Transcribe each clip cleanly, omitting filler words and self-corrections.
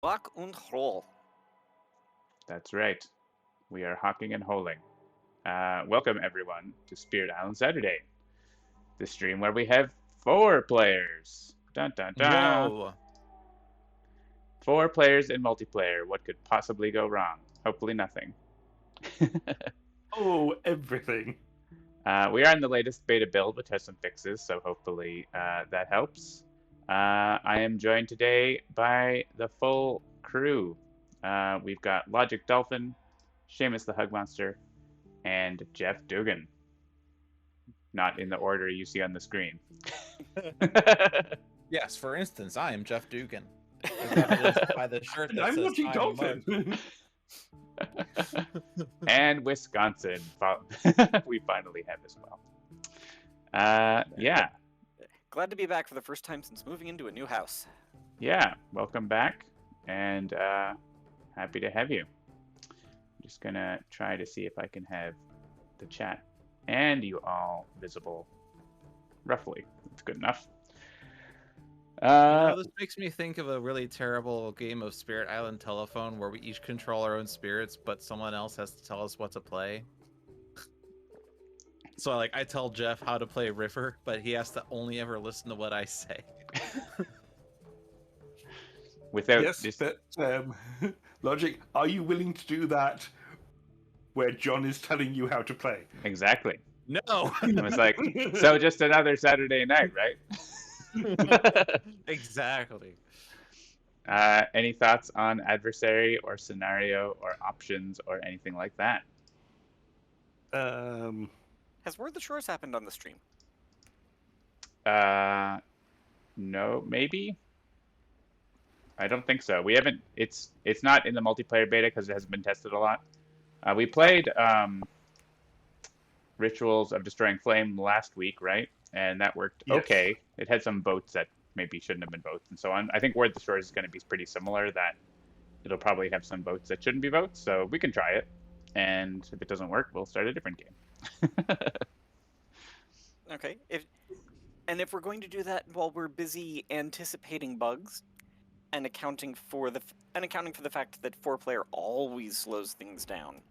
Rock und roll. That's right. We are hawking and holing. Welcome, everyone, to Spirit Island Saturday, the stream where we have 4 players. Dun dun dun. Whoa. 4 players in multiplayer. What could possibly go wrong? Hopefully, nothing. Oh, everything. We are in the latest beta build, which has some fixes, so hopefully that helps. I am joined today by the full crew. We've got Logic Dolphin, Seamus the Hug Monster, and Jeff Dugan. Not in the order you see on the screen. Yes, for instance, I am Jeff Dugan. By the shirt that I'm says Logic I'm Dolphin. And Wisconsin, we finally have as well. Yeah, Glad to be back for the first time since moving into a new house. yeah, welcome back, and happy to have you. I'm just gonna try to see if I can have the chat and you all visible roughly. That's good enough. This makes me think of a really terrible game of Spirit Island Telephone where we each control our own spirits, but someone else has to tell us what to play. So, like, I tell Jeff how to play River, but he has to only ever listen to what I say. Without Yes, this, but Logic, are you willing to do that where John is telling you how to play? exactly. No! I was like, so just another Saturday night, right? Exactly. Any thoughts on adversary or scenario or options or anything like that? Has Word the Shores happened on the stream? No, maybe. I don't think so. We haven't. It's not in the multiplayer beta because it hasn't been tested a lot. We played Rituals of Destroying Flame last week, right? And that worked Yes. okay. It had some votes that maybe shouldn't have been votes and so on. I think Word the Shores is going to be pretty similar. That it'll probably have some votes that shouldn't be votes, so we can try it. And if it doesn't work, we'll start a different game. Okay. If we're going to do that while we're busy anticipating bugs and accounting for the fact that 4-player always slows things down,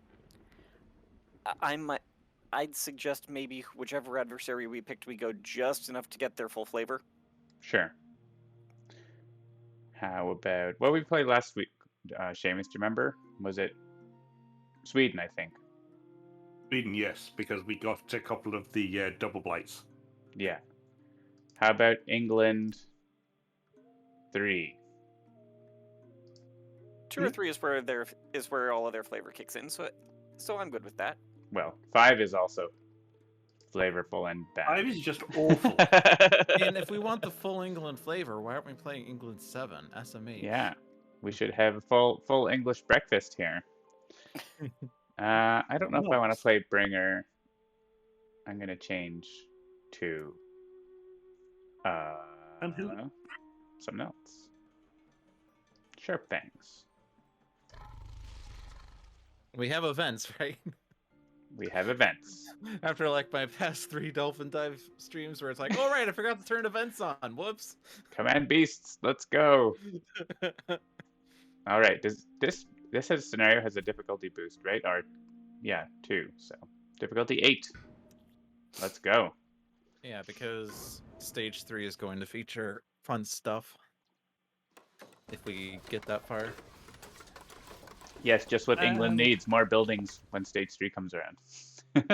I'd suggest maybe whichever adversary we picked, we go just enough to get their full flavor. Sure. How about what we played last week? Seamus, do you remember? Was it Sweden? I think. Sweden, yes, because we got a couple of the double blights. Yeah. How about England 3? 2 or 3 is where all of their flavor kicks in. So I'm good with that. Well, 5 is also flavorful and bad. 5 is just awful. And if we want the full England flavor, why aren't we playing England 7, SME? Yeah, we should have a full English breakfast here. I don't know if I want to play Bringer. I'm gonna change to And who? something else. Sharp Fangs. We have events, right? We have events. After like my past 3 Dolphin Dive streams where it's like, oh right, I forgot to turn events on. Whoops. Command beasts, let's go. All right, this scenario has a difficulty boost, right? Or yeah, 2. So difficulty 8. Let's go. Yeah, because stage 3 is going to feature fun stuff. If we get that far. Yes, just what England needs, more buildings when stage 3 comes around. Does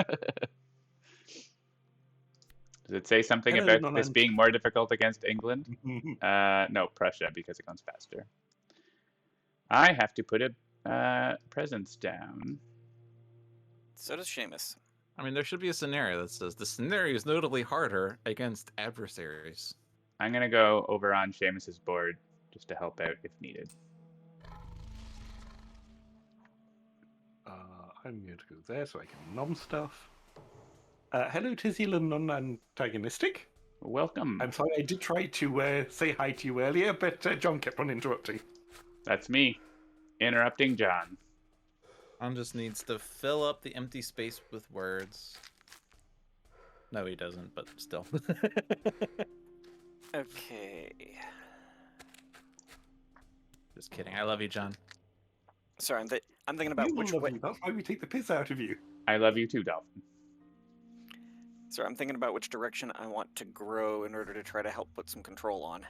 it say something Hello, about this being more difficult against England? No, Prussia, because it comes faster. I have to put a presence down. So does Seamus. I mean, there should be a scenario that says the scenario is notably harder against adversaries. I'm going to go over on Seamus's board just to help out if needed. I'm going to go there so I can nom stuff. Hello, Tizilan non-antagonistic. Welcome. I'm sorry, I did try to say hi to you earlier, but John kept on interrupting. That's me, interrupting John. John just needs to fill up the empty space with words. No, he doesn't, but still. Okay. Just kidding. I love you, John. Sorry, I'm thinking about You which love way. you. That's why we take the piss out of you. I love you too, Dolphin. Sorry, I'm thinking about which direction I want to grow in order to try to help put some control on.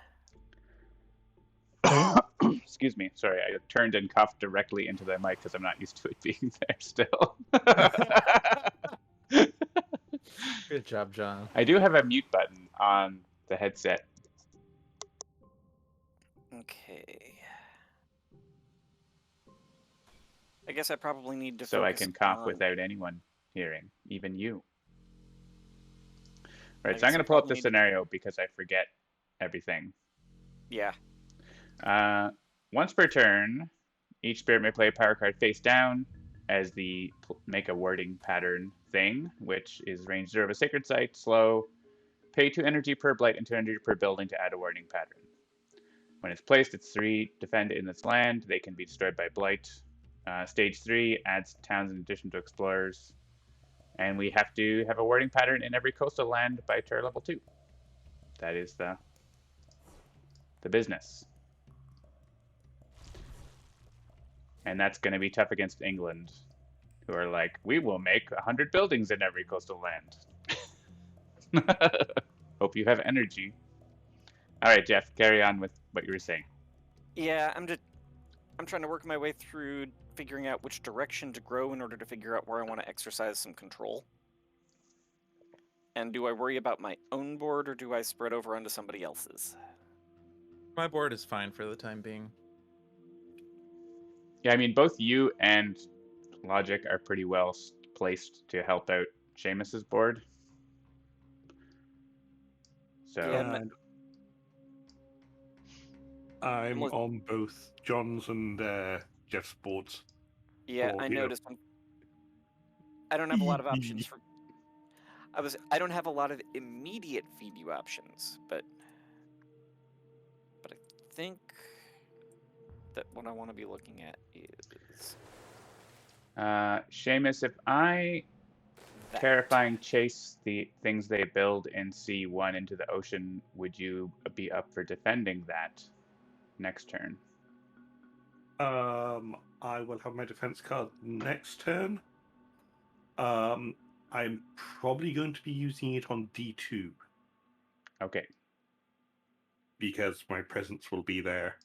Excuse me. Sorry, I turned and coughed directly into the mic because I'm not used to it being there still. Good job, John. I do have a mute button on the headset. Okay. I guess I probably need to So I focus can cough on- without anyone hearing, even you. All right, I so I'm guess going I to pull up probably the need to- scenario because I forget everything. Yeah. Once per turn, each spirit may play a power card face down as the make a wording pattern thing, which is range 0 of a sacred site, slow, pay 2 energy per blight and 2 energy per building to add a wording pattern. When it's placed, it's 3 defend in its land. They can be destroyed by blight. Stage 3 adds towns in addition to explorers. And we have to have a wording pattern in every coastal land by tier level 2. That is the business. And that's going to be tough against England, who are like, we will make 100 buildings in every coastal land. Hope you have energy. All right, Jeff, carry on with what you were saying. Yeah, I'm trying to work my way through figuring out which direction to grow in order to figure out where I want to exercise some control. And do I worry about my own board or do I spread over onto somebody else's? My board is fine for the time being. Yeah, I mean, both you and Logic are pretty well placed to help out Seamus's board. So, Yeah, And I'm Look- on both John's and Jeff's boards. Yeah, Or, I you know. noticed. I don't have a lot of options for. I don't have a lot of immediate feed you options, but I think that what I want to be looking at is Seamus, if I that. terrifying chase the things they build in C1 into the ocean, would you be up for defending that next turn? I will have my defense card next turn. I'm probably going to be using it on D2 Okay. because my presence will be there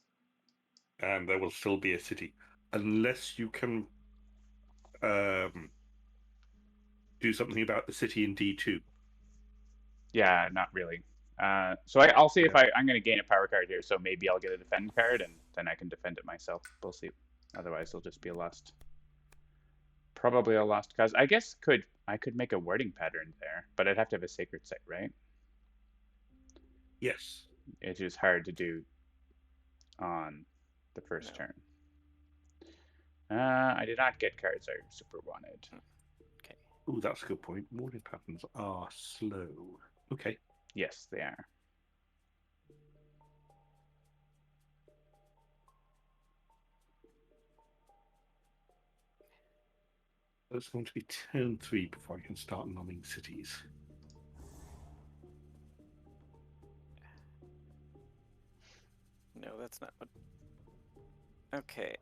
and there will still be a city. Unless you can do something about the city in D2. Yeah, not really. So I'll see if I'm going to gain a power card here, so maybe I'll get a defend card, and then I can defend it myself. We'll see. Otherwise, it'll just be a lost. Probably a lost cause. I guess I could make a wording pattern there, but I'd have to have a sacred site, right? Yes. It is hard to do on the first No. turn. I did not get cards I super wanted. Okay. Ooh, that's a good point. Wording patterns are slow. Okay. Yes, they are. It's going to be turn 3 before I can start numbing cities. No, that's not what. Okay.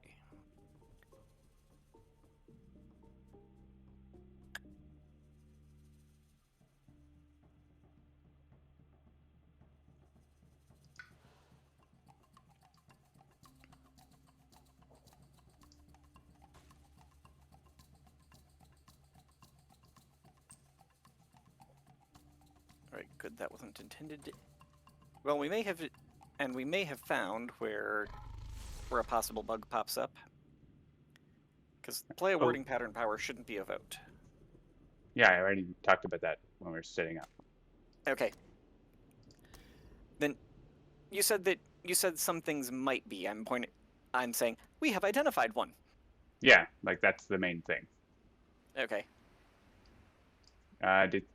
Alright, good. That wasn't intended. Well, we may have found where a possible bug pops up. Because play a Oh. wording pattern power shouldn't be a vote. Yeah, I already talked about that when we were setting up. Okay. Then you said some things might be. I'm saying we have identified one. Yeah, like that's the main thing. Okay. Did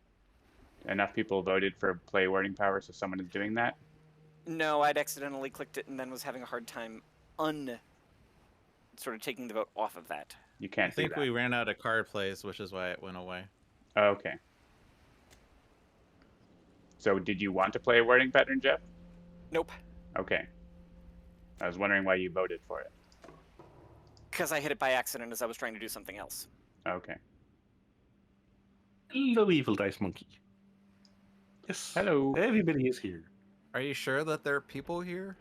enough people voted for play wording power, so someone is doing that? No, I'd accidentally clicked it and then was having a hard time sort of taking the vote off of that. You I can't do think that. we ran out of card plays, which is why it went away. Oh, okay. So did you want to play a wording pattern, Jeff? Nope. Okay. I was wondering why you voted for it. Because I hit it by accident as I was trying to do something else. Okay. Hello, evil dice monkey. Yes. Hello. Everybody is here. Are you sure that there are people here?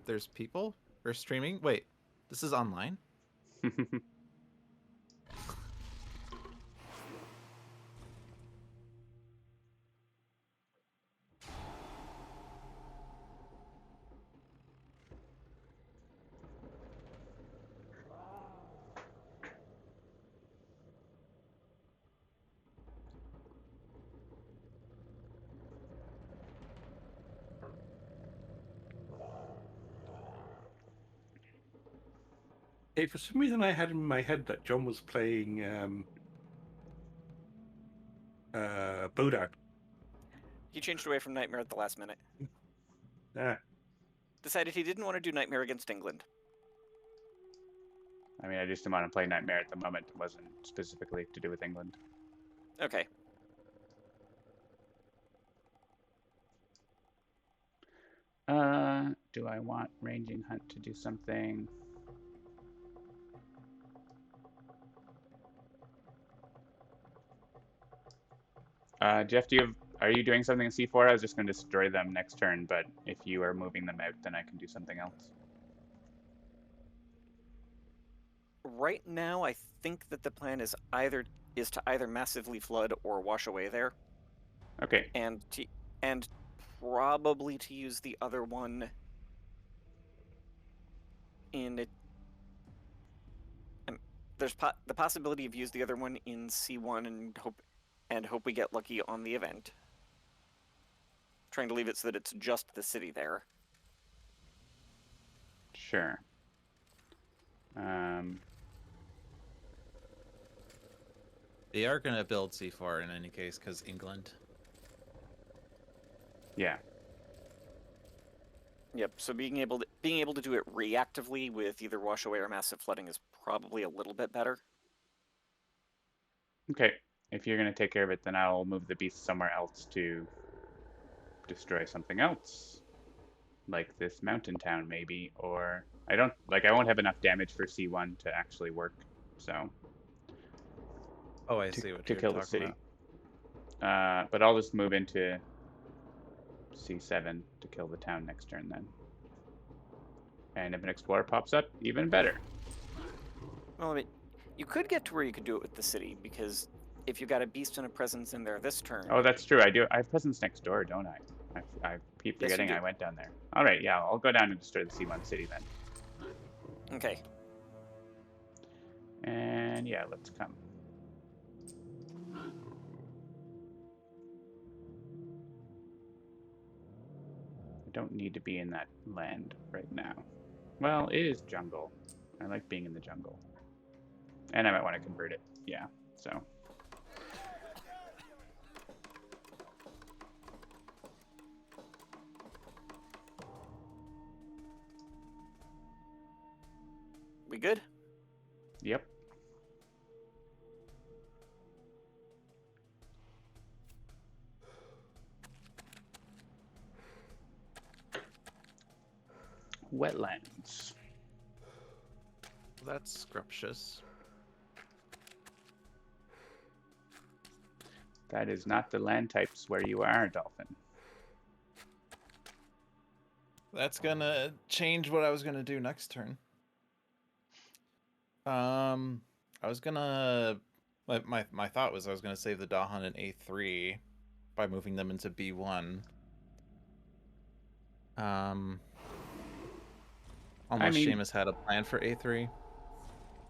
There's people? We're streaming? Wait, this is online? Hey, for some reason, I had in my head that John was playing Bodart. He changed away from Nightmare at the last minute. Ah, Decided he didn't want to do Nightmare against England. I mean, I just didn't want to play Nightmare at the moment. It wasn't specifically to do with England. Okay. Do I want Ranging Hunt to do something? Jeff, are you doing something in C4? I was just going to destroy them next turn, but if you are moving them out, then I can do something else. Right now, I think that the plan is to either massively flood or wash away there, Okay. and probably to use the other one in it. There's the possibility of use the other one in C1 and hope we get lucky on the event. Trying to leave it so that it's just the city there. Sure. They are going to build C4 in any case, because England. Yeah. Yep. So being able to do it reactively with either wash away or massive flooding is probably a little bit better. Okay. If you're going to take care of it, then I'll move the beast somewhere else to destroy something else. Like this mountain town, maybe. Or I won't have enough damage for C1 to actually work. So. Oh, I see what to you're kill the talking city. about. But I'll just move into C7 to kill the town next turn then. And if an explorer pops up, even better. Well, I mean, you could get to where you could do it with the city, because if you got a beast and a presence in there this turn. Oh, that's true. I do. I have presence next door, don't I? I keep Yes, you forgetting do. I went down there. All right, yeah, I'll go down and destroy the C1 city then. Okay. And yeah, let's come. I don't need to be in that land right now. Well, it is jungle. I like being in the jungle. And I might want to convert it. Yeah, so. We good? Yep. Wetlands. That's scrumptious. That is not the land types where you are, Dolphin. That's gonna change what I was gonna do next turn. I was gonna my thought was I was gonna save the Dahan in A3 by moving them into B1. Unless Seamus had a plan for A3.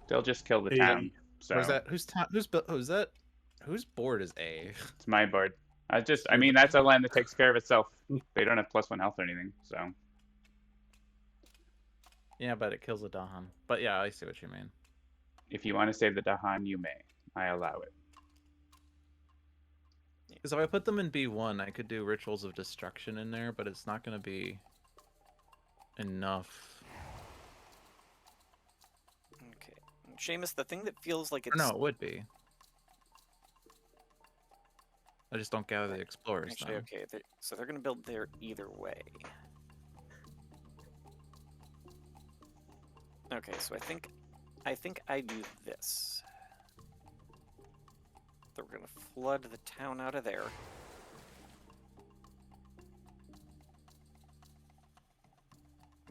They'll just kill the Yeah. town. So Where's that? Who's that? Whose board is A? it's my board. I mean, that's a land that takes care of itself. They don't have +1 health or anything, so. Yeah, but it kills the Dahan. But yeah, I see what you mean. If you want to save the Dahan, you may. I allow it. Because if I put them in B1, I could do Rituals of Destruction in there, but it's not going to be enough. Okay. Seamus, the thing that feels like Or it's... no, it would be. I just don't gather the Explorers, Actually, though. okay. So they're going to build there either way. Okay, so I think I do this. So we're gonna flood the town out of there.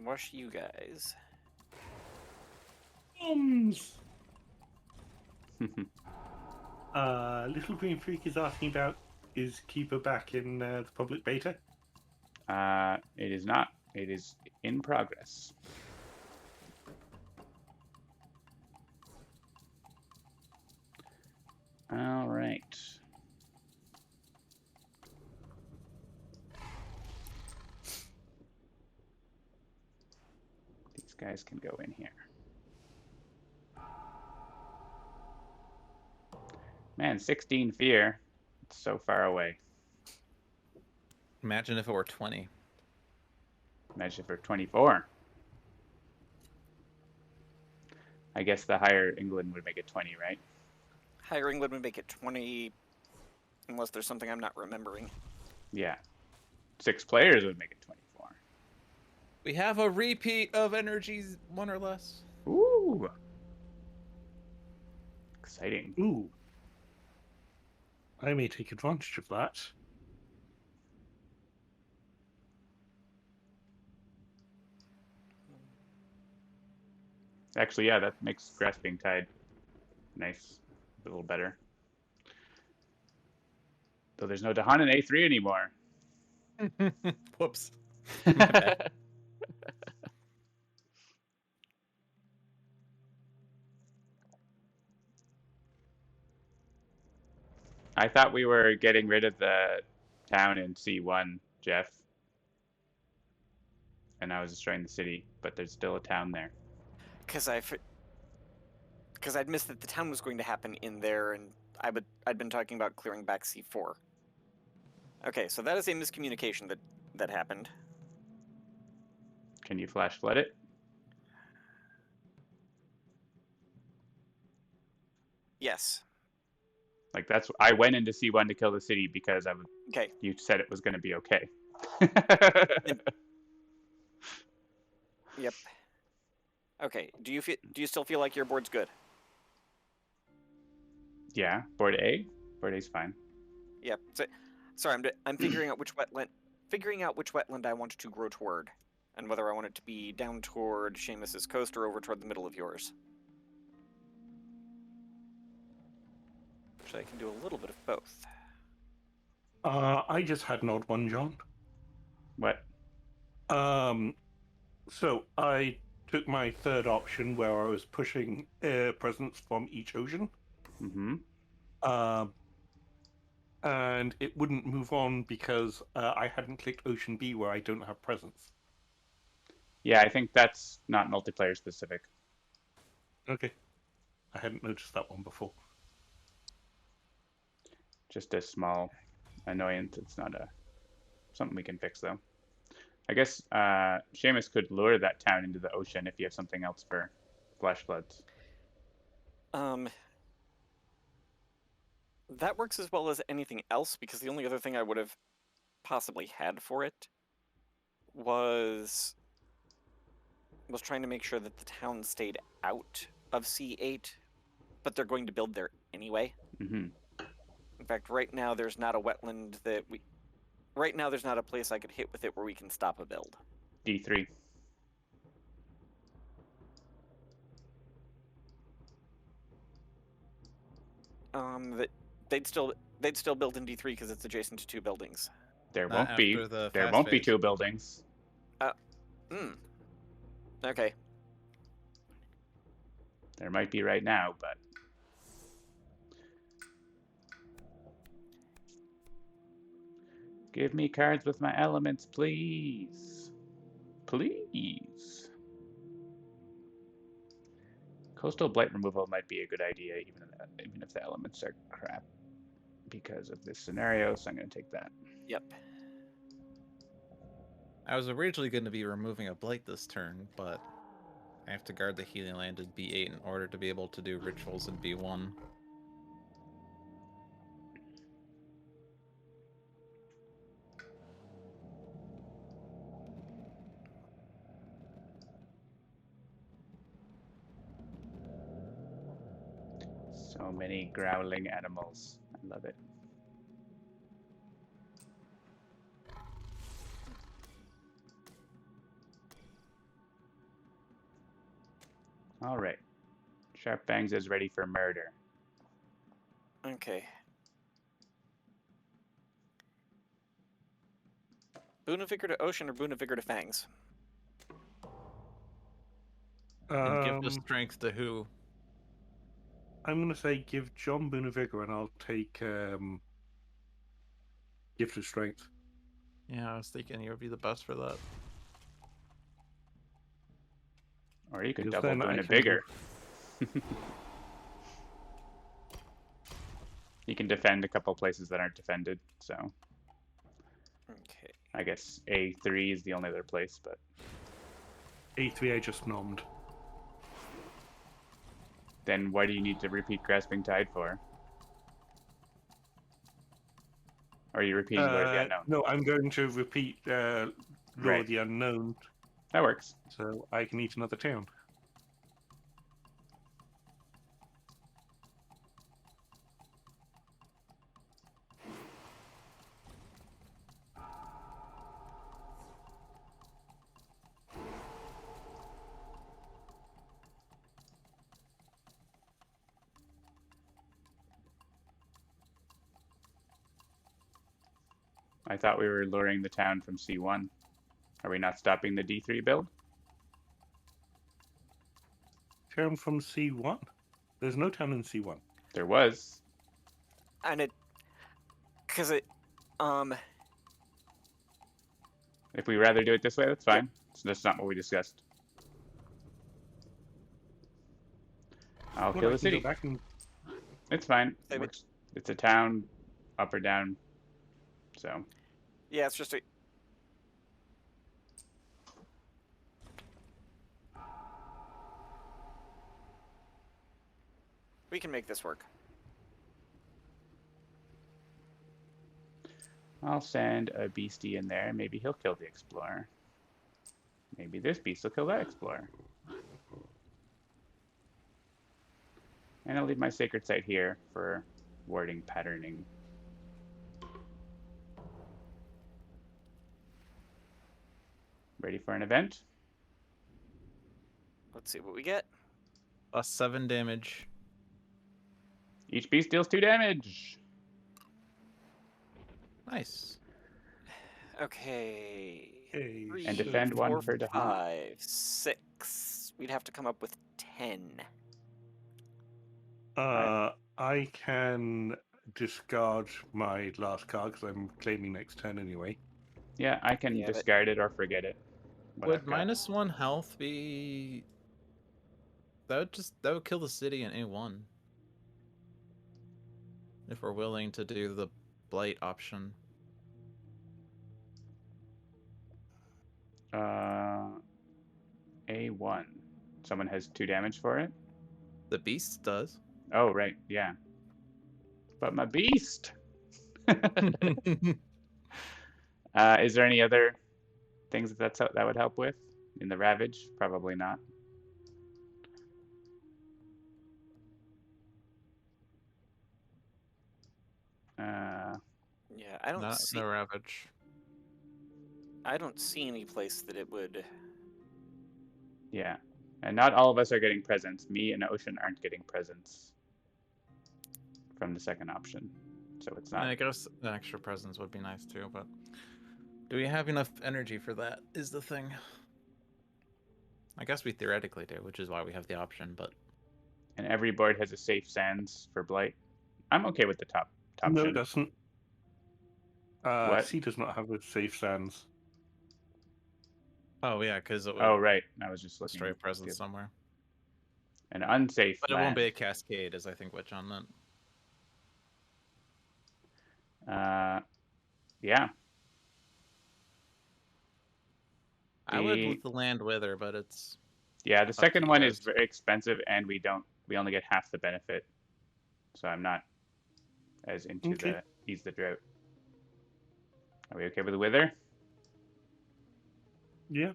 Wash you guys. Little Green Freak is asking about, is Keeper back in the public beta? It is not. It is in progress. All right. These guys can go in here. Man, 16 fear. It's so far away. Imagine if it were 20. Imagine for 24. I guess the higher England would make it 20, right? Higher England would make it 20, unless there's something I'm not remembering. Yeah. 6 players would make it 24. We have a repeat of Energies 1 or less. Ooh. Exciting. Ooh. I may take advantage of that. Actually, yeah, that makes Grasping Tide nice. A little better. Though there's no Dahan in A3 anymore. Whoops. My bad. I thought we were getting rid of the town in C1, Jeff. And I was destroying the city, but there's still a town there. Because I'd missed that the town was going to happen in there, and I'd been talking about clearing back C4. Okay, so that is a miscommunication that happened. Can you flash flood it? Yes. Like I went into C1 to kill the city because Okay. you said it was going to be okay. Yep. Okay. Do you still feel like your board's good? Yeah, board A. Board A's fine. Yep. So, sorry, I'm figuring out which wetland I want to grow toward, and whether I want it to be down toward Seamus's coast or over toward the middle of yours. Actually, I can do a little bit of both. I just had an odd one, John. What? So I took my third option where I was pushing air presence from each ocean. Mm-hmm. And it wouldn't move on because I hadn't clicked Ocean B where I don't have presence. Yeah, I think that's not multiplayer specific. Okay. I hadn't noticed that one before. Just a small annoyance. It's not something we can fix though. I guess Seamus could lure that town into the ocean if you have something else for flash floods. That works as well as anything else, because the only other thing I would have possibly had for it was trying to make sure that the town stayed out of C8, but they're going to build there anyway. Mm-hmm. In fact, right now there's not a wetland that right now there's not a place I could hit with it where we can stop a build. D3. They'd still build in D3 because it's adjacent to 2 buildings. There Not won't be. after the There fast won't be phase. 2 buildings. Okay. There might be right now, but give me cards with my elements, please. Please. Coastal blight removal might be a good idea, even if the elements are crap because of this scenario, so I'm going to take that. Yep. I was originally going to be removing a blight this turn, but I have to guard the healing land in B8 in order to be able to do rituals in B1. So many growling animals. I love it. All right. Sharp Fangs is ready for murder. Okay. Boon of Vigor to Ocean or Boon of Vigor to Fangs? And give the Um, strength to who? I'm gonna say give John Boon of Vigor, and I'll take Gift of Strength. Yeah, I was thinking you would be the best for that. Or you could Because double then Boon I of can Vigor. You can defend a couple places that aren't defended, so Okay. I guess A3 is the only other place, but A3 I just nommed. then why do you need to repeat Grasping Tide for? Or are you repeating Lord of the Unknown? No, I'm going to repeat Lord Right. of the Unknown, That works. so I can eat another town. I thought we were luring the town from C1. Are we not stopping the D3 build? Town from C1? There's no town in C1. There was. And it... Because it... If we rather do it this way, that's fine. So that's not what we discussed. I'll Well, kill I the can go city. back and It's fine. Save it. Works. It's a town, up or down. So Yeah, it's just a... We can make this work. I'll send a beastie in there. Maybe he'll kill the explorer. Maybe this beast will kill that explorer. And I'll leave my sacred site here for warding patterning. Ready for an event? Let's see what we get. Plus 7 damage. Each beast deals 2 damage. Nice. Okay. Hey, Three, And defend one four, for Dahan. 5, 6. We'd have to come up with 10. I can discard my last card because I'm claiming next turn anyway. Yeah, I can Yeah, but- discard it or forget it. What Would I've got. -1 health be... That would kill the city in A1. If we're willing to do the blight option. A1. Someone has 2 damage for it? The beast does. Oh, right, yeah. But my beast! Is there any other things that would help with? In the Ravage? Probably not. Yeah, I don't see. No ravage. I don't see any place that it would. Yeah. And not all of us are getting presents. Me and Ocean aren't getting presents from the second option. So it's not. I guess an extra presence would be nice too, but do we have enough energy for that is the thing. I guess we theoretically do, which is why we have the option, but And every board has a safe sands for Blight. I'm okay with the top No, option. it doesn't. What? C does not have a safe sands. oh yeah, because it would Oh, right. I was just looking. destroy a at presence somewhere. An unsafe But it won't be a cascade, is I think what John meant. Yeah. I would The- with the land wither, but it's Yeah, the to second you one is guys. very expensive, and we only get half the benefit. So I'm not as into Okay. the ease the drought. Are we okay with the wither? Yeah.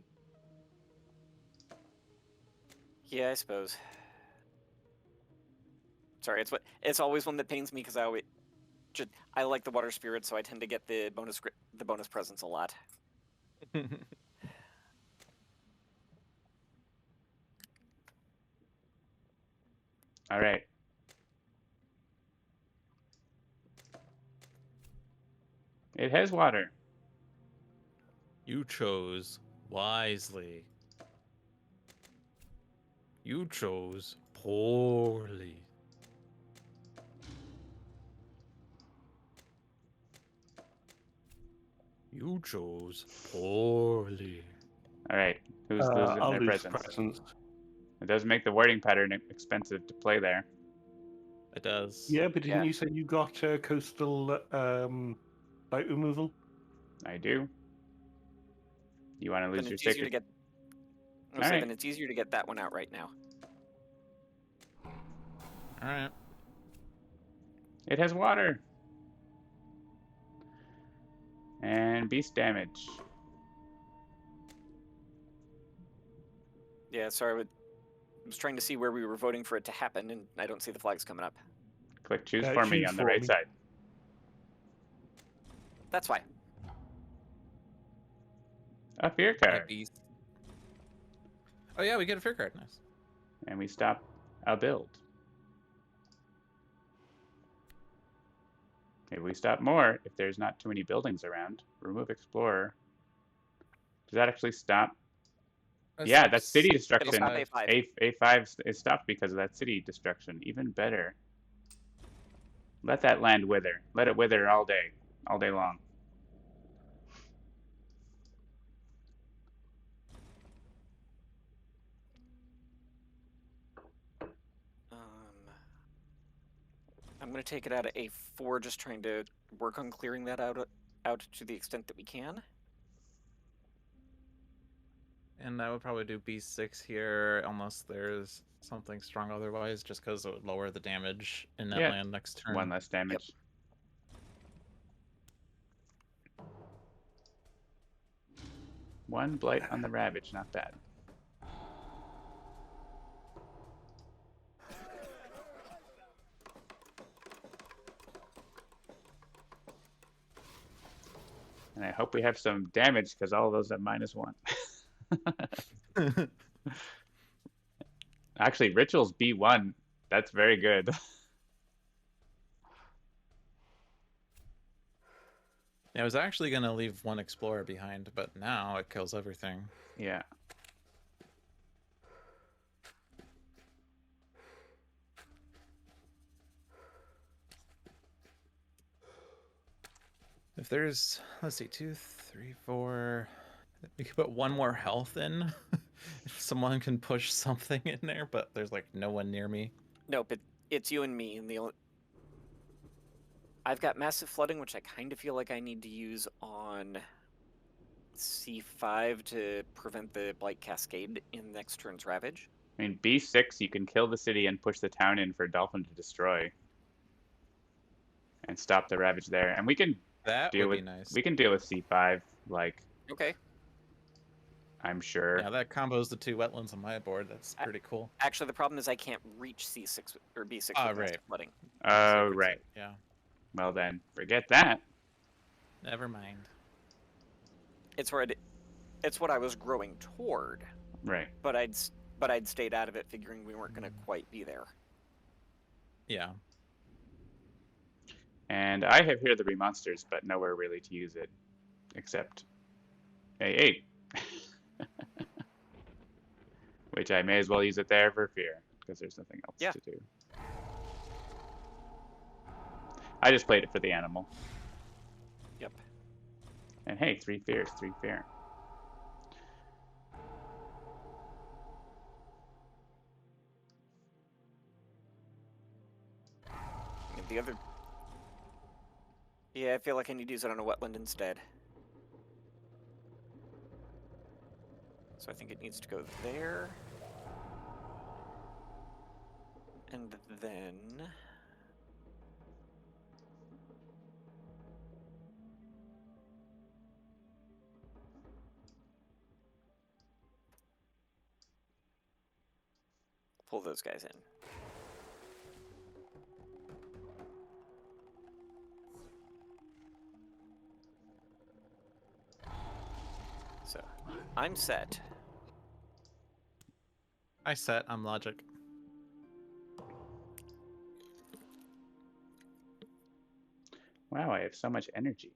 Yeah, I suppose. Sorry, it's always one that pains me because I like the water spirit, so I tend to get the bonus presence a lot. All right. It has water. You chose wisely. You chose poorly. You chose poorly. All right. Who's losing I'll their lose presence? presence. It does make the wording pattern expensive to play there. It does. Yeah, but didn't Yeah. you say you got coastal light removal? I do. You want to lose Then your it's easier to sticker? get. I'll All say right. then it's easier to get that one out right now. All right. It has water. And beast damage. Yeah, sorry, I was trying to see where we were voting for it to happen, and I don't see the flags coming up. Click choose for me Choose on the for right me. side. That's why. A fear Hi, card. beast. Oh yeah, we get a fear card. Nice. And we stop a build. Maybe we stop more if there's not too many buildings around. Remove explorer. Does that actually stop? Yeah, that's city destruction. stop A5. A5 is stopped because of that city destruction. Even better. Let that land wither. Let it wither all day long. I'm going to take it out of A4, just trying to work on clearing that out to the extent that we can. And I would probably do B6 here, unless there's something strong otherwise, just because it would lower the damage in that Yeah, land next turn. One less damage. One blight on the Ravage, not bad. And I hope we have some damage because all of those at -1. Actually, Ritual's B1. That's very good. I was actually going to leave one explorer behind, but now it kills everything. Yeah. If there's, let's see, 2, 3, 4. We could put one more health in. If someone can push something in there, but there's like no one near me. Nope, it's you and me, and I've got massive flooding, which I kind of feel like I need to use on C5 to prevent the Blight Cascade in next turn's Ravage. I mean, B6, you can kill the city and push the town in for Dolphin to destroy. And stop the Ravage there. And we can That deal would with be nice. we can deal with C5, like, Okay. I'm sure. Yeah, that combos the 2 wetlands on my board. That's pretty cool. Actually, the problem is I can't reach C6 or B6 with right. massive flooding. Oh, right. Yeah. Well then, forget that. Never mind. It's what I was growing toward, Right. but I'd stayed out of it, figuring we weren't going to quite be there. Yeah. And I have here the Remonsters, but nowhere really to use it, except A8. Which I may as well use it there for fear, because there's nothing else to do. I just played it for the animal. Yep. And hey, 3 fears, 3 fear. And the other... Yeah, I feel like I need to use it on a wetland instead. So I think it needs to go there. And then... pull those guys in. I'm set. I set. I'm logic. Wow, I have so much energy.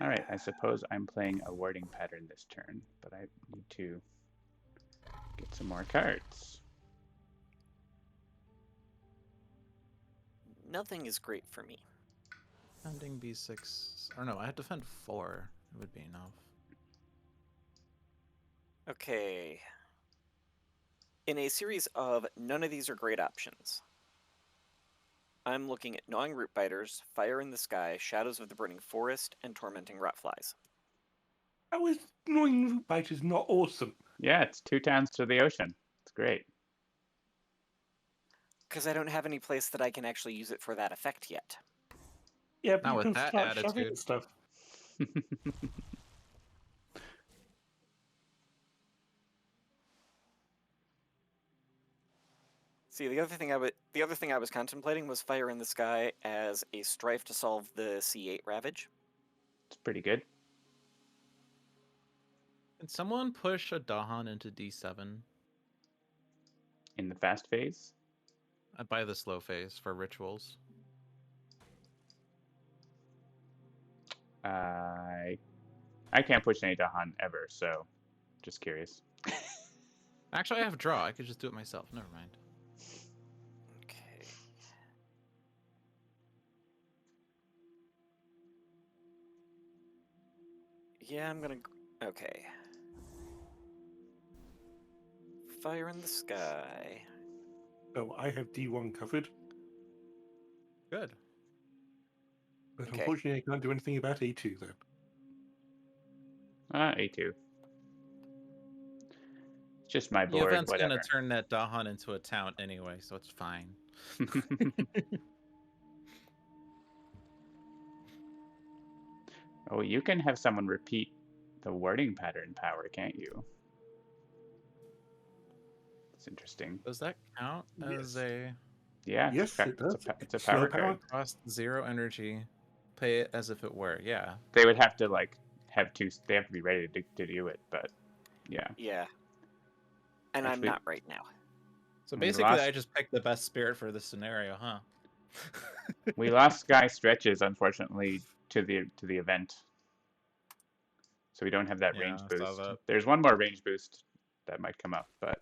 All right, I suppose I'm playing a warding pattern this turn, but I need to get some more cards. Nothing is great for me. Defending B6. Or no, I had to defend 4. It would be enough. Okay. In a series of none of these are great options, I'm looking at Gnawing Root Biters, Fire in the Sky, Shadows of the Burning Forest, and Tormenting Rotflies. How is Gnawing Root Biters not awesome? Yeah, it's 2 towns to the ocean. It's great. Because I don't have any place that I can actually use it for that effect yet. Yeah, but Not you with can that start shoving attitude. stuff. See, the other thing I was contemplating was Fire in the Sky as a strife to solve the C8 Ravage. It's pretty good. Can someone push a Dahan into D7? In the fast phase, I'd buy the slow phase for rituals. I can't push any Dahan ever, so just curious. Actually, I have draw. I could just do it myself. Never mind. Okay. Yeah, I'm gonna... Okay. Fire in the Sky. Oh, I have D1 covered, Good. but Okay. unfortunately I can't do anything about A2 then. A2. It's just my The board, event's whatever. gonna turn that Dahan into a town anyway, so it's fine. Oh, you can have someone repeat the wording pattern power, can't you? It's interesting. Does that count as Yes. a Yeah, Yes, it does. it's a Slow power power. card. cost 0 energy? Pay it as if it were. Yeah. They would have to like have two. They have to be ready to do it, but yeah. Yeah. And I'm Actually- not right now. So We basically, lost- I just picked the best spirit for this scenario, huh? We lost Sky Stretches, unfortunately, to the event, so we don't have that Yeah, range I saw boost. that. There's one more range boost that might come up, but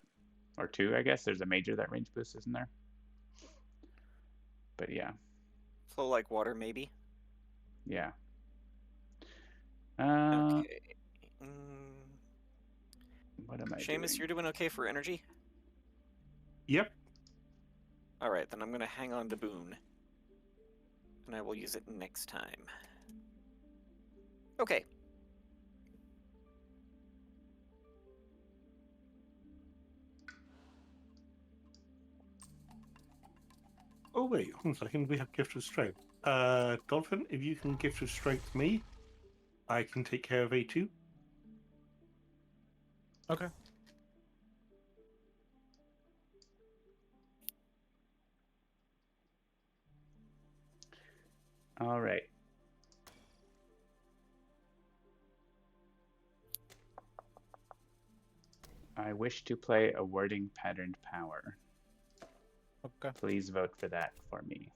or two, I guess. There's a major that range boost, isn't there? But yeah, Flow like water, maybe. yeah. Okay. What am I Seamus, doing? you're doing okay for energy? Yep. Alright, then I'm gonna hang on to Boon. And I will use it next time. Okay. Oh wait, hold on a second. We have Gift of Strength. Dolphin, if you can Gift of Strength me, I can take care of A2. Okay. All right. I wish to play a wording patterned power. Okay. Please vote for that for me.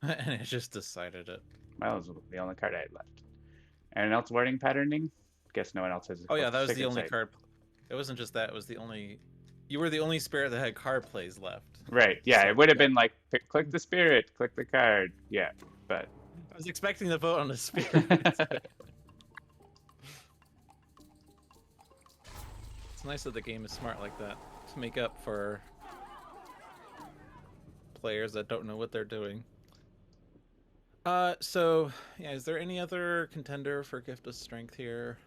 And it just decided it. Well, it was the only card I had left. Anyone else wording patterning? Guess no one else has. Oh yeah, that was the Sacred only Sight. card. It wasn't just that. It was the only. You were the only spirit that had card plays left. Right. Yeah, So, it would have yeah. been like click the spirit, click the card. Yeah, but I was expecting to vote on the spirit. It's nice that the game is smart like that to make up for players that don't know what they're doing. So yeah, is there any other contender for Gift of Strength here?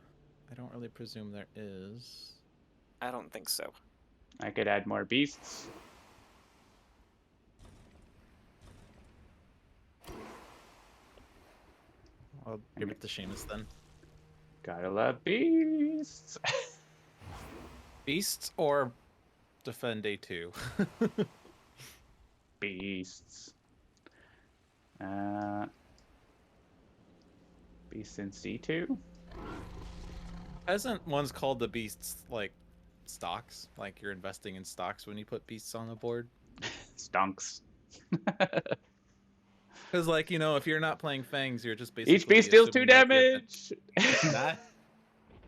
I don't really presume there is. I don't think so. I could add more beasts. I'll give it to Seamus then. Gotta love beasts. Beasts or defend A2? beasts. Beasts in C2? Hasn't one's called the beasts like stocks? Like you're investing in stocks when you put beasts on the board? Stonks. Because, like, if you're not playing Fangs, you're just basically Each beast deals 2 assuming that the event- damage! That-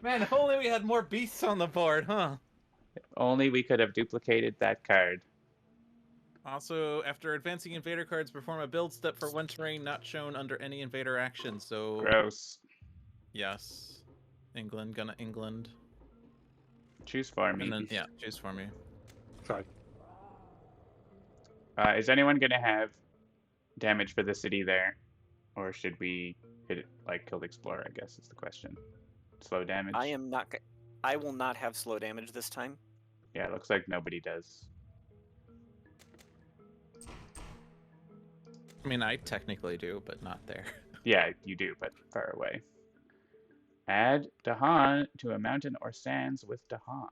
Man, if only we had more beasts on the board, huh? Only we could have duplicated that card. Also, after advancing invader cards, perform a build step for one terrain not shown under any invader action. So, Gross. yes. England, gonna England. Choose for me. And then, yeah, choose for me. Sorry. Is anyone gonna have damage for the city there? Or should we hit it like Killed Explorer, I guess is the question. Slow damage? I am not. I will not have slow damage this time. Yeah, it looks like nobody does. I mean, I technically do, but not there. Yeah, you do, but far away. Add Dahan to a mountain or sands with Dahan.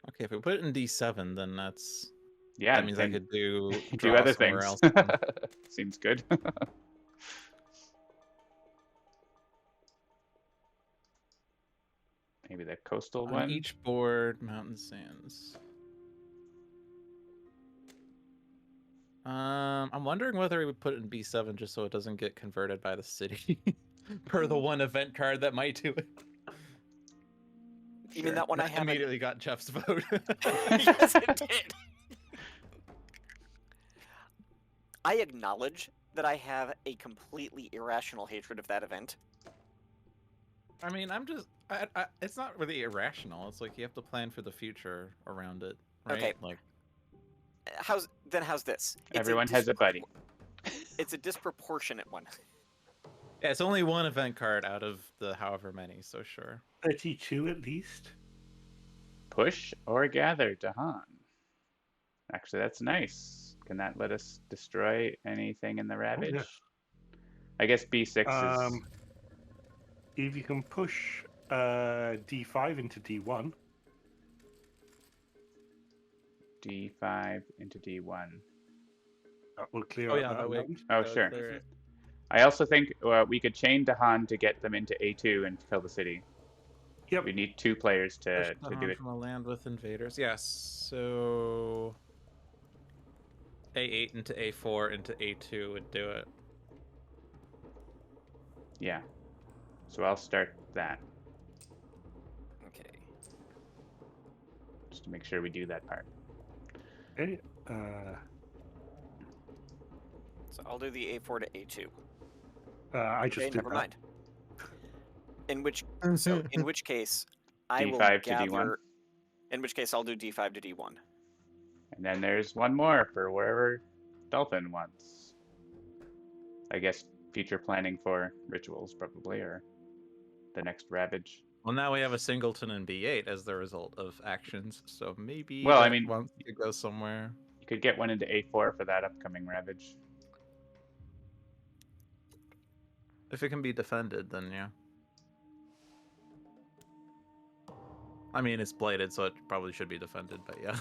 Okay, if we put it in D7, then that's... Yeah, that means I then could do do draw other somewhere things. else. Seems good. Maybe the coastal On one. each board, mountain sands. I'm wondering whether we would put it in B7 just so it doesn't get converted by the city. Per the one event card that might do it. You mean that one I haven't- immediately got Jeff's vote. Yes, it did. I acknowledge that I have a completely irrational hatred of that event. I mean, it's not really irrational. It's like you have to plan for the future around it, right? Okay. Like, How's this? It's Everyone has a buddy. It's a disproportionate one. yeah, it's only one event card out of the however many, so sure. 32 at least. Push or gather Dahan. Actually, that's nice. Can that let us destroy anything in the Ravage? yes. I guess B6 is... If you can push D5 into D1. D5 into D1. That will clear Oh out yeah, that that way. amount. Oh, that would sure. clear it. I also think we could chain Dahan to get them into A2 and kill the city. Yep. We need 2 players to Push do Dahan it. from a land with invaders. Yes. So A8 into A4 into A2 would do it. Yeah. So I'll start that, Okay. just to make sure we do that part. Okay. So I'll do the A4 to A2. I just Okay, did never that. mind. In which case, I will D5 to gather. D1. In which case, I'll do D5 to D1. And then there's one more for wherever Dolphin wants. I guess future planning for rituals, probably, or the next Ravage. Well, now we have a singleton in B8 as the result of actions, so maybe. Well, I that mean- one could go somewhere. You could get one into A4 for that upcoming Ravage. If it can be defended, then yeah. I mean, it's bladed, so it probably should be defended, but yeah.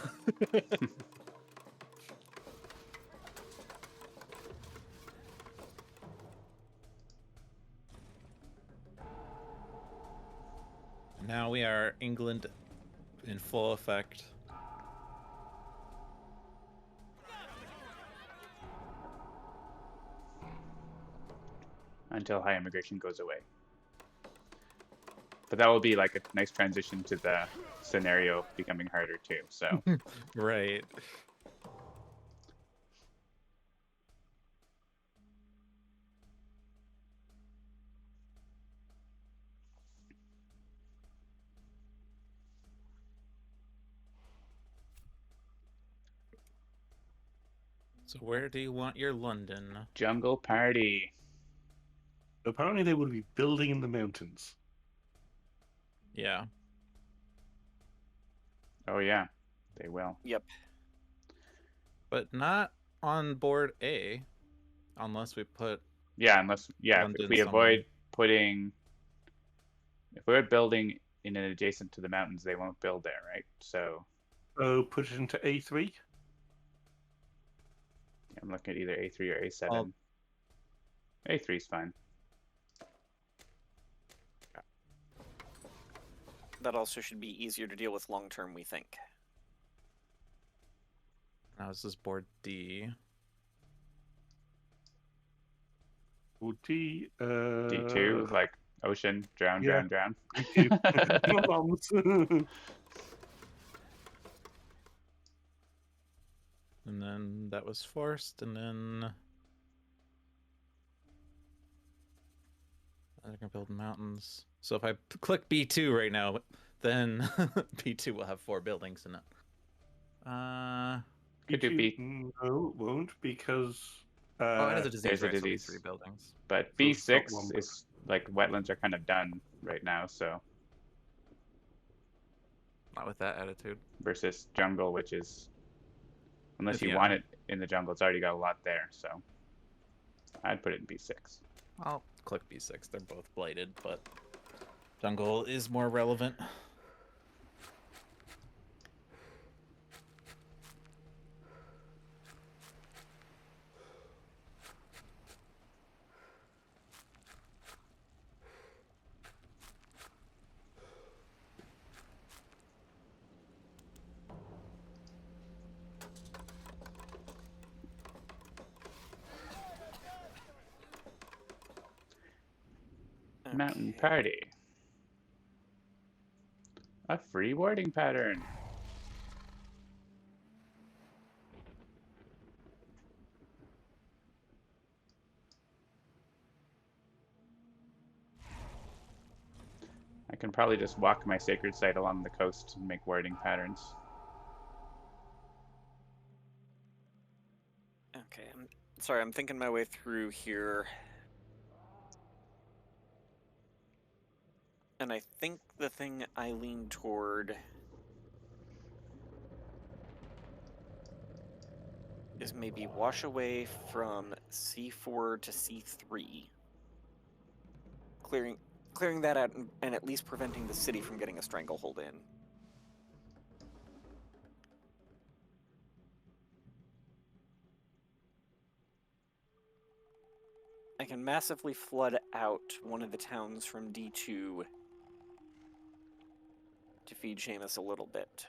Now we are England in full effect. Until high immigration goes away. But that will be like a nice transition to the scenario becoming harder too. So Right. So where do you want your London? jungle party. Apparently, they will be building in the mountains. Yeah. Oh yeah, they will. Yep. But not on board A, unless we put. Yeah, unless if London we somewhere. avoid putting, if we're building in an adjacent to the mountains, they won't build there, right? So So put it into A3. I'm looking at either A3 or A7. Well- A3 is fine. That also should be easier to deal with long term, we think. Now this is board D. D. D2, like ocean, drown, yeah. drown, drown. My mum's. And then that was forced, and then I can build mountains. So if I click B2 right now, then B2 will have 4 buildings in it. Could do B, No, it won't, because Oh, it has a disease, there's a right? So it'll be disease. 3 buildings. but So it's not B6 one is like wetlands are kind of done right now, so Not with that attitude. versus jungle, which is unless you Yeah. want it in the jungle, it's already got a lot there. So I'd put it in B6. I'll click B6. They're both blighted, but jungle is more relevant. Mountain Okay. party. A free warding pattern. I can probably just walk my sacred site along the coast and make warding patterns. Okay, I'm sorry, I'm thinking my way through here. And I think the thing I lean toward is maybe wash away from C4 to C3. Clearing that out and at least preventing the city from getting a stranglehold in. I can massively flood out one of the towns from D2 to feed Seamus a little bit.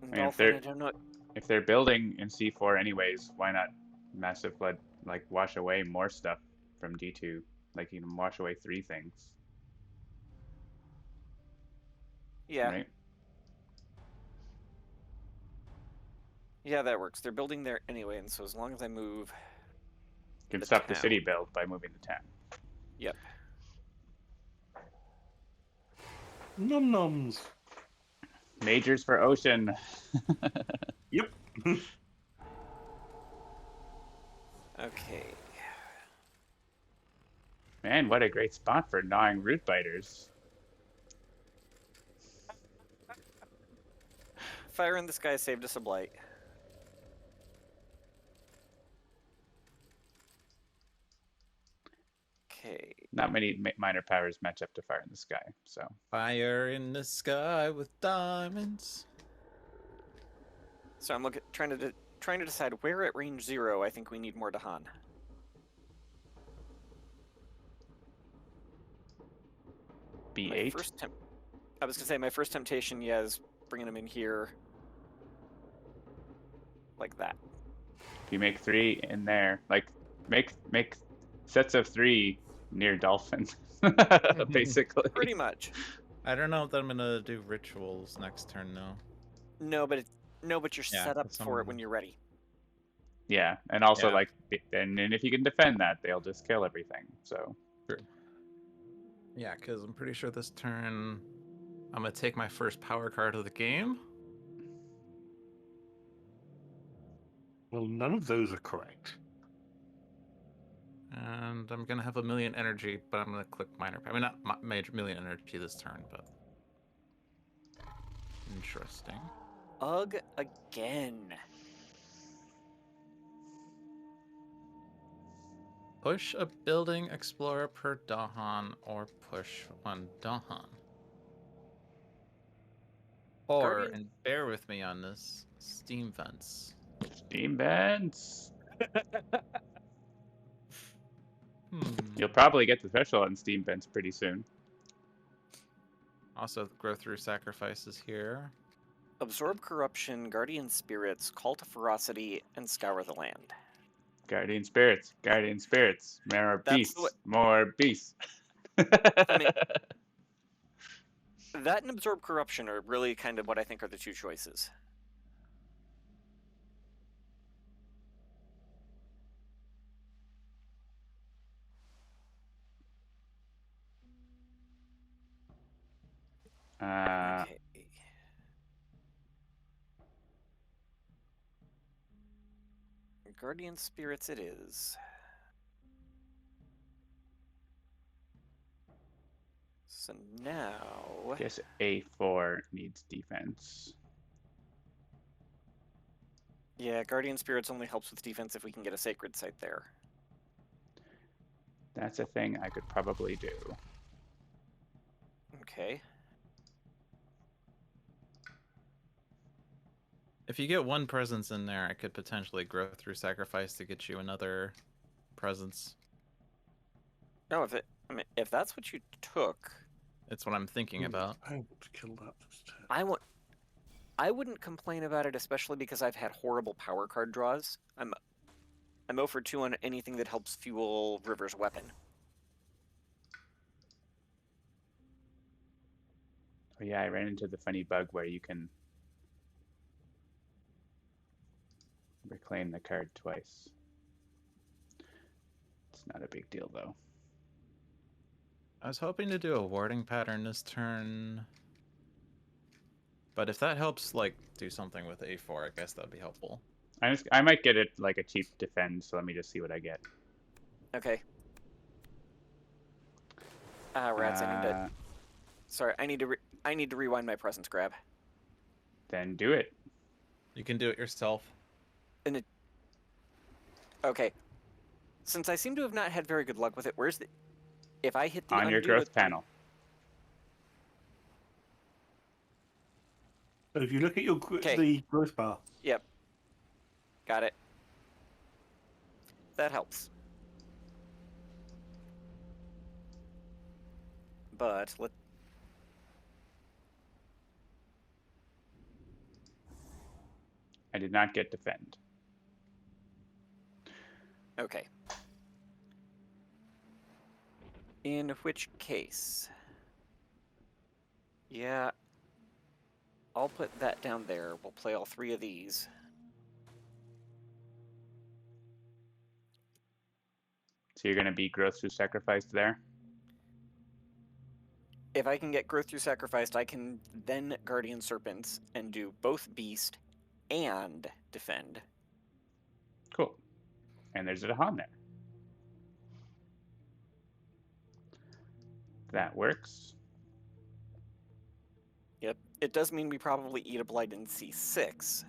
I mean, Dolphin, I don't know. if they're building in C4 anyways, why not massive flood, like wash away more stuff from D2? Like you can wash away 3 things, Yeah, right? yeah, that works. They're building there anyway, and so as long as I move, You can the stop the town. city build by moving the town. Yep. Num nums. Majors for ocean. Yep. Okay. Man, what a great spot for gnawing root biters. Fire in the sky saved us a blight. Okay. Not many minor powers match up to fire in the sky, so Fire in the sky with diamonds. So I'm trying to decide where at range 0 I think we need more Dahan. My B8. first I was gonna say my first temptation, yeah, is bringing him in here, like that. If you make 3 in there, like make sets of 3 near dolphin, basically. Pretty much. I don't know if I'm gonna do rituals next turn though. No, but you're Yeah, set up that's for it something. when you're ready. Yeah, and also Yeah. like, and if you can defend that, they'll just kill everything. So Yeah, because I'm pretty sure this turn I'm gonna take my first power card of the game. Well, none of those are correct. And I'm gonna have 1,000,000 energy, but I'm gonna click minor. I mean, not major 1,000,000 energy this turn, but interesting. Ugh, again. push a building explorer per Dahan or push one Dahan. Or, Guardian- and bear with me on this, steam vents. Steam vents. You'll Hmm. probably get the special on steam vents pretty soon. Also, grow through sacrifices here. Absorb corruption, guardian spirits, call to ferocity, and scour the land. Guardian spirits, more That's beasts, what- more beasts. I mean, that and absorb corruption are really kind of what I think are the two choices. Okay. Guardian spirits it is. So now... Guess A4 needs defense. Yeah, guardian spirits only helps with defense if we can get a sacred site there. That's a thing I could probably do. Okay. If you get one presence in there, I could potentially grow through sacrifice to get you another presence. No, if that's what you took, It's what I'm thinking about. I want to kill that this turn. I wouldn't complain about it, especially because I've had horrible power card draws. I'm 0 for 2 on anything that helps fuel River's weapon. Oh yeah, I ran into the funny bug where you can reclaim the card twice. It's not a big deal though. I was hoping to do a warding pattern this turn. But if that helps, like, do something with A4, I guess that'd be helpful. I might get it like a cheap defend, so let me just see what I get. Okay. Ah, rats! I need to. Sorry, I need to rewind my presence grab. Then do it. You can do it yourself. Okay. Since I seem to have not had very good luck with it, where's the? If I hit the On your undo growth at the- panel. So if you look at your the growth bar, Yep. Got it. That helps. But let. I did not get defend. Okay. In which case, yeah, I'll put that down there. We'll play all 3 of these. So you're gonna be growth through sacrifice there? If I can get growth through sacrificed, I can then Guardian Serpents and do both Beast and Defend. Cool. And there's a Dahan there. That works. Yep. It does mean we probably eat a Blight in C6.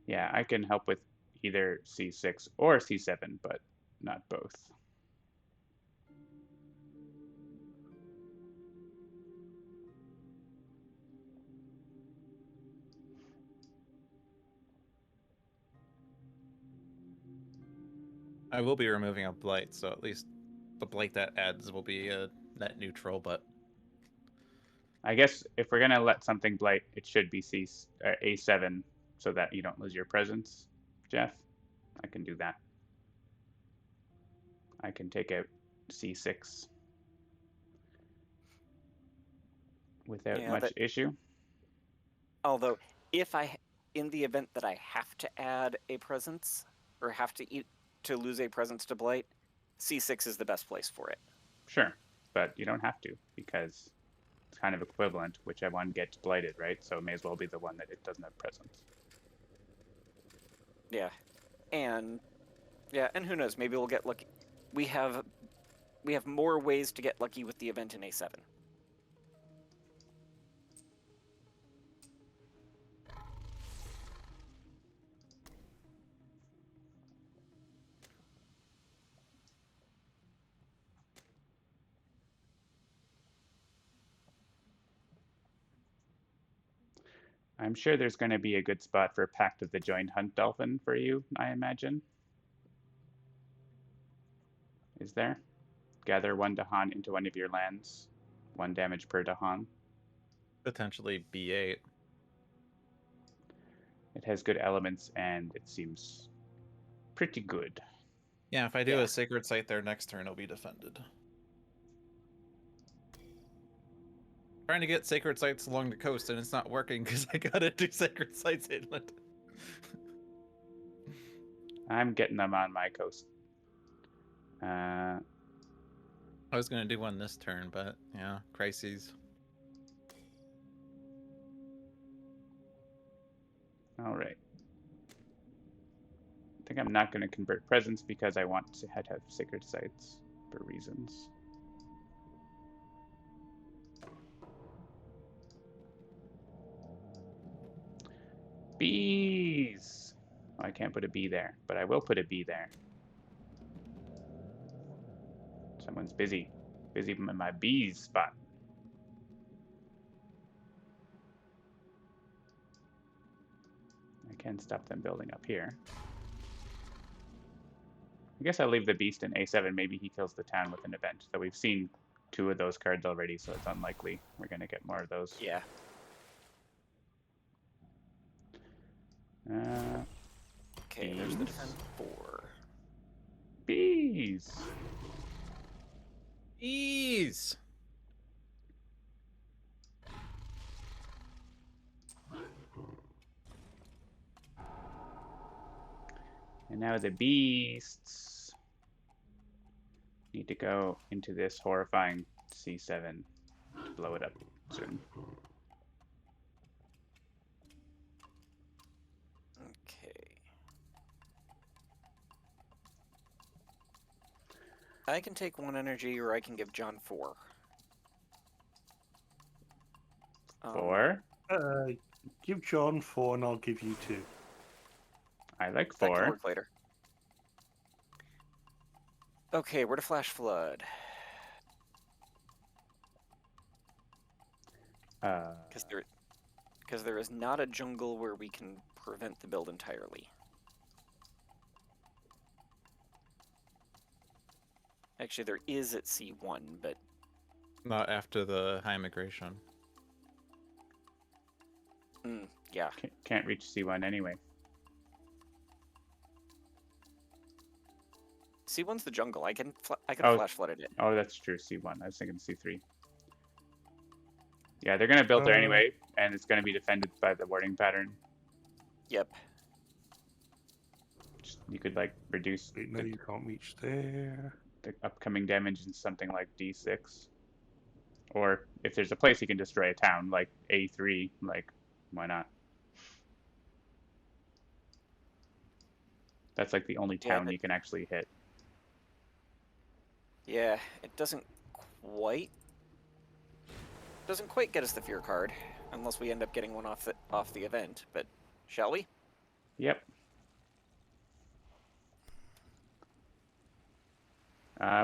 Yeah, I can help with either C6 or C7, but not both. I will be removing a blight, so at least the blight that adds will be a net neutral, but I guess if we're gonna let something blight, it should be A7 so that you don't lose your presence, Jeff. I can do that. I can take out C6 without much issue. Although, in the event that I have to add a presence, or have to lose a presence to Blight, C6 is the best place for it. Sure, but you don't have to, because it's kind of equivalent. Whichever one gets blighted, right? So it may as well be the one that it doesn't have presence. Yeah. And Yeah, and who knows? Maybe we'll get lucky. We have more ways to get lucky with the event in A7. I'm sure there's going to be a good spot for Pact of the Joined Hunt Dolphin for you, I imagine. Is there? Gather 1 Dahan into one of your lands. 1 damage per Dahan. Potentially B8. It has good elements and it seems pretty good. Yeah, if I do Yeah. a Sacred Site there next turn, it'll be defended. Trying to get Sacred Sites along the coast, and it's not working because I gotta do Sacred Sites inland. I'm getting them on my coast. I was gonna do one this turn, but yeah, crises. All right. I think I'm not going to convert presence because I want to have sacred sites for reasons. Bees! Oh, I can't put a bee there, but I will put a bee there. Someone's busy. Busy in my bees spot. I can stop them building up here. I guess I'll leave the beast in A7. Maybe he kills the town with an event. So we've seen 2 of those cards already, so it's unlikely we're going to get more of those. Yeah. Okay, there's the defend 4. Bees! Ease. And now the beasts need to go into this horrifying C7 to blow it up soon. Okay. I can take 1 energy, or I can give John 4. 4? Give John 4 and I'll give you 2. I like That can 4. work later. Okay, where to Flash Flood? Because there is not a jungle where we can prevent the build entirely. Actually, there is at C1, but Not after the high migration. yeah. Can't reach C1 anyway. C1's the jungle. I can Oh. Flash Flooded it. Oh, that's true. C1. I was thinking C3. Yeah, they're going to build there anyway, and it's going to be defended by the warding pattern. Yep. You could, like, reduce Wait, no, you can't reach there. the upcoming damage in something like D6. Or if there's a place you can destroy a town, like A3, like, why not? That's like the only Yeah, town but- you can actually hit. Yeah, it doesn't quite get us the fear card, unless we end up getting one off the event. But shall we? Yep.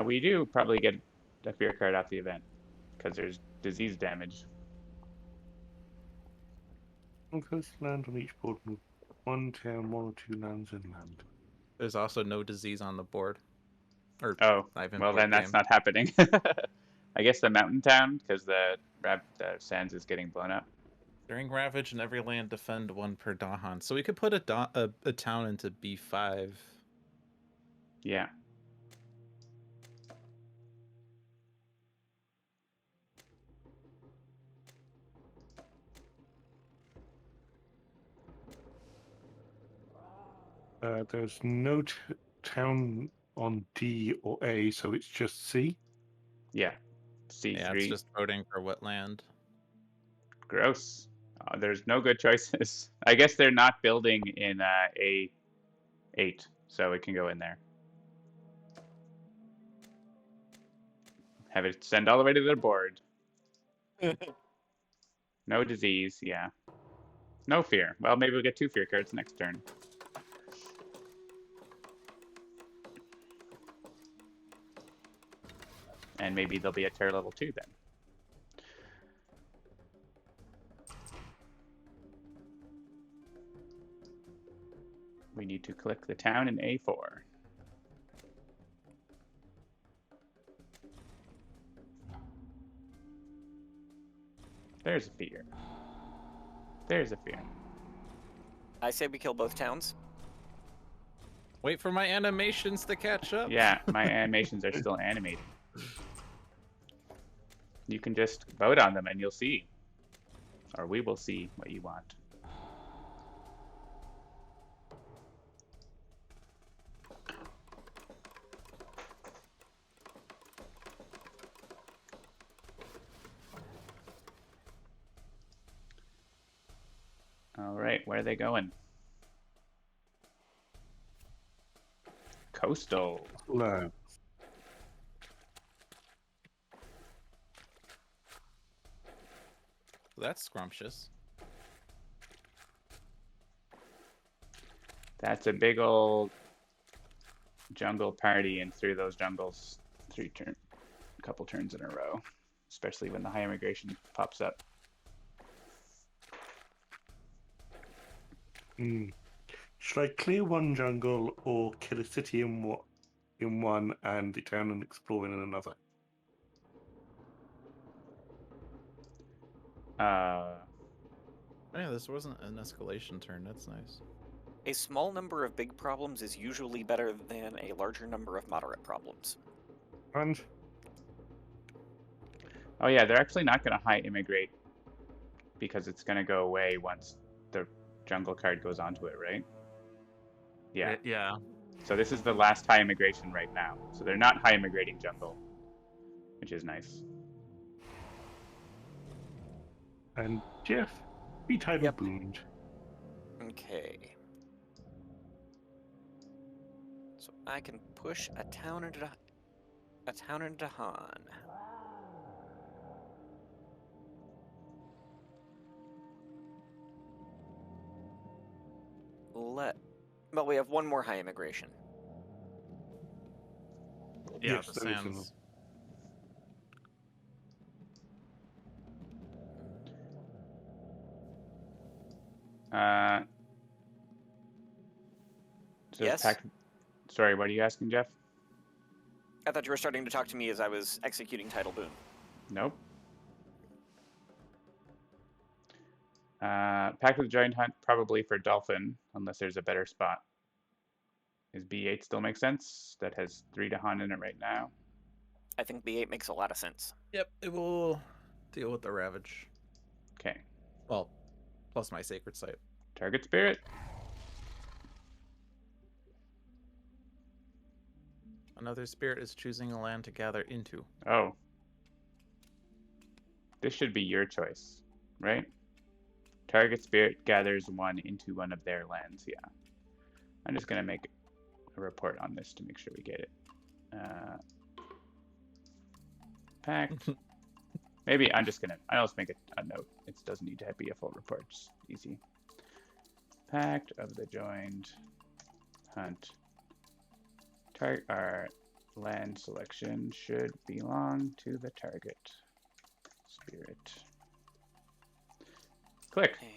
We do probably get a fear card off the event because there's disease damage. One coast land on each board with 1 town, 1 or 2 lands inland. There's also no disease on the board. Or Oh, I've well then that's not happening. I guess the mountain town because the sands is getting blown up. During Ravage, in every land defend 1 per Dahan. So we could put a town into B5. Yeah. There's no town on D or A, so it's just C. Yeah. C3. Yeah, it's just voting for what land. Gross. There's no good choices. I guess they're not building in A8, so it can go in there. Have it send all the way to their board. No disease, yeah. No fear. Well, maybe we'll get 2 fear cards next turn. And maybe there'll be a terror level 2 then. We need to click the town in A4. There's a fear. There's a fear. I say we kill both towns. Wait for my animations to catch up. Yeah, my animations are still animating. You can just vote on them and you'll see. Or we will see what you want. All right, where are they going? Coastal. No. That's scrumptious. That's a big old jungle party and through those jungles a couple turns in a row, especially when the high immigration pops up. Should I clear one jungle or kill a city in one and the town and explore in another? Yeah, this wasn't an escalation turn. That's nice. A small number of big problems is usually better than a larger number of moderate problems. And Oh yeah, they're actually not going to high immigrate because it's going to go away once the jungle card goes onto it, right? Yeah. Yeah. So this is the last high immigration right now. So they're not high immigrating jungle, which is nice. and Jeff, be title Yep. boomed. Okay. So I can push a town into Han. Well, we have one more high immigration. Yeah, Yes, the there is sands. So Yes? Sorry, what are you asking, Jeff? I thought you were starting to talk to me as I was executing Title Boon. Nope. Pact of the Giant Hunt, probably for Dolphin, unless there's a better spot. Is B8 still make sense? That has 3 to Han in it right now. I think B8 makes a lot of sense. Yep, it will deal with the Ravage. Okay. Well, plus my Sacred Site. Target Spirit. Another spirit is choosing a land to gather into. Oh. This should be your choice, right? Target Spirit gathers 1 into one of their lands, yeah. I'm just going to make a report on this to make sure we get it. Pact. Maybe I'm just going to, I'll just make a note. It doesn't need to be a full report, just easy. Pact of the Joined Hunt. Our land selection should belong to the target spirit. Click. And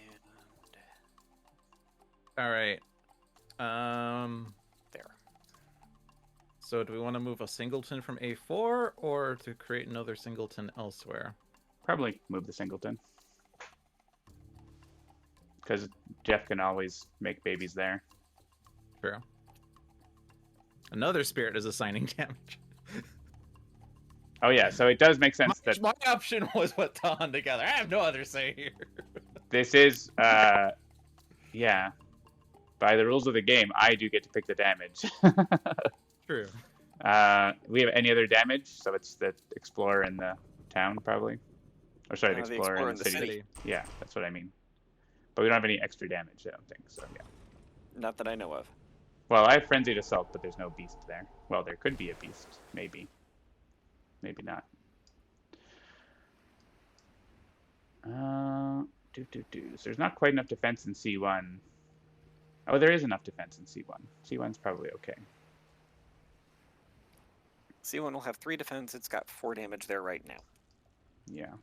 All right. there. So do we want to move a singleton from A4 or to create another singleton elsewhere? Probably move the singleton. Because Jeff can always make babies there. True. Another spirit is assigning damage. Oh yeah, so it does make sense that My option was put Tahan together. I have no other say here. this is, yeah. By the rules of the game, I do get to pick the damage. True. We have any other damage? So it's the Explorer in the town, probably? Or sorry, the Explorer in the city. Yeah, that's what I mean. But we don't have any extra damage, I don't think, so yeah. Not that I know of. Well, I have Frenzied Assault, but there's no beast there. Well, there could be a beast, maybe. Maybe not. So there's not quite enough defense in C1. Oh, there is enough defense in C1. C1's probably okay. C1 will have 3 defense. It's got 4 damage there right now. Yeah.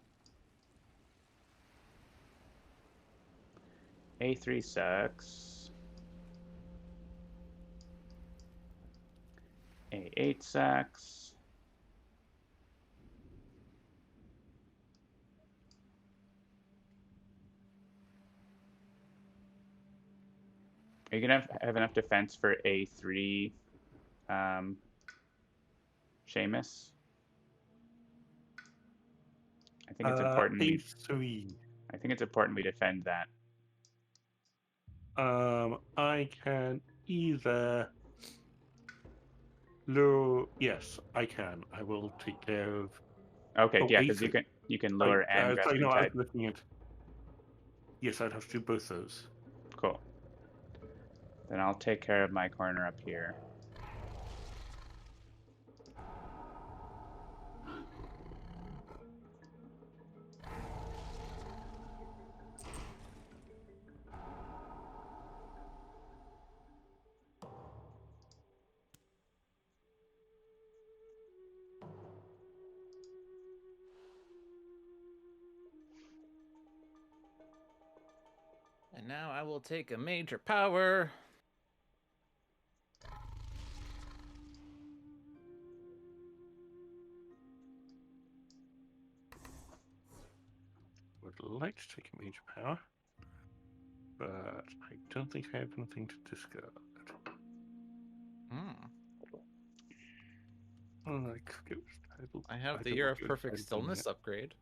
A3 sucks. A8 sucks. Are you gonna have enough defense for A3, Seamus? I think it's important. A3. I think it's important we defend that. I can either lure. Yes, I can. I will take care of. Okay, Oh, yeah, because A3. you can lower and sorry, grasping no, I tide. was looking at. Yes, I'd have to do both those. Cool. Then I'll take care of my corner up here. And now I will take a major power. Would like to take a major power, but I don't think I have anything to discard. I have the Year of Perfect Stillness upgrade.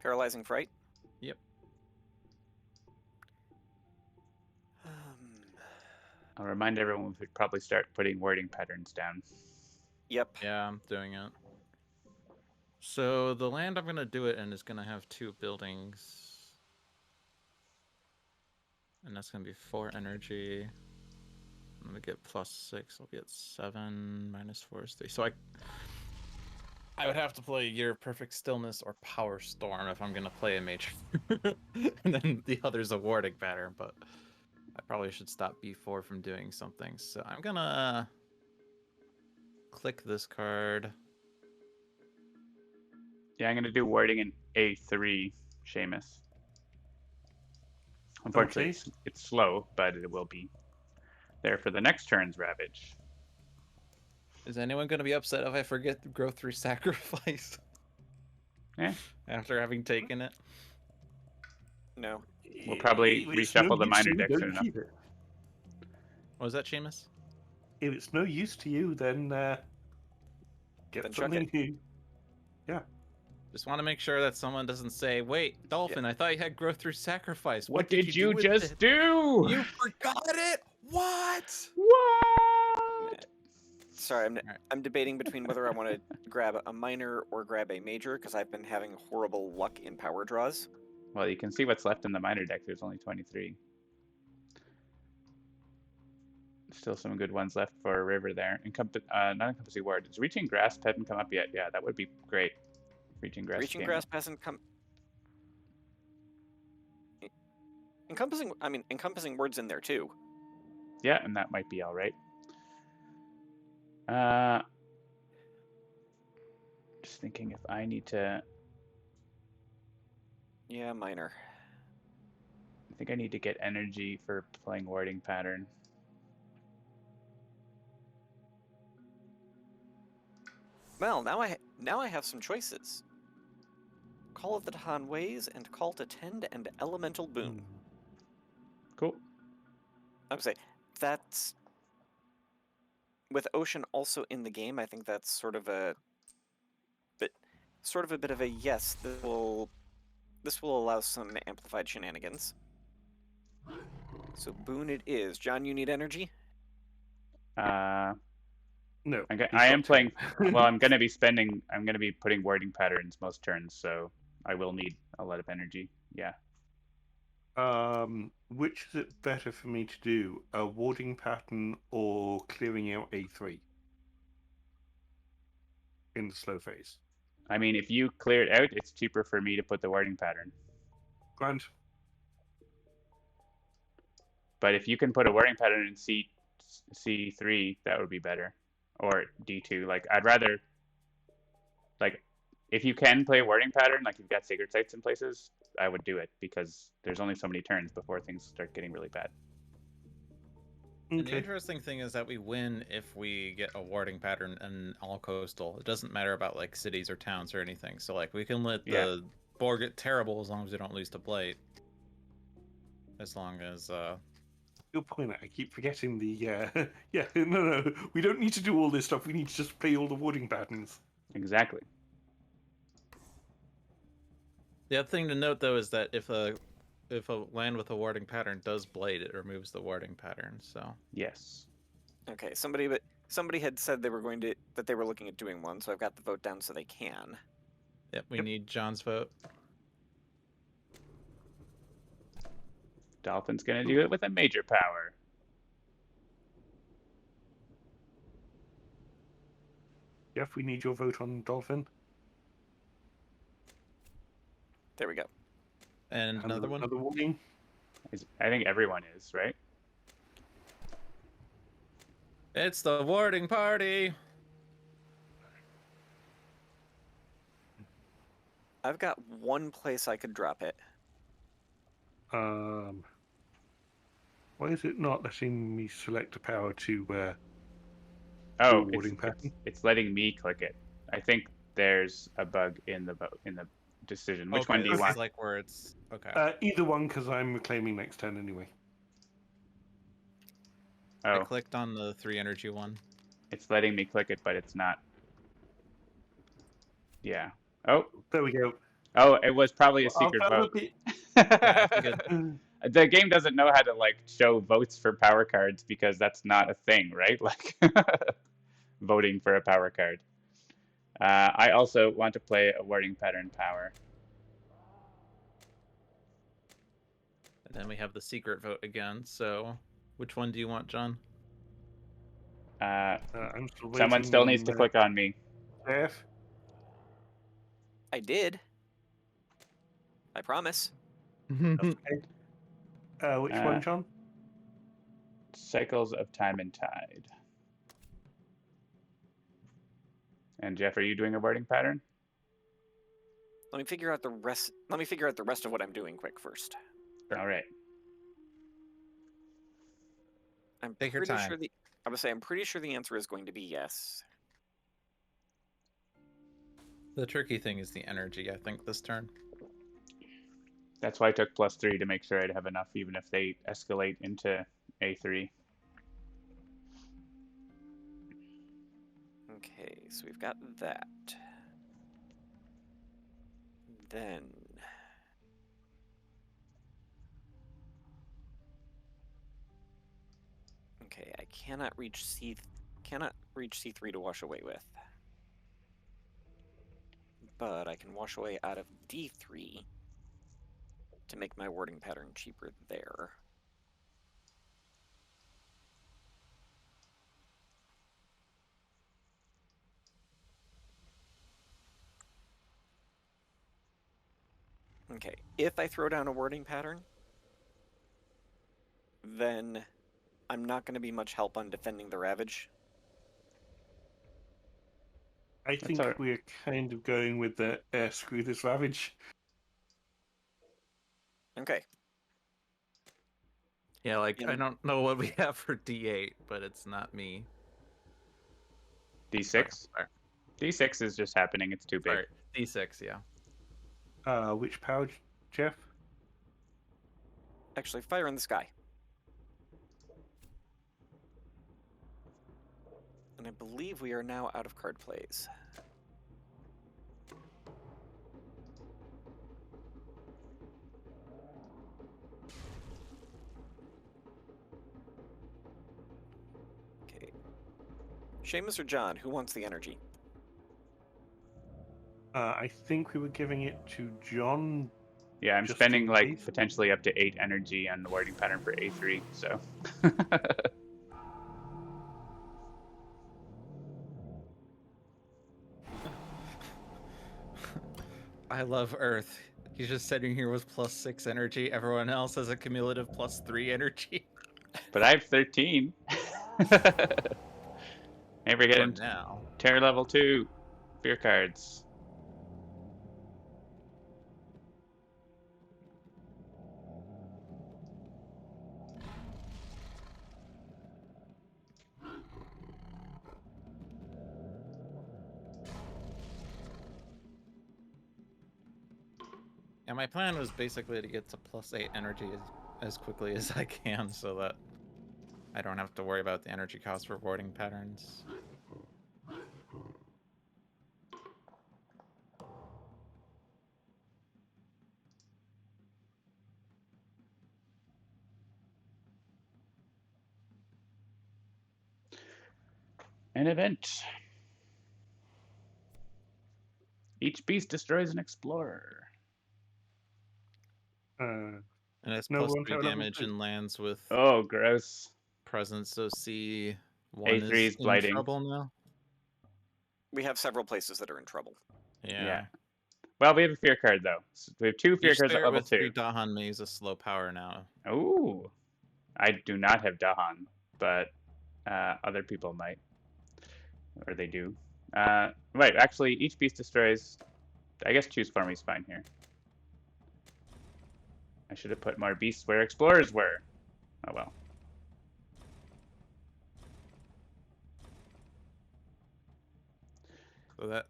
Paralyzing Fright? Yep. I'll remind everyone we should probably start putting wording patterns down. Yep. Yeah, I'm doing it. So the land I'm going to do it in is going to have 2 buildings. And that's going to be 4 energy. I'm going to get +6. I'll be at 7. -4 is 3. So I would have to play Year of Perfect Stillness or Power Storm if I'm going to play a major. And then the other's a warding pattern, but I probably should stop B4 from doing something. So I'm going to click this card. Yeah, I'm going to do wording in A3, Seamus. Unfortunately, Okay. it's slow, but it will be there for the next turn's Ravage. Is anyone going to be upset if I forget the Growth through Sacrifice? Eh. After having taken it? No. We'll probably If it's reshuffle the use minor to you, deck don't soon enough. keep it. What was that, Seamus? If it's no use to you, then get Then chuck something new. Just want to make sure that someone doesn't say, "Wait, Dolphin, I thought you had Growth through Sacrifice. What did you do with just it? do? You forgot it? What?" What? Sorry, Alright. I'm debating between whether I want to grab a minor or grab a major because I've been having horrible luck in power draws. Well, you can see what's left in the minor deck. There's only 23. Still some good ones left for a river there. Not encompassing ward. Does Reaching Grasp hadn't come up yet? Yeah, that would be great. Reaching Grasp. Reaching came Grasp hasn't come. Encompassing words in there too. Yeah, and that might be all right. Just thinking if I need to. Yeah, minor. I think I need to get energy for playing warding pattern. Well, now I have some choices. Call of the Dahan Ways and Call to Tend and Elemental Boon. Cool. I would say that's with Ocean also in the game. I think that's sort of a bit of a yes. This will allow some amplified shenanigans. So Boon it is. John, you need energy? No. I am playing. Well, I'm going to be putting warding patterns most turns, so I will need a lot of energy. Yeah. Which is it better for me to do? A warding pattern or clearing out A3 in the slow phase? I mean, if you clear it out, it's cheaper for me to put the warding pattern. Grand. But if you can put a warding pattern in C3, that would be better. Or D2. Like, I'd rather, like, if you can play a warding pattern, like you've got sacred sites in places, I would do it because there's only so many turns before things start getting really bad. And the Okay. interesting thing is that we win if we get a warding pattern in all coastal. It doesn't matter about like cities or towns or anything. So like we can let Yeah. the board get terrible as long as we don't lose to Blight. As long as Good point. I keep forgetting the. Yeah, no. We don't need to do all this stuff. We need to just play all the warding patterns. Exactly. the other thing to note though is that if a land with a warding pattern does Blight, it removes the warding pattern. So Yes. Okay, somebody had said they were looking at doing one, so I've got the vote down so they can. yep, we Yep. need John's vote. Dolphin's going to do it with a major power. Jeff, we need your vote on Dolphin. There we go. And another one. Another warning. I think everyone is, right? It's the warding party. I've got one place I could drop it. Why is it not letting me select a power to Oh, warding pattern? it's letting me click it. I think there's a bug in the decision. Which one do you this want? is like where it's okay. Either one, because I'm reclaiming next turn anyway. I Oh, clicked on the 3 energy one. it's letting me click it, but it's not. Yeah. Oh, There we go. oh, it was probably a I'll secret develop vote. it. I figured- The game doesn't know how to like show votes for power cards because that's not a thing, right? Like voting for a power card. I also want to play a wording pattern power. And then we have the secret vote again. So, which one do you want, John? I'm still Someone waiting still needs to on, click on me. Jeff. I did. I promise. Okay. Which one, John? Cycles of Time and Tide. And Jeff, are you doing a wording pattern? Let me figure out the rest. Let me figure out the rest of what I'm doing quick first. All right. I'm Take your pretty time. sure I would say I'm pretty sure the answer is going to be yes. The tricky thing is the energy, I think, this turn. That's why I took +3 to make sure I'd have enough, even if they escalate into A3. Okay, so we've got that. Then okay, I cannot reach C3 to wash away with. But I can wash away out of D3 to make my wording pattern cheaper there. Okay, if I throw down a wording pattern, then I'm not going to be much help on defending the Ravage. I think all right. we're kind of going with the screw this Ravage. Okay, Yeah, like, You I know- don't know what we have for D8, but it's not me. D6? Sorry. D6 is just happening. It's too big. Sorry. D6, yeah. Which power, Jeff? actually, Fire in the Sky. And I believe we are now out of card plays. Okay. Seamus or John, who wants the energy? I think we were giving it to John. Yeah, I'm Just spending in like case. potentially up to 8 energy on the wording pattern for A3, so. I love Earth. He's just sitting here with +6 energy. Everyone else has a cumulative +3 energy. But I have 13. Maybe we're For getting now. Terror level 2 fear cards. Yeah, my plan was basically to get to +8 energy as quickly as I can so that I don't have to worry about the energy cost rewarding patterns. An event. Each beast destroys an explorer. Uh, And it's No +3 one tower level damage 2. and lands with Oh, gross. presence, so C1 A3 is is in blighting. trouble now. We have several places that are in trouble. Yeah. Well, we have a fear card though. So we have 2 fear You cards at share it level with 2. 3 Dahan Maze a slow power now. Ooh. I do not have Dahan, but other people might. Or they do. Right, actually, each beast destroys. I guess choose for me is fine here. I should have put more beasts where explorers were. Oh well. So that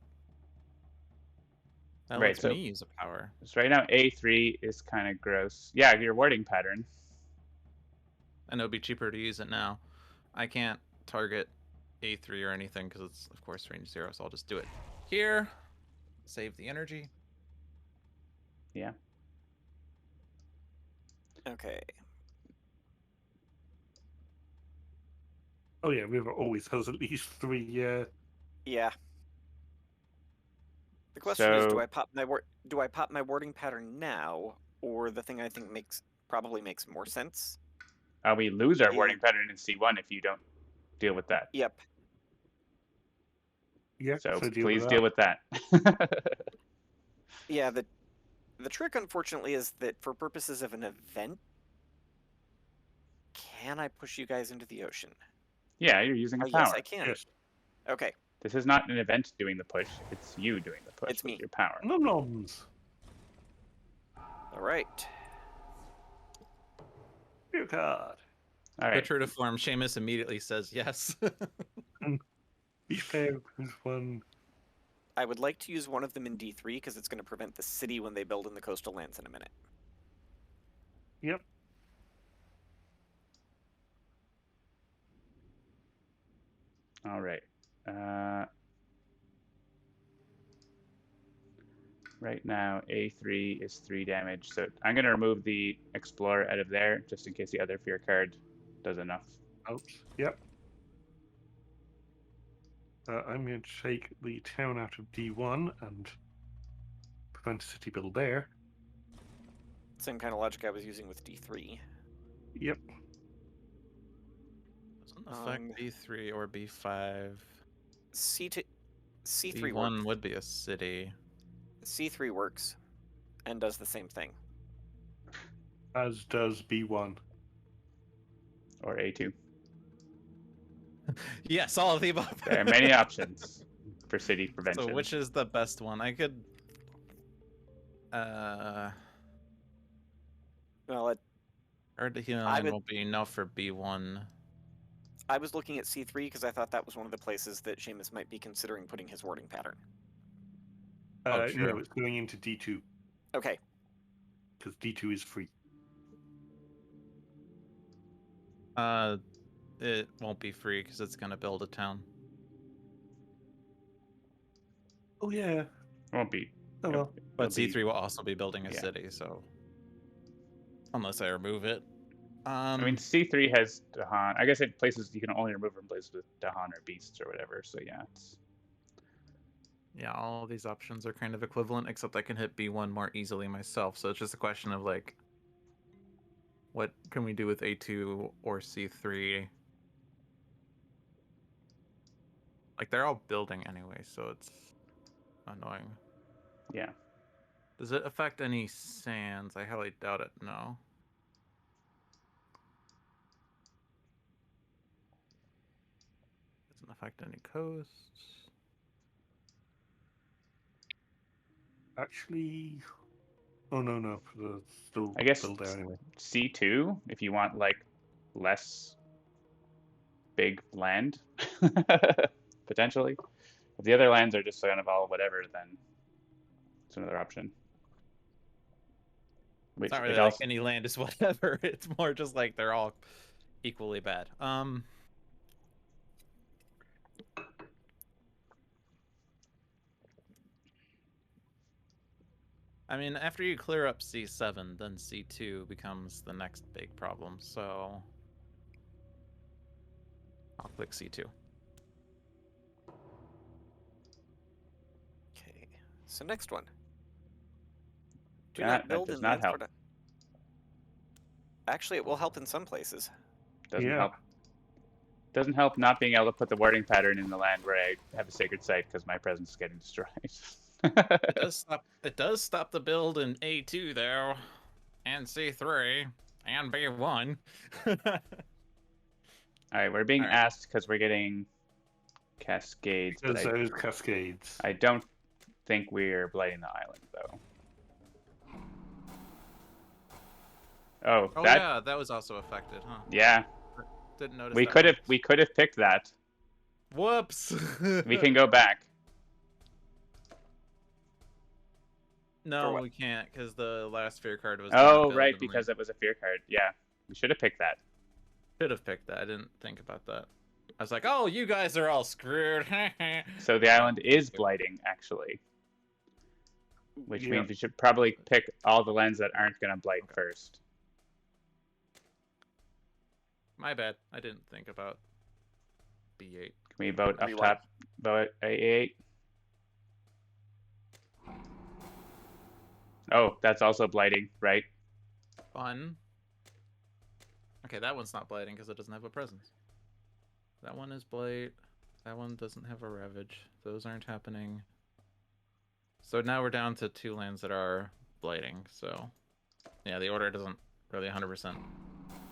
Right, lets so- me use a power. So right now, A3 is kind of gross. Yeah, your warding pattern. And it would be cheaper to use it now. I can't target A3 or anything because it's, of course, range 0, so I'll just do it here. Save the energy. Yeah. Okay. Oh yeah, River always has at least 3. Yeah. The question is, do So- I pop my warding pattern now, or the thing I think probably makes more sense? We lose our Yeah. warding pattern in C1 if you don't deal with that. Yep. Yeah. So deal please with deal that. with that. Yeah. The trick, unfortunately, is that for purposes of an event, can I push you guys into the ocean? Yeah, you're using a Oh, power. yes, I can. Yes. Okay. This is not an event doing the push. It's you doing the push It's with me. your power. Nom noms. All right. Fear card. All The right. true to form, Seamus immediately says yes. Each player has 1. I would like to use one of them in D3 because it's going to prevent the city when they build in the coastal lands in a minute. Yep. All right. Right now, A3 is 3 damage. So I'm going to remove the Explorer out of there just in case the other fear card does enough. Oops. Yep. I'm going to take the town out of D1 and prevent a city build there. Same kind of logic I was using with D3. Yep. Doesn't affect B3 or B5. C3 B1 works. would be a city. C3 works and does the same thing. As does B1. Or A2. Yes, all of the above. There are many options for city prevention. So which is the best one? I could... Well, Earth to Healing I would- won't be enough for B1. I was looking at C3 because I thought that was one of the places that Seamus might be considering putting his warding pattern. Oh, No, sure. it's going into D2 Okay. because D2 is free. It won't be free because it's gonna build a town. Oh yeah. Won't be. Oh well. But It'll be- C3 will also be building a Yeah. city, so... Unless I remove it. I mean, C3 has Dahan. I guess it places you can only remove from places with Dahan or beasts or whatever. So yeah, it's Yeah, all of these options are kind of equivalent, except I can hit B1 more easily myself, so it's just a question of, like, what can we do with A2 or C3? Like, they're all building anyway, so it's annoying. yeah. Does it affect any sands? I highly doubt it. No. Doesn't affect any coasts. Actually, oh no, still I guess still there anyway. C2 if you want like less big land, potentially. If the other lands are just kind of all whatever, then it's another option. Which It's not it really like also, any land is whatever. It's more just like they're all equally bad. I mean, after you clear up C7, then C2 becomes the next big problem. So I'll click C2. Okay. So next one. Do that not build does in not lands help. for Actually, it will help in some places. Doesn't Yeah. help. Doesn't help not being able to put the wording pattern in the land where I have a sacred site because my presence is getting destroyed. It does stop. It does stop the build in A2 though, and C3 and B1. All right, we're being All right. asked because we're getting cascades, but Because those cascades. I don't think we're blighting the island though. Oh, Oh that yeah, that was also affected, huh? yeah. Didn't notice. We that could have once. picked that. Whoops. We can go back. No, what? we can't because the last fear card was. Oh, right, because it was a fear card. Yeah, we should have picked that. should have picked that. I didn't think about that. I was like, oh, you guys are all screwed. So the island is blighting, actually. Which Yeah. means we should probably pick all the lands that aren't going to blight first. My bad. I didn't think about B8. Can we vote up B1. top? Vote A8. Oh, that's also blighting, right? Fun. Okay, that one's not blighting because it doesn't have a presence. That one is blight. That one doesn't have a ravage. Those aren't happening. So now we're down to 2 lands that are blighting. So yeah, the order doesn't really 100%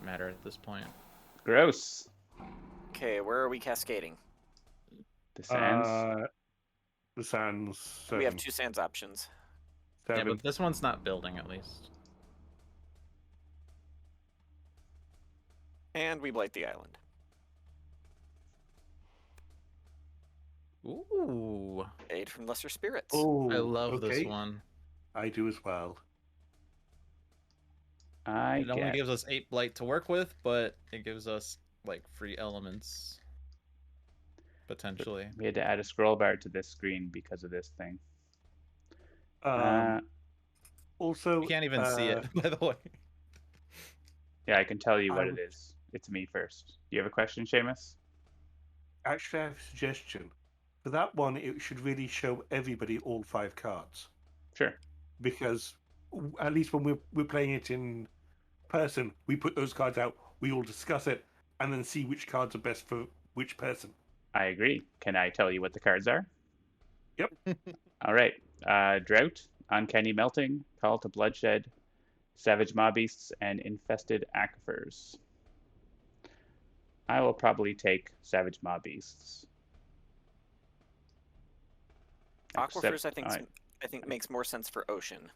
matter at this point. Gross. Okay, where are we cascading? The sands. The sands. We have 2 sands options. Yeah, 7. but this one's not building at least. And we blight the island. Ooh, Aid from lesser spirits. Oh, I love this okay. one. I do as well. I It only get. gives us 8 blight to work with, but it gives us like free elements potentially. We had to add a scroll bar to this screen because of this thing. Also, You can't even see it, by the way. Yeah, I can tell you what I it is. It's me first. Do you have a question, Seamus? Actually, I have a suggestion. For that one, it should really show everybody all 5 cards. Sure. Because at least when we're playing it in person, we put those cards out, we all discuss it, and then see which cards are best for which person. I agree. Can I tell you what the cards are? Yep. All right. Drought, Uncanny Melting, Call to Bloodshed, Savage Mob Beasts, and Infested Aquifers. I will probably take Savage Mob Beasts. Aquifers, I Alright. think makes more sense for ocean.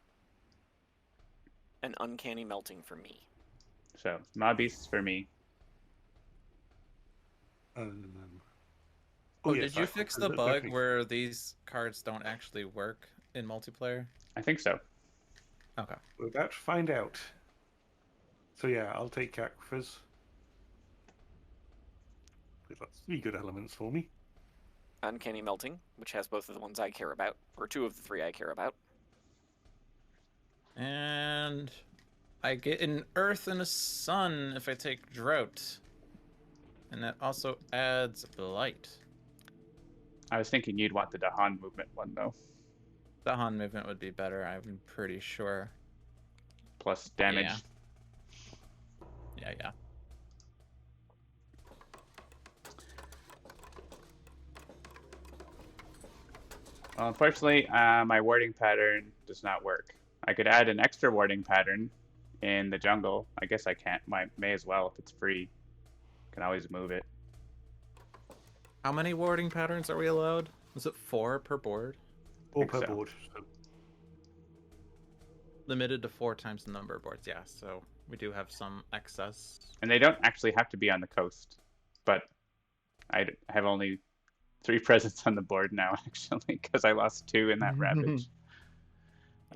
And uncanny melting for me. So, Mob Beasts for me. Oh, yes, did you I- fix the that bug makes- where these cards don't actually work in multiplayer? I think so. Okay. We're about to find out. So yeah, I'll take Aquifers. That's 3 good elements for me. Uncanny melting, which has both of the ones I care about, or 2 of the 3 I care about. And I get an earth and a sun if I take drought. And that also adds blight. I was thinking you'd want the Dahan movement one, though. The Han movement would be better, I'm pretty sure. Plus damage. Yeah. Yeah. Well, unfortunately, my wording pattern does not work. I could add an extra warding pattern in the jungle. I guess I can't. May as well if it's free. Can always move it. How many warding patterns are we allowed? Is it 4 per board? Or think per so. board. So Limited to 4 times the number of boards, yeah. So we do have some excess. And they don't actually have to be on the coast, but I have only 3 presents on the board now, actually, because I lost 2 in that ravage.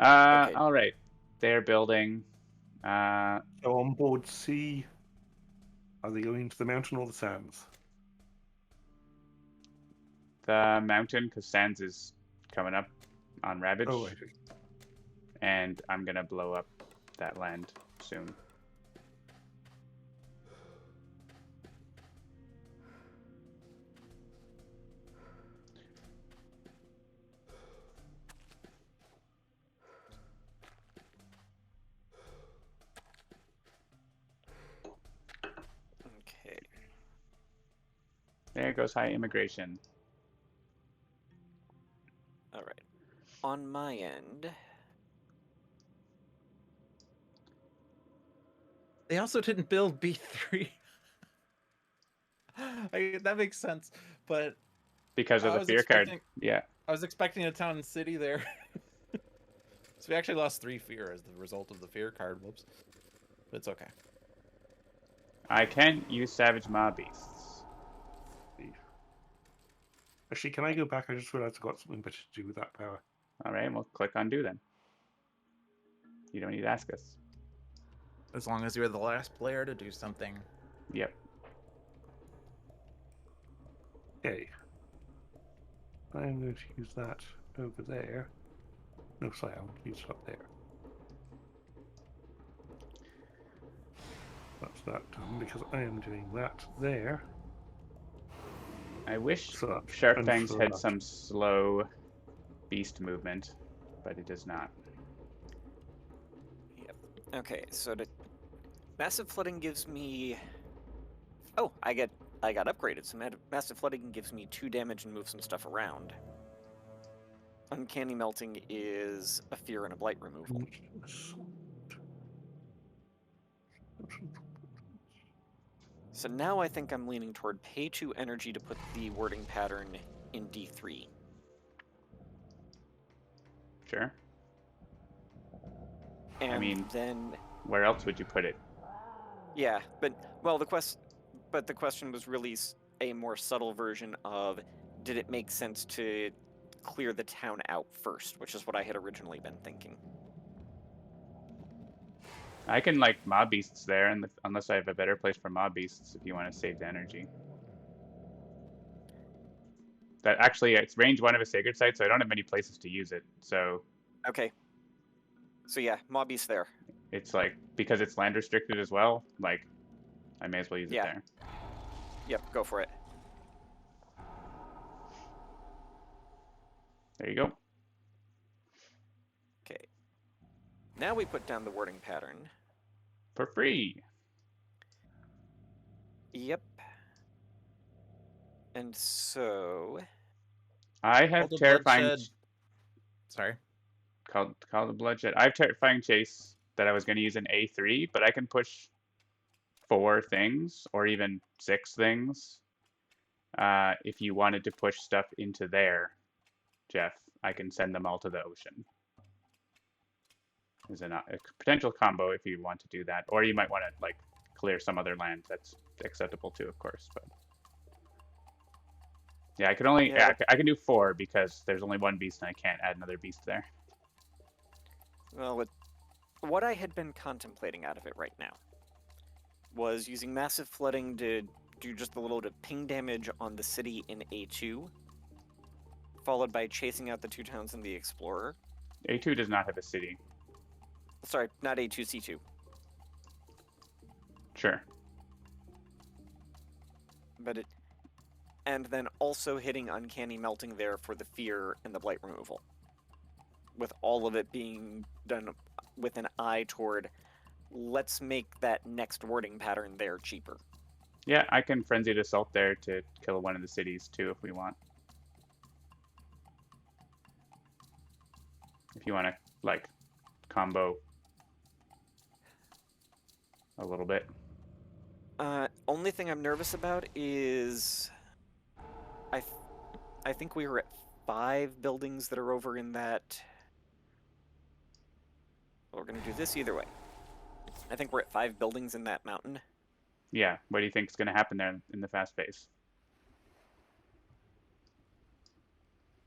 Okay. All right, they're building. So on board C, are they going to the mountain or the sands? The mountain, because Sands is coming up on ravage, Oh, I see. and I'm gonna blow up that land soon. Okay. There goes high immigration. All right. On my end, They also didn't build B3. That makes sense, but Because of I the was fear card. expecting- Yeah. I was expecting a town and city there. So we actually lost 3 fear as the result of the fear card. Whoops. But it's okay. I can use Savage Mob Beasts. Actually, can I go back? I just realized I've got something better to do with that power. All right, we'll click on do then. You don't need to ask us. As long as you're the last player to do something. Yep. Okay. I'm going to use that over there. No, sorry, I want to use it up there. That's that done because I am doing that there. I wish So that- Sharp and Fangs so had that. some slow beast movement, but it does not. okay. So massive flooding gives me. Oh, I got upgraded. So massive flooding gives me 2 damage and moves some stuff around. Uncanny melting is a fear and a blight removal. So now I think I'm leaning toward pay 2 energy to put the wording pattern in D3. Sure. And mean- then Where else would you put it? yeah, but the question was really a more subtle version of did it make sense to clear the town out first, which is what I had originally been thinking. I can like Mob Beasts there, and unless I have a better place for Mob Beasts, if you want to save the energy. That actually, it's range 1 of a sacred site, so I don't have many places to use it. So Okay. So yeah, Mobby's there. it's like, because it's land restricted as well, like, I may as well use it Yeah. there. Yep, go for it. There you go. Okay. Now we put down the wording pattern. For free. Yep. And so I Call have the terrifying. bloodshed. Sorry. Call the bloodshed. I have terrifying chase that I was going to use in A3, but I can push 4 things or even 6 things. If you wanted to push stuff into there, Jeff, I can send them all to the ocean. Is a potential combo if you want to do that, or you might want to like clear some other land. That's acceptable too, of course. But yeah, I can only Yeah. I can do 4 because there's only 1 beast and I can't add another beast there. well, what I had been contemplating out of it right now was using massive flooding to do just a little bit of ping damage on the city in A2, followed by chasing out the 2 towns in the Explorer. A2 does not have a city. Sorry, not A2, C2. Sure. But and then also hitting Uncanny Melting there for the fear and the blight removal. With all of it being done with an eye toward let's make that next wording pattern there cheaper. Yeah, I can Frenzied Assault there to kill one of the cities too if we want. if you want to like combo a little bit. Only thing I'm nervous about is I think we were at 5 buildings that are over in that. We're gonna do this either way. I think we're at 5 buildings in that mountain. Yeah, what do you think is going to happen there in the fast phase?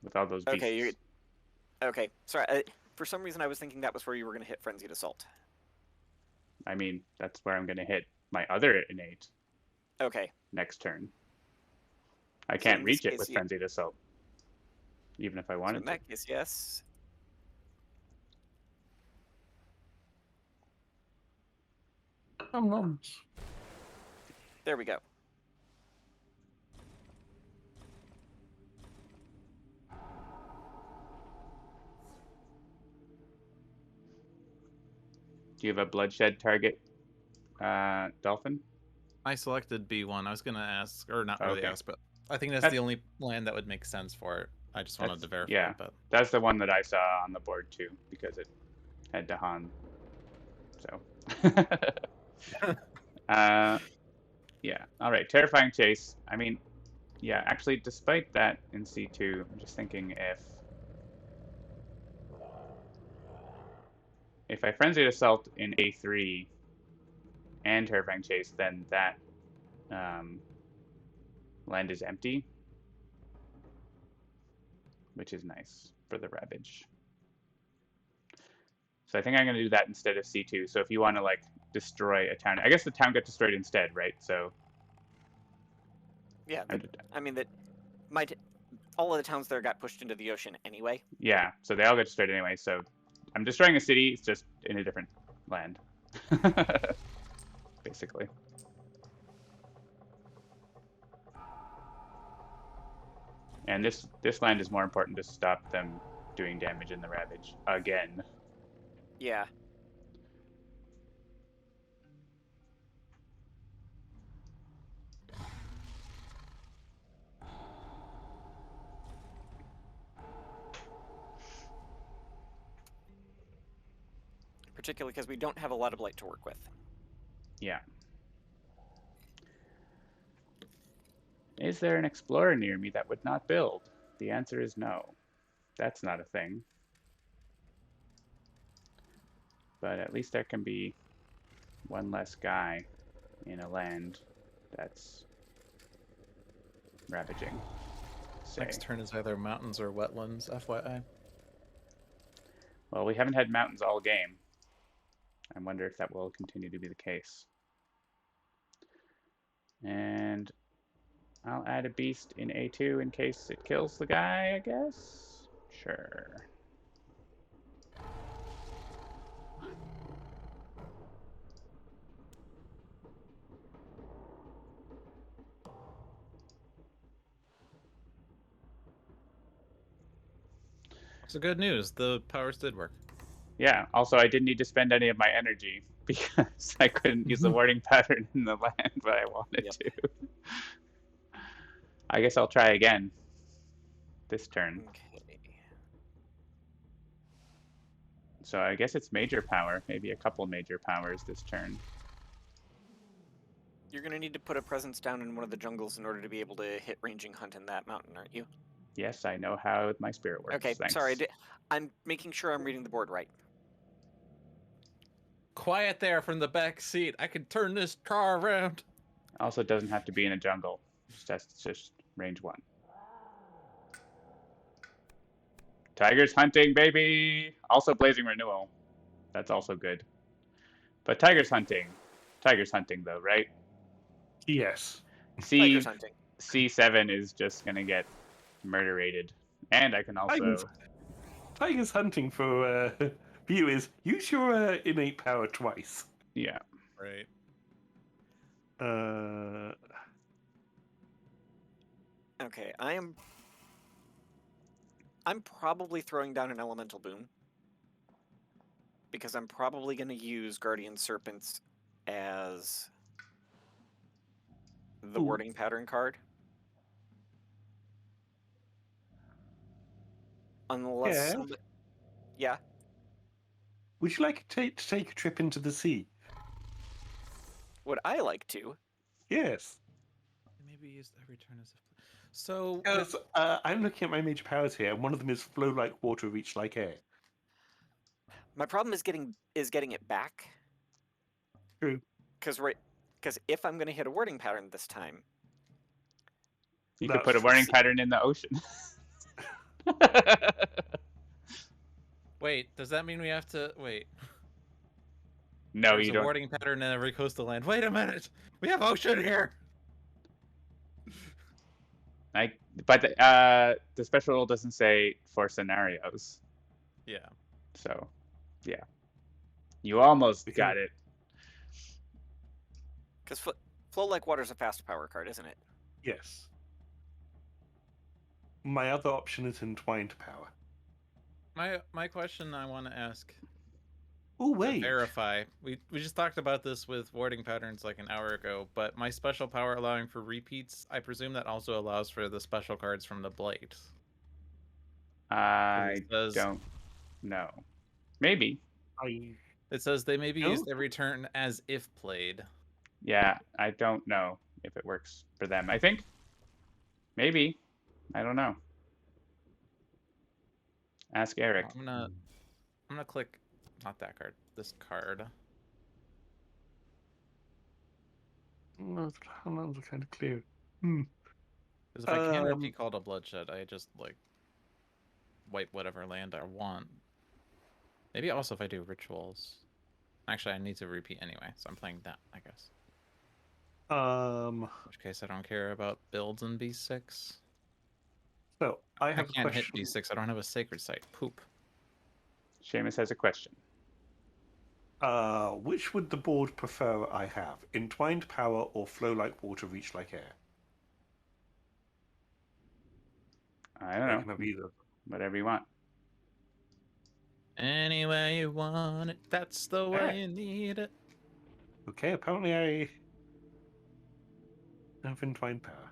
With all those beasts. Okay, okay. Sorry, for some reason I was thinking that was where you were gonna hit Frenzied Assault. I mean, that's where I'm going to hit my other innate Okay. next turn. I So can't in this reach it case, with you- Frenzied Assault, even if I So wanted in to. that case, yes. There we go. Do you have a bloodshed target, Dolphin? I selected B1. I was gonna ask, or not really Okay. ask, but I think that's That- the only land that would make sense for it. I just wanted to verify. yeah. But That's the one that I saw on the board too, because it had Dahan. So. Yeah. All right. Terrifying Chase. I mean, yeah. Actually, despite that in C2, I'm just thinking if I Frenzied Assault in A3 and Terrifying Chase, then that land is empty, which is nice for the Ravage. So I think I'm going to do that instead of C2. So if you want to like destroy a town, I guess the town got destroyed instead, right? So Yeah. I'm- I mean that all of the towns there got pushed into the ocean anyway. yeah, so they all get destroyed anyway. So I'm destroying a city, it's just in a different land, basically. And this land is more important to stop them doing damage in the Ravage again. Yeah. Particularly because we don't have a lot of light to work with. Yeah. Is there an explorer near me that would not build? The answer is no. That's not a thing. But at least there can be one less guy in a land that's ravaging. Say. next turn is either mountains or wetlands. FYI. Well, we haven't had mountains all game. I wonder if that will continue to be the case. And I'll add a beast in A2 in case it kills the guy, I guess? Sure. So good news. The powers did work. Yeah, also I didn't need to spend any of my energy because I couldn't use the warding pattern in the land, but I wanted Yep. to. I guess I'll try again this turn. Okay. So I guess it's major power, maybe a couple major powers this turn. You're gonna need to put a presence down in one of the jungles in order to be able to hit ranging hunt in that mountain, aren't you? Yes, I know how my spirit works. Okay, Thanks. sorry. I'm making sure I'm reading the board right. Quiet there from the back seat. I can turn this car around. Also, it doesn't have to be in a jungle. It's just range 1. Tigers hunting, baby! Also, Blazing Renewal. That's also good. But Tigers hunting though, right? Yes. Tigers hunting. C7 is just gonna get murderated. And I can also... Tigers hunting for viewers. Use your innate power twice. Yeah. Right. Okay, I'm probably throwing down an elemental boom because I'm probably going to use Guardian Serpents as the Ooh. warding pattern card. Unless Yeah. Yeah. Would you like to take a trip into the sea? Would I like to? Yes. Maybe used every turn as a. So Because I'm looking at my major powers here, and one of them is flow like water, reach like air. My problem is getting it back. True. Because if I'm going to hit a wording pattern this time, You could That's put a true. warning pattern in the ocean. wait, does that mean we have to wait? No, There's you a don't. warding pattern in every coastal land. Wait a minute, we have ocean here. But the special rule doesn't say for scenarios. Yeah. So, yeah. You almost We can- got it. because flow like water is a fast power card, isn't it? Yes. My other option is entwined power. My question I want to ask Oh to wait. verify. We just talked about this with warding patterns like an hour ago, but my special power allowing for repeats, I presume that also allows for the special cards from the Blight. I It says- don't know. Maybe. It says they may be No? used every turn as if played. Yeah, I don't know if it works for them. I think. Maybe. I don't know. Ask Eric. I'm gonna click not that card, this card. No, how long's it kind of clear? Hmm. Because if I can't Um, repeat Call to Bloodshed, I just like wipe whatever land I want. Maybe also if I do rituals. Actually, I need to repeat anyway, so I'm playing that, I guess. In which case, I don't care about builds in B6. So I I have a can't question. hit B6. I don't have a sacred site. Poop. Seamus has a question. Which would the board prefer I have? Entwined power or flow like water, reach like air? I don't I know. can have either. Whatever you want. Any way you want it, that's the way Alright. you need it. Okay, apparently I have entwined power.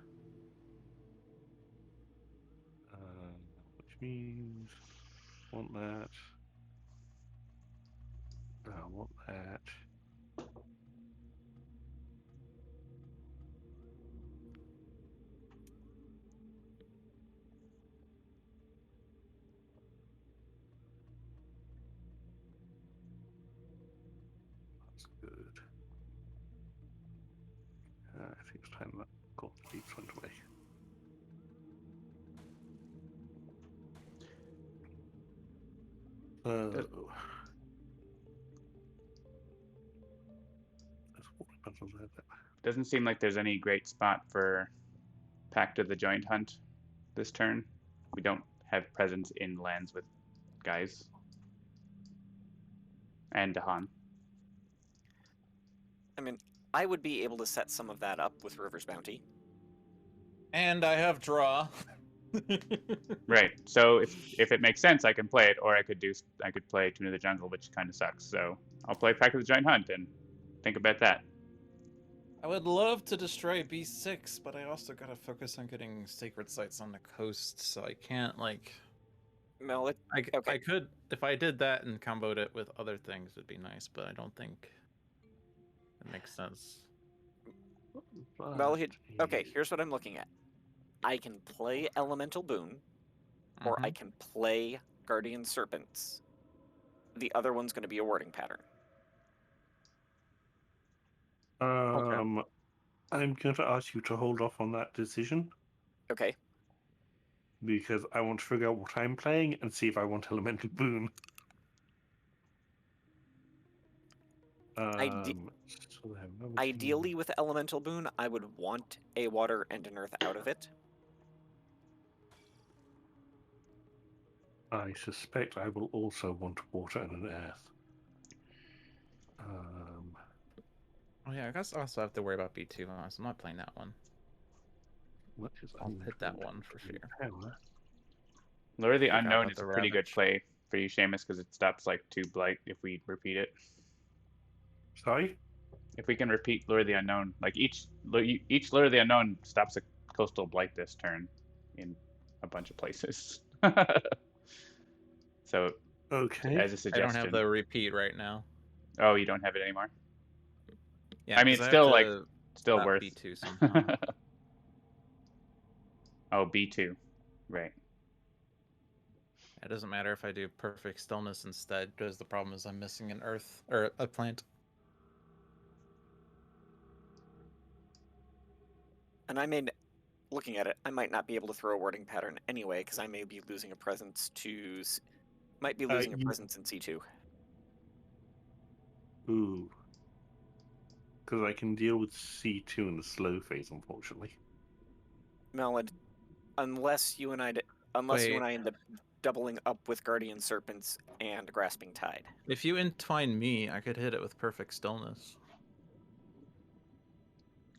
Which means want that. I want that. That's good. I think it's time that got the deep went away. There's water puzzles there. Doesn't seem like there's any great spot for Pact of the Joint Hunt this turn. We don't have presence in lands with guys. And Dahan. I mean, I would be able to set some of that up with River's Bounty. And I have draw. Right. So if it makes sense, I can play it, or I could play Tune of the Jungle, which kind of sucks. So I'll play Pact of the Giant Hunt and think about that. I would love to destroy B6, but I also gotta focus on getting sacred sites on the coast, so I can't like. No, I could if I did that and comboed it with other things, it'd be nice, but I don't think it makes sense. well, okay, here's what I'm looking at. I can play Elemental Boon, or I can play Guardian Serpents. The other one's going to be a wording pattern. I'm going to ask you to hold off on that decision Okay. because I want to figure out what I'm playing and see if I want Elemental Boon. Ideally, with Elemental Boon, I would want a water and an earth out of it. I suspect I will also want water and an earth. Oh yeah, I guess I also have to worry about B2, so I'm not playing that one. What is I'll hit that one for sure. power? Lure of the Forgot Unknown about is the a pretty good Ravage. play for you, Seamus, because it stops like 2 Blight if we repeat it. Sorry? If we can repeat Lure of the Unknown, like each Lure of the Unknown stops a coastal Blight this turn in a bunch of places. So Okay. as a I suggestion. don't have the repeat right now. Oh, you don't have it anymore. Yeah, I mean, 'cause it's have still like to still stop worth. B2 somehow. Oh, B2, right? It doesn't matter if I do perfect stillness instead, because the problem is I'm missing an earth or a plant. And looking at it, I might not be able to throw a wording pattern anyway, because I may be losing a presence to, might be losing a you- presence in C2. Ooh. Because I can deal with C2 in the slow phase, unfortunately. Melod, unless you and I Wait. end up doubling up with Guardian Serpents and Grasping Tide. If you entwine me, I could hit it with perfect stillness.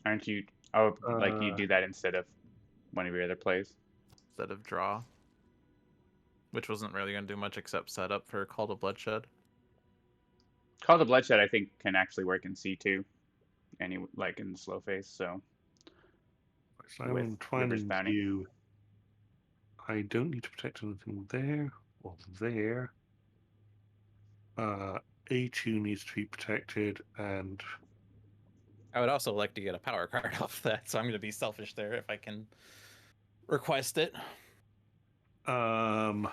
Aren't you? Oh, like you Uh, do that instead of one of your other plays. Instead of draw. Which wasn't really going to do much except set up for Call to Bloodshed. Call to Bloodshed, I think, can actually work in C2, like in the slow phase. So so I'm with River's entwining Bounty. you. I don't need to protect anything there or there. A2 needs to be protected, and I would also like to get a power card off that, so I'm going to be selfish there if I can request it. I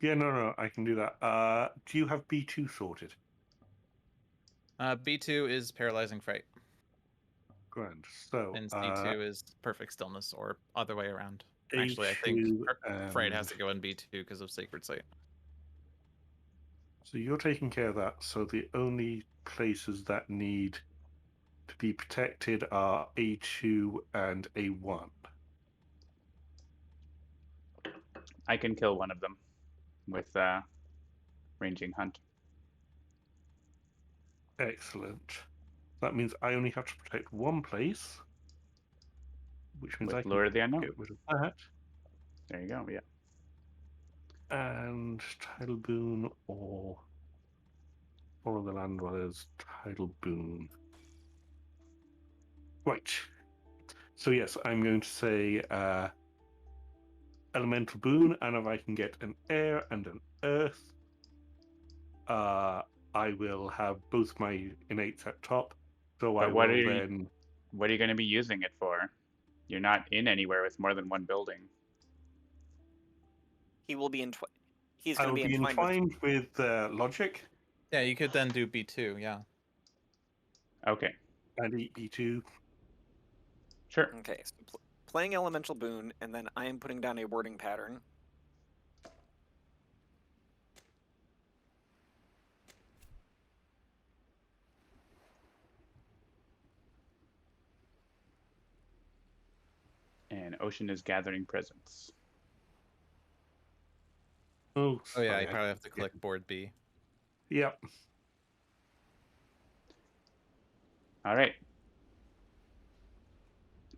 no, I can do that. Do you have B2 sorted? B2 is Paralyzing Fright, Grand. So and C2 is Perfect Stillness, or other way around. Actually, I A2 think Fright has and- to go in B2 because of Sacred Sight. So you're taking care of that. So the only places that need to be protected are A2 and A1. I can kill one of them with Ranging Hunt. Excellent. That means I only have to protect one place, which means With I can Lure of the Unknown. get rid of that. There you go. Yeah. And Tidal Boon or Follow the Land Dwellers, Tidal Boon. Right. So yes, I'm going to say Elemental Boon, and if I can get an air and an earth, I will have both my innates at top. So But I what will are you- then. What are you going to be using it for? You're not in anywhere with more than one building. He will be he's I going will to be be entwined with with Logic Yeah, you could then do B2, yeah. Okay. and eat B2. Sure. Okay, so playing Elemental Boon, and then I am putting down a wording pattern. And Ocean is gathering presence. Oh, Oh yeah, sorry, you probably have to click board B. Yep. All right.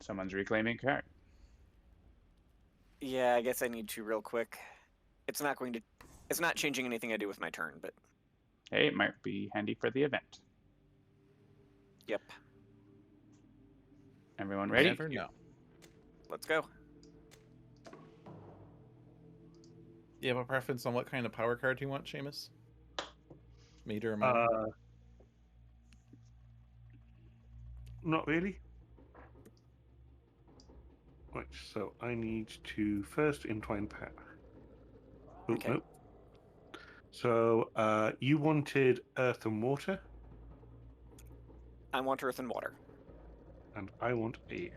Someone's reclaiming a card. Yeah, I guess I need to real quick. It's not changing anything I do with my turn, but Hey, it might be handy for the event. yep. Everyone You ready? never know. Let's go. Do you have a preference on what kind of power card you want, Seamus? Meter or minor? Not really. Right, so I need to first entwine power. Oh, Okay. no. So you wanted earth and water, I want Earth and Water. and I want air.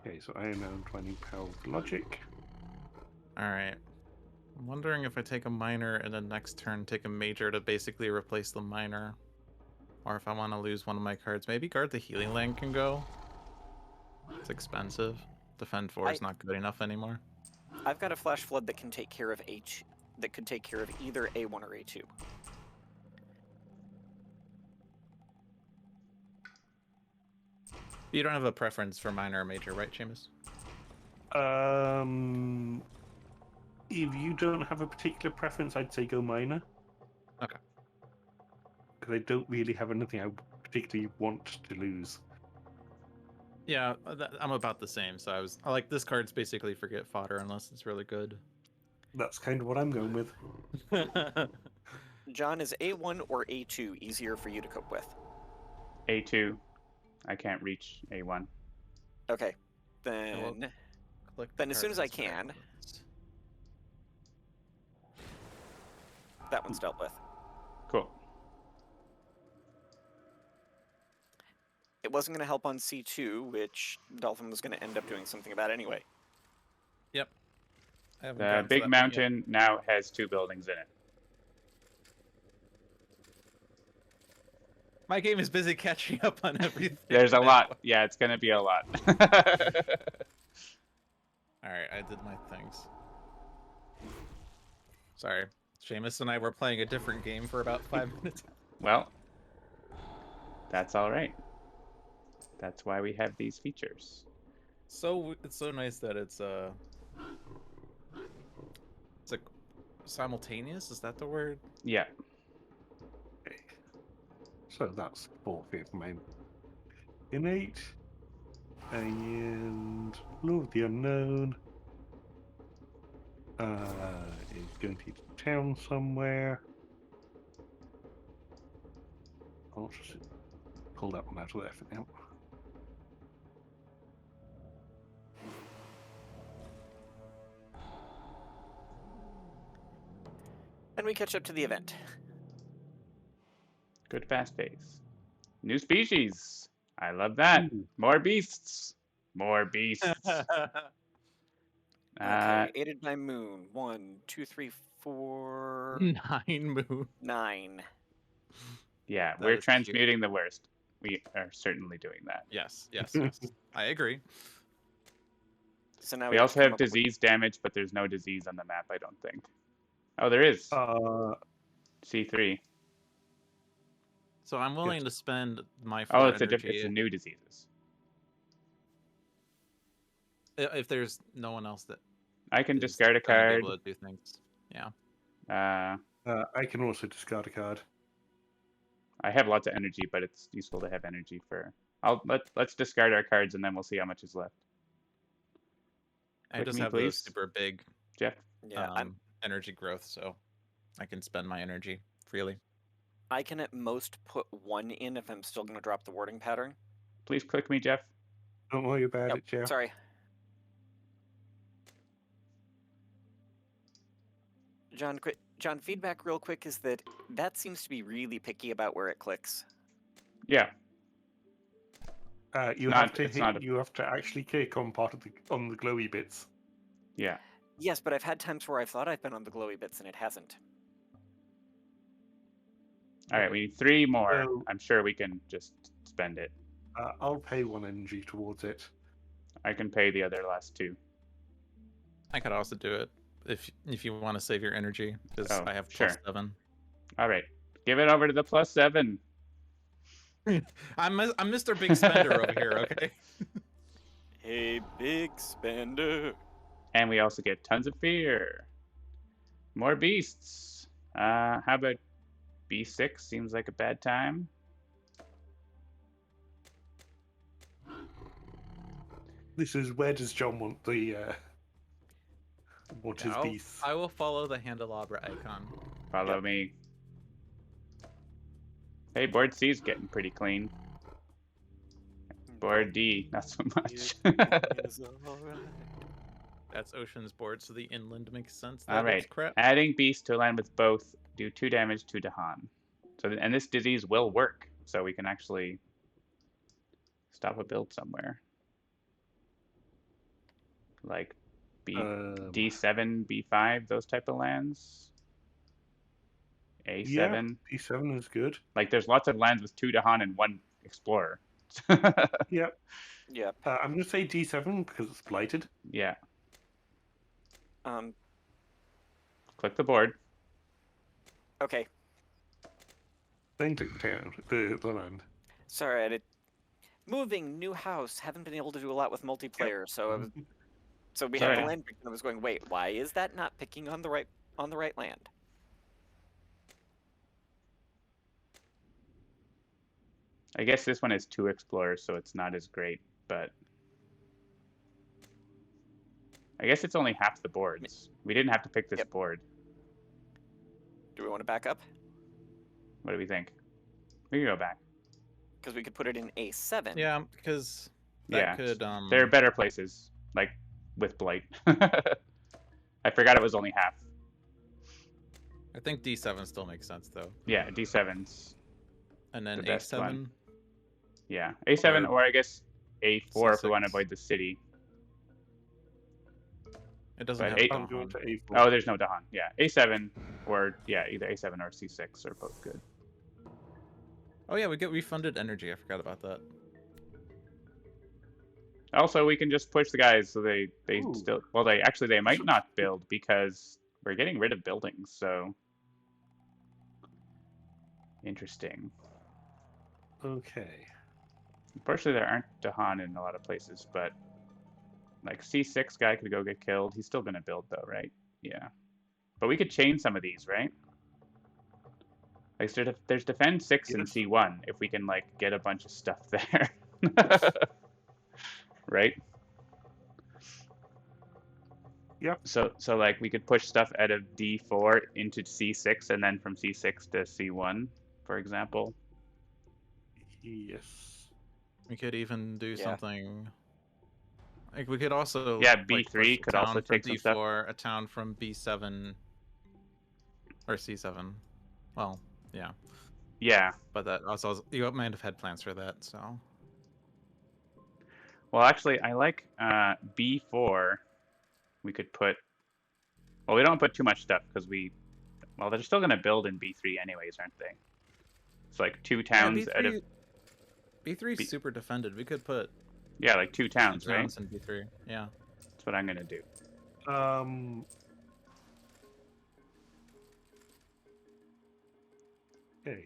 Okay, so I am now entwining power with logic. Alright. I'm wondering if I take a minor and then next turn take a major to basically replace the minor. Or if I want to lose one of my cards. Maybe Guard the Healing Land can go. It's expensive. Defend 4 is not good enough anymore. I've got a Flash Flood that can take care of that could take care of either A1 or A2. You don't have a preference for minor or major, right, Seamus? If you don't have a particular preference, I'd say go minor. Okay. Because I don't really have anything I particularly want to lose. Yeah, I'm about the same. So I like this card's basically forget fodder unless it's really good. That's kind of what I'm going with. John, is A1 or A2 easier for you to cope with? A2. I can't reach A1. Okay, will then Click the as card soon as that I has can, backwards. that one's dealt with. Cool. It wasn't going to help on C2, which Dolphin was going to end up doing something about anyway. Yep. I haven't The gotten to big that point yet. mountain now has 2 buildings in it. My game is busy catching up on everything. There's a now. lot. Yeah, it's gonna be a lot. All right, I did my things. Sorry, Seamus and I were playing a different game for about 5 minutes. Well, that's all right. That's why we have these features. So it's so nice that it's like simultaneous. Is that the word? Yeah. Okay. So that's 4/5 main. Innate. And Lord of the Unknown. Is going to town somewhere. I'll just pull that one out of there for now. And we catch up to the event. Good fast pace. New species. I love that. Ooh. More beasts. More beasts. Okay, aided by moon. 1, 2, 3, 4, 9 moon. 9. Yeah, That we're is cute. transmuting the worst. We are certainly doing that. Yes, yes, yes. I agree. So now We have also to come have up with- disease damage, but there's no disease on the map, I don't think. Oh, there is. C3. So I'm willing to spend my Oh, 4 it's a energy it's a new diseases. if there's no one else that I can is discard a gonna be card. able to do things. Yeah. I can also discard a card. I have lots of energy, but it's useful to have energy for. Let's discard our cards and then we'll see how much is left. I Click just me, have please. the super big Jeff. Yeah, energy growth, so I can spend my energy freely. I can at most put 1 in if I'm still going to drop the warding pattern. Please click me, Jeff. Don't worry about it, Jeff. Sorry. John, feedback real quick is that seems to be really picky about where it clicks. Yeah. You not- have to it's not a- you have to actually click on part of on the glowy bits. Yeah. Yes, but I've had times where I've thought I've been on the glowy bits and it hasn't. All right, we need 3 more. So- I'm sure we can just spend it. I'll pay 1 energy towards it. I can pay the other last 2. I could also do it if you want to save your energy, because Oh, I have sure. +7. All right. Give it over to the +7. I'm Mr. Big Spender over here, okay? Hey, big spender. And we also get tons of fear. More beasts. How about B6? Seems like a bad time. This is where does John want the what his beast? I will follow the Handelabra icon. Follow me. Hey, board C is getting pretty clean. Board D, not so much. Is alright. That's Ocean's board, so the inland makes sense. All That right. is crap. Adding beast to a land with both do 2 damage to Dahan. So, and this disease will work, so we can actually stop a build somewhere. Like D7, B5, those type of lands. A7. Yeah, D7 is good. Like there's lots of lands with 2 Dahan and 1 Explorer. Yep. Yep. I'm going to say D7 because it's blighted. Yeah. Um. Click the board. Okay. Then to town, the land. Sorry, I did. Moving, new house. Haven't been able to do a lot with multiplayer, so I was, so we had the Sorry. land picked, and I was going, wait, why is that not picking on the right land? I guess this one has 2 Explorers, so it's not as great. but I guess it's only half the boards. We didn't have to pick this Yep. board. Do we want to back up? What do we think? We can go back. Because we could put it in A7. Yeah, because that Yeah, could there are better places, like with Blight. I forgot it was only half. I think D7 still makes sense though. Yeah, D7's. And then The best A7. one. Yeah, A7 or I guess A4 if we want to C6. avoid the city. It doesn't But have eight- I'm going Dahan. to A4. Oh, there's no Dahan. Yeah, A7 or yeah, either A7 or C6 are both good. Oh yeah, we get refunded energy. I forgot about that. Also, we can just push the guys so they Ooh. still they might not build because we're getting rid of buildings. So interesting. Okay. Unfortunately, there aren't Dahan in a lot of places, but like C6 guy could go get killed. He's still gonna build though, right? Yeah. But we could chain some of these, right? Like there's defend 6 and Yes. C1 if we can like get a bunch of stuff there. Right? Yep. So like we could push stuff out of D4 into C6 and then from C6 to C1, for example. Yes. We could even do Yeah. something. Like we could also Yeah, like, B3 push a could also town from take some stuff. D4, a town from B7 or C7. Well, yeah, Yeah. but that also you might have had plans for that. So Well, actually, I like B4. We could put. Well, we don't put too much stuff because well, they're still gonna build in B3 anyways, aren't they? It's like 2 towns out of B3 is B- super defended. We could put like 2 towns, right? towns in B3. Yeah. That's what I'm gonna do. Okay.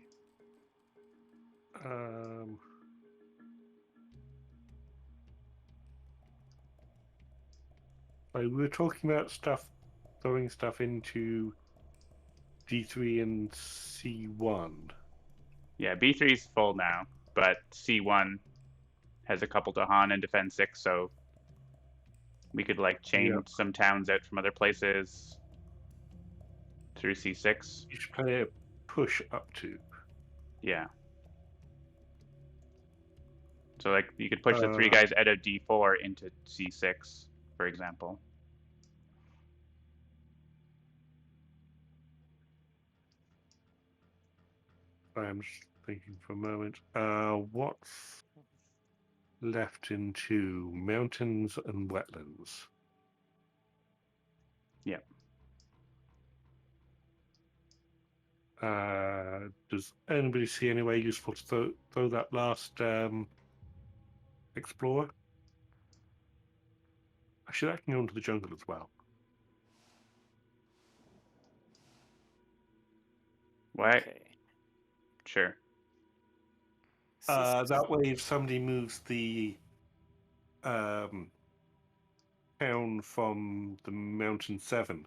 We were talking about throwing stuff into D3 and C1. Yeah, B3's full now, but C1 has a couple Dahan and defend 6, so we could like chain Yep. some towns out from other places through C6. Each player push up to. Yeah. So like you could push the 3 Uh, guys out of D4 into C6, for example. I'm just thinking for a moment. What's left into mountains and wetlands? Yep. Does anybody see any way useful to throw that last explorer? Actually, that can go into the jungle as well. Why? Okay. Sure. C6. That way, if somebody moves the town from the Mountain 7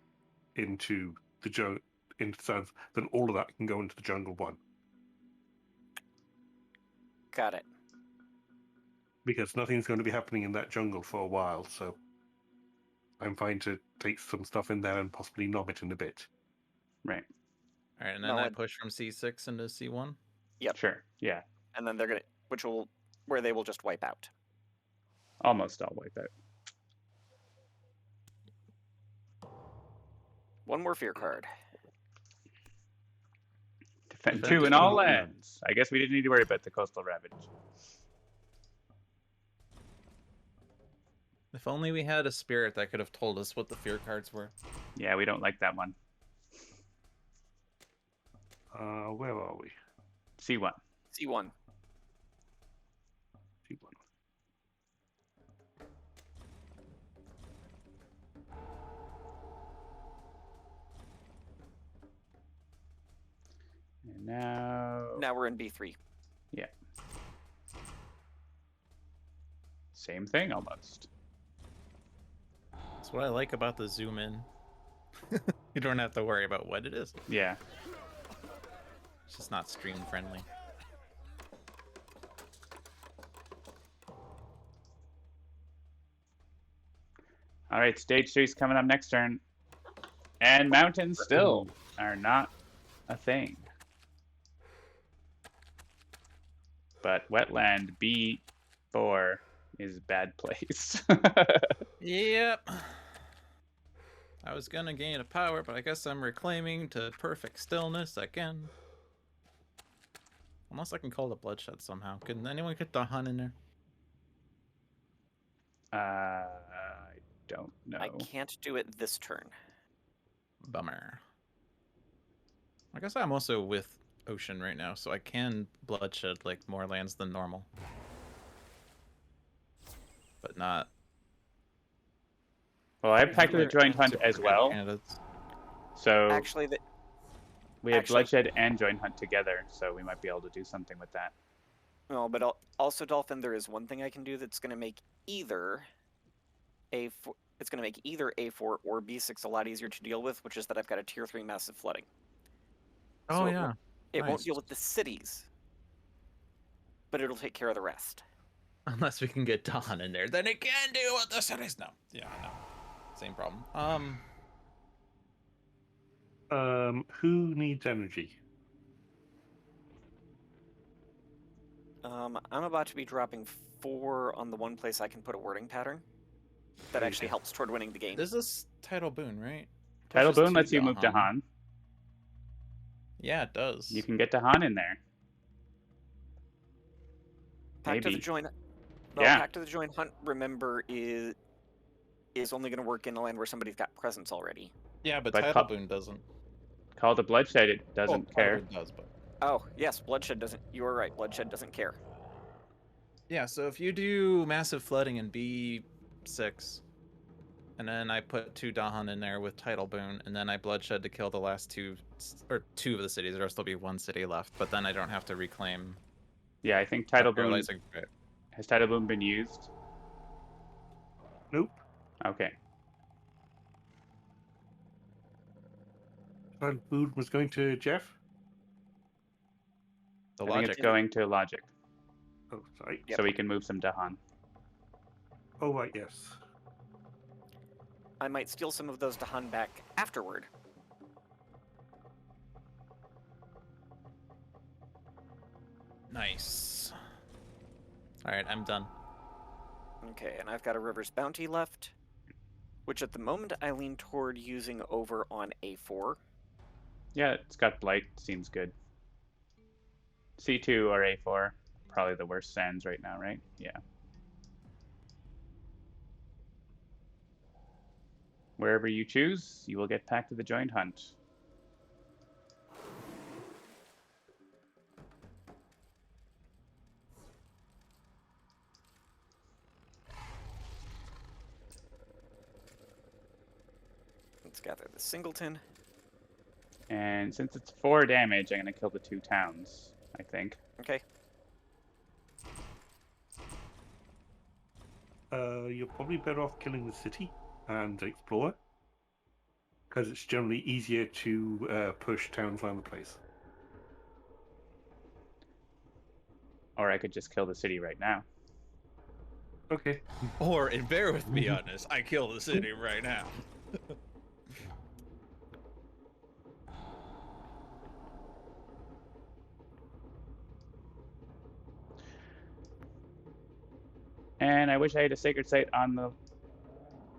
into the into Suns, then all of that can go into the Jungle 1. Got it. Because nothing's going to be happening in that jungle for a while, so I'm fine to take some stuff in there and possibly knob it in a bit. Right. All right, and then No, I it- push from C6 into C1. Yep. Sure. Yeah. And then they're gonna, where they will just wipe out. Almost all wipe out. One more fear card. Defend Defend 2 in two all in all lands. I guess we didn't need to worry about the coastal ravage. If only we had a spirit that could have told us what the fear cards were. Yeah, we don't like that one. Where are we? C1. C1. C1. And now. Now we're in B3. Same thing almost. That's what I like about the zoom in. You don't have to worry about what it is. Yeah. It's just not stream friendly. All right, stage 3's coming up next turn. And mountains still are not a thing. But wetland B4 is bad place. Yep. I was gonna gain a power, but I guess I'm reclaiming to perfect stillness again. Unless I can call the bloodshed somehow. Can anyone get the hunt in there? I don't know. I can't do it this turn. Bummer. I guess I'm also with Ocean right now, so I can bloodshed like more lands than normal. But not. Well, I have Pact of the Super- Joint Hunt super as good well. candidates. So Actually, we have actually- Bloodshed and Joint Hunt together, so we might be able to do something with that. no, but also, Dolphin, there is one thing I can do that's going to make either A4. It's going to make either A4 or B6 a lot easier to deal with, which is that I've got a tier 3 massive flooding. Oh, So yeah. It won't Nice. deal with the cities, but it'll take care of the rest. Unless we can get Dawn in there, then it can deal with the cities. No. Yeah, I know. Same problem. Who needs energy? I'm about to be dropping 4 on the one place I can put a wording pattern that There you actually go. helps toward winning the game. This is Title Boon, right? Title Pushes Boon to lets you move Dahan. Dahan. Yeah, it does. You can get Dahan in there. Pact of the Maybe. Joint. Yeah. Pact of the Joint Hunt, remember, is only going to work in a land where somebody's got presence already. Yeah, but But Title Pup- Boon doesn't. Call to Bloodshed, it doesn't Title care. Boon does, but Oh, yes, Bloodshed doesn't. You are right, Bloodshed doesn't care. yeah. So if you do massive flooding in B6, and then I put 2 Dahan in there with Title Boon, and then I bloodshed to kill the last 2 of the cities, there'll still be 1 city left. But then I don't have to reclaim. Yeah, I think Title that Boon paralyzing effect. has Title Boon been used. Nope. Okay. And food was going to Jeff. The I think logic. it's going to Logic, Oh, sorry. Yep. so we can move some Dahan. Oh, right, yes. I might steal some of those Dahan back afterward. Nice. All right, I'm done. Okay, and I've got a River's Bounty left, which at the moment I lean toward using over on A4. Yeah, it's got Blight. Seems good. C2 or A4. Probably the worst sands right now, right? Yeah. Wherever you choose, you will get Pact of the Joint Hunt. Let's gather the Singleton. And since it's 4 damage, I'm going to kill the 2 towns, I think. Okay. You're probably better off killing the city and Explorer, because it's generally easier to push towns around the place. Or I could just kill the city right now. Okay. Or, and bear with me on this, I kill the city right now. And I wish I had a Sacred Site on the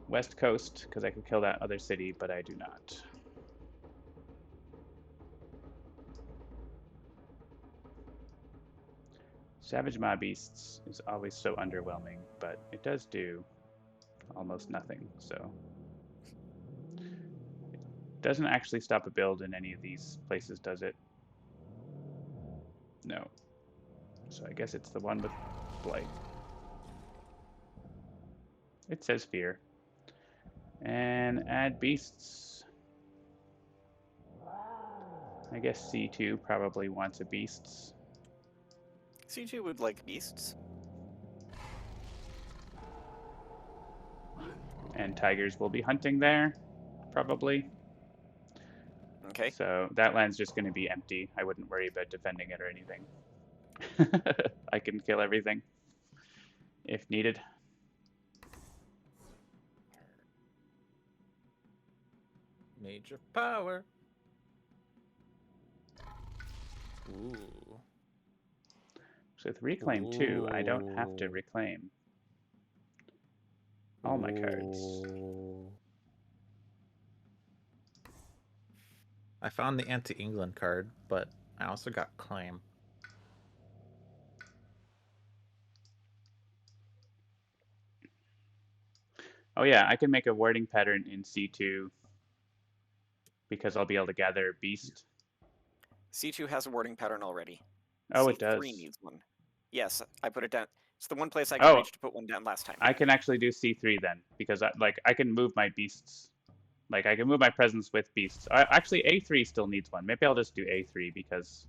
west coast, because I could kill that other city, but I do not. Savage Mob Beasts is always so underwhelming, but it does do almost nothing, so. It doesn't actually stop a build in any of these places, does it? No. So I guess it's the one with Blight. It says Fear. And add beasts. I guess C2 probably wants a beasts. C2 would like beasts. And tigers will be hunting there, probably. Okay. So that land's just going to be empty. I wouldn't worry about defending it or anything. I can kill everything if needed. Major power. Ooh. So with reclaim 2, I don't have to Ooh. reclaim all my cards. Ooh. I found the anti-England card, but I also got claim. Oh yeah, I can make a warding pattern in C2 because I'll be able to gather Beast. C2 has a warding pattern already. Oh, it C3 does. needs one. Yes, I put it down. It's the one place I could reach to put one down last time. I can actually do C3 then because I can move my beasts. Like I can move my presence with beasts. Actually, A3 still needs one. Maybe I'll just do A3 because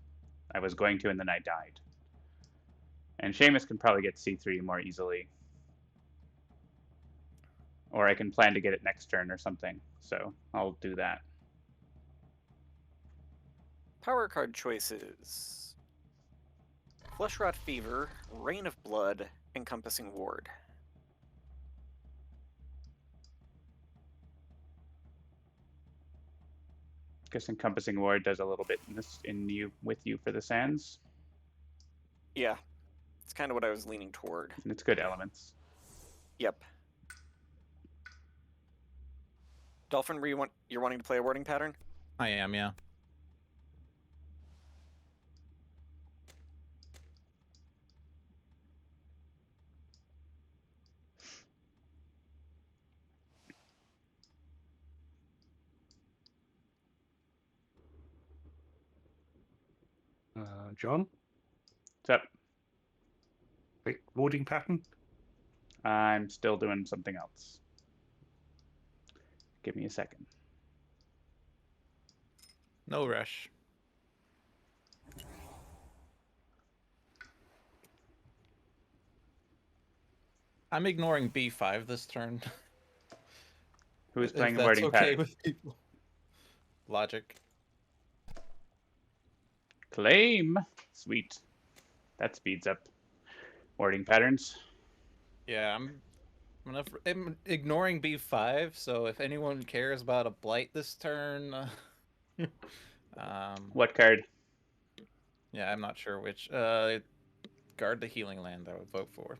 I was going to and then I died. And Seamus can probably get C3 more easily. Or I can plan to get it next turn or something. So I'll do that. Power card choices. Fleshrot Fever, Rain of Blood, Encompassing Ward. I guess Encompassing Ward does a little bit with you for the Sands. Yeah, it's kind of what I was leaning toward. And it's good elements. Yep. Dolphin, you're wanting to play a warding pattern? I am, yeah. John, What's up? wait, warding pattern. I'm still doing something else. Give me a second. No rush. I'm ignoring B5 this turn. Who is If playing a that's warding okay pattern? with people. Logic. Claim! Sweet. That speeds up warding patterns. Yeah, I'm ignoring B5, so if anyone cares about a blight this turn, What card? yeah, I'm not sure which. Guard the Healing Land I would vote for.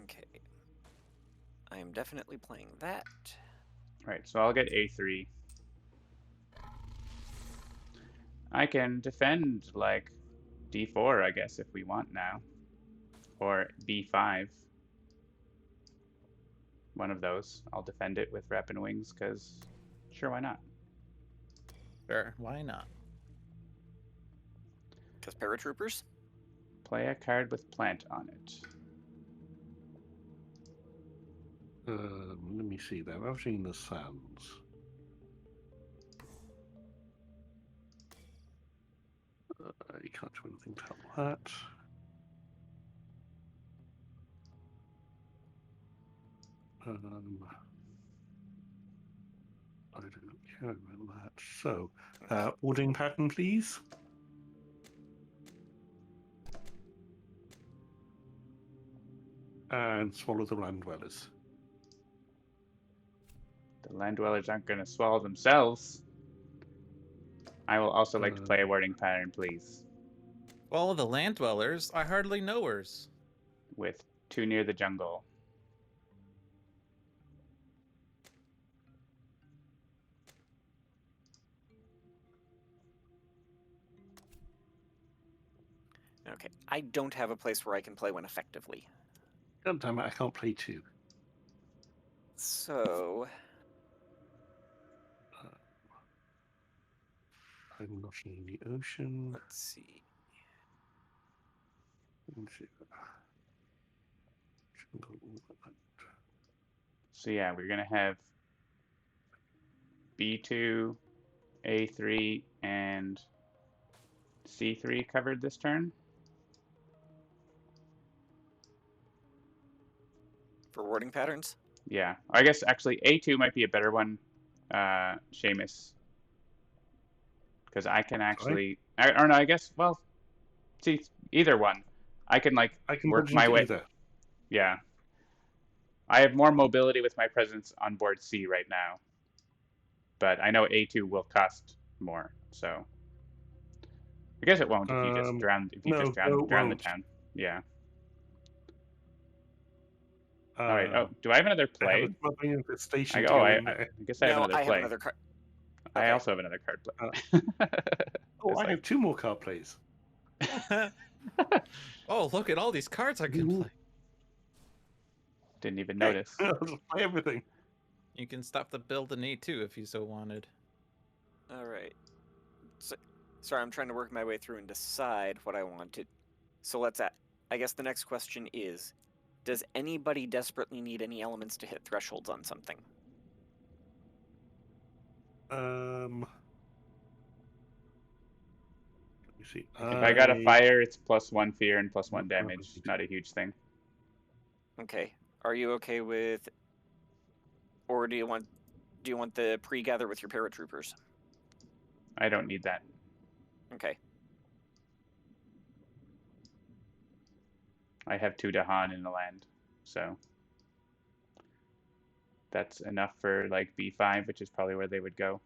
Okay. I am definitely playing that. Right, so I'll get A3. I can defend like D4, I guess, if we want now. Or B5. One of those. I'll defend it with Rapid Wings, because sure, why not? Sure, why not? Because paratroopers? Play a card with plant on it. Let me see. They're ravaging the sands. You can't do anything to help that. I don't care about that. So, warding pattern, please. And swallow the land dwellers. The Land Dwellers aren't going to swallow themselves. I will also like to play a warding pattern, please. Well, the Land Dwellers, I hardly know hers. With Too Near the Jungle. Okay, I don't have a place where I can play one effectively. God damn it, I can't play two. So... I'm not in the ocean. let's see. So yeah, we're going to have B2, A3, and C3 covered this turn. For warding patterns? Yeah, I guess actually A2 might be a better one, Seamus. Because I can actually, or no, I guess, well, See, either one. I can like I can work budge my into way. either. Yeah. I have more mobility with my presence on board C right now. But I know A2 will cost more, so I guess it won't if you just drown no, it drown the won't. town. Yeah. Uh, All right. Oh, do I have another I have a play? smuggling infestation I to go I in there. guess I have No, another I have play. another card. I Okay. also have another card play. Oh, It's I like- have 2 more card plays. Oh, look at all these cards I can Ooh. play. Didn't even notice. I'll just play everything. You can stop the build in E2 if you so wanted. All right. So, sorry, I'm trying to work my way through and decide what I wanted. So let's at. I guess the next question is, does anybody desperately need any elements to hit thresholds on something? Let me see. If I got a fire, it's +1 fear and +1 damage. Not a huge thing. Okay. Are you okay with, or do you want the pre-gather with your paratroopers? I don't need that. Okay. I have 2 Dahan in the land, so that's enough for like B5, which is probably where they would go.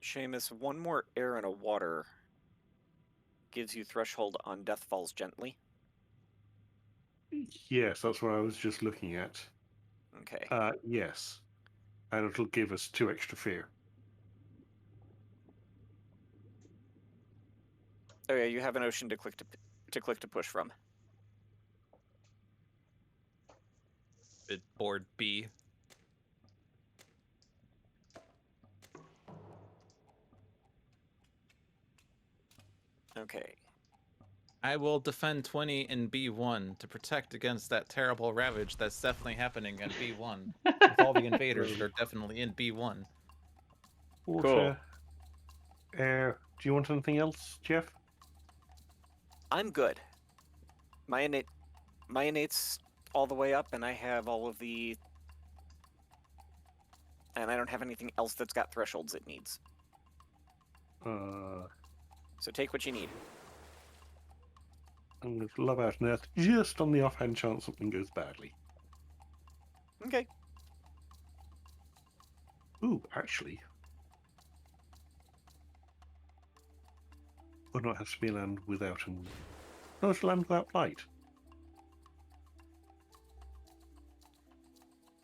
Seamus, one more air and a water gives you threshold on Death Falls Gently. Yes, that's what I was just looking at. Okay. Yes. And it'll give us 2 extra fear. Oh yeah, you have an ocean to click to push from. Bid board B. Okay. I will defend 20 in B1 to protect against that terrible ravage that's definitely happening in B1. With all the invaders that are definitely in B1. Water, air. Do you want anything else, Jeff? I'm good. My innate's all the way up, and I have all of the, and I don't have anything else that's got thresholds it needs. So take what you need. I'm going to love out an earth just on the offhand chance something goes badly. Okay. Ooh, actually. Or not, it has to be a land without a... No, it's a land without light.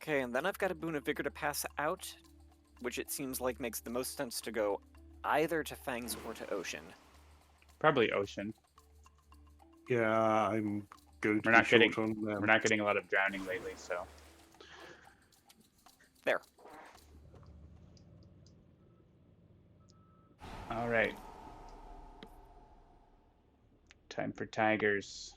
Okay, and then I've got a Boon of Vigor to pass out, which it seems like makes the most sense to go either to Fangs or to Ocean. Probably Ocean. Yeah, I'm going to We're be not getting- short on We're not getting a lot of drowning lately, so. There. All right. Time for tigers.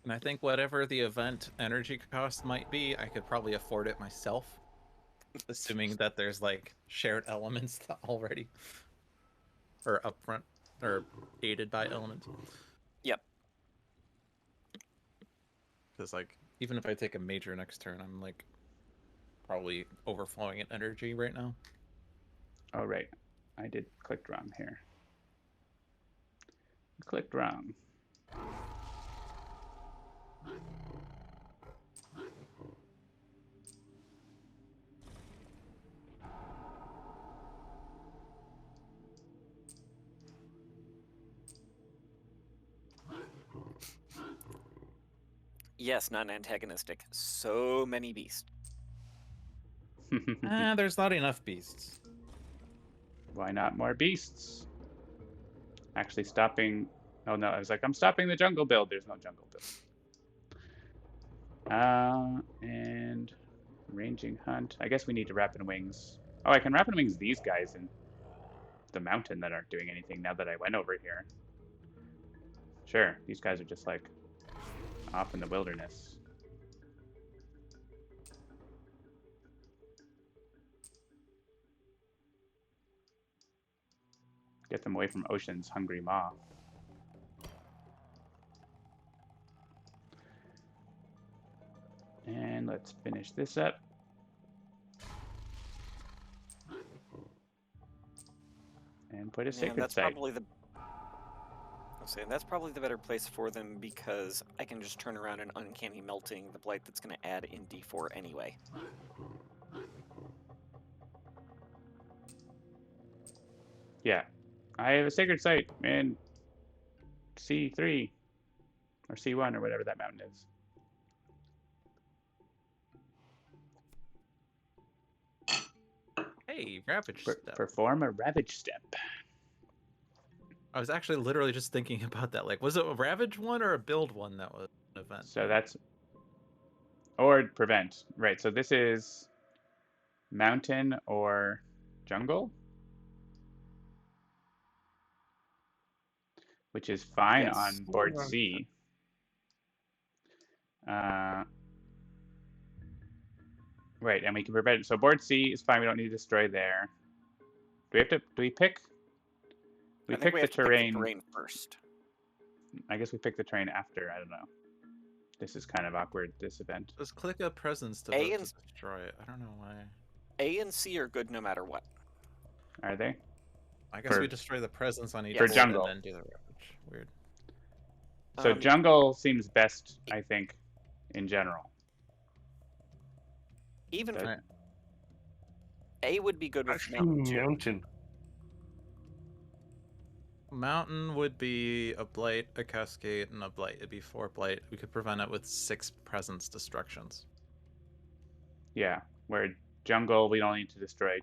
And I think whatever the event energy cost might be, I could probably afford it myself. Assuming that there's like shared elements already. Or upfront. Or aided by elements. Yep. Because like, even if I take a major next turn, I'm like probably overflowing in energy right now. Oh, right. I did clicked wrong here. Clicked wrong. Yes, not antagonistic. So many beasts. There's not enough beasts. Why not more beasts? Actually stopping... Oh no, I was like, I'm stopping the jungle build. There's no jungle build. And ranging hunt. I guess we need to Rapid Wings. Oh, I can Rapid Wings these guys in the mountain that aren't doing anything now that I went over here. Sure, these guys are just like off in the wilderness. Get them away from Ocean's hungry maw. And let's finish this up. and put a Yeah, sacred that's site. probably the. I'll say that's probably the better place for them because I can just turn around and uncanny melting the blight that's going to add in D4 anyway. Yeah, I have a sacred site in C3 or C1 or whatever that mountain is. Hey, Ravage Step. Perform a ravage step. I was actually literally just thinking about that. Like, was it a Ravage one or a build one that was an event? So that's or prevent. Right. So this is mountain or jungle, which is fine Yes. on board C. Right, and we can prevent it. So board C is fine. We don't need to destroy there. Do we have to? Do we pick? We I think pick we the have to terrain. pick the terrain first. I guess we pick the terrain after. I don't know. This is kind of awkward. This event. Just click a presence to A vote and- to destroy it. I don't know why. A and C are good no matter what. Are they? I guess For- we destroy the presence on each For board jungle. and then do the Ravage. Weird. So Um, jungle seems best, I think, in general. Even That- Alright. A would be good with Actually, mountain too. mountain. Mountain would be a blight, a cascade, and a blight. It'd be 4 blight. We could prevent it with 6 presence destructions. Yeah. Where jungle, we don't need to destroy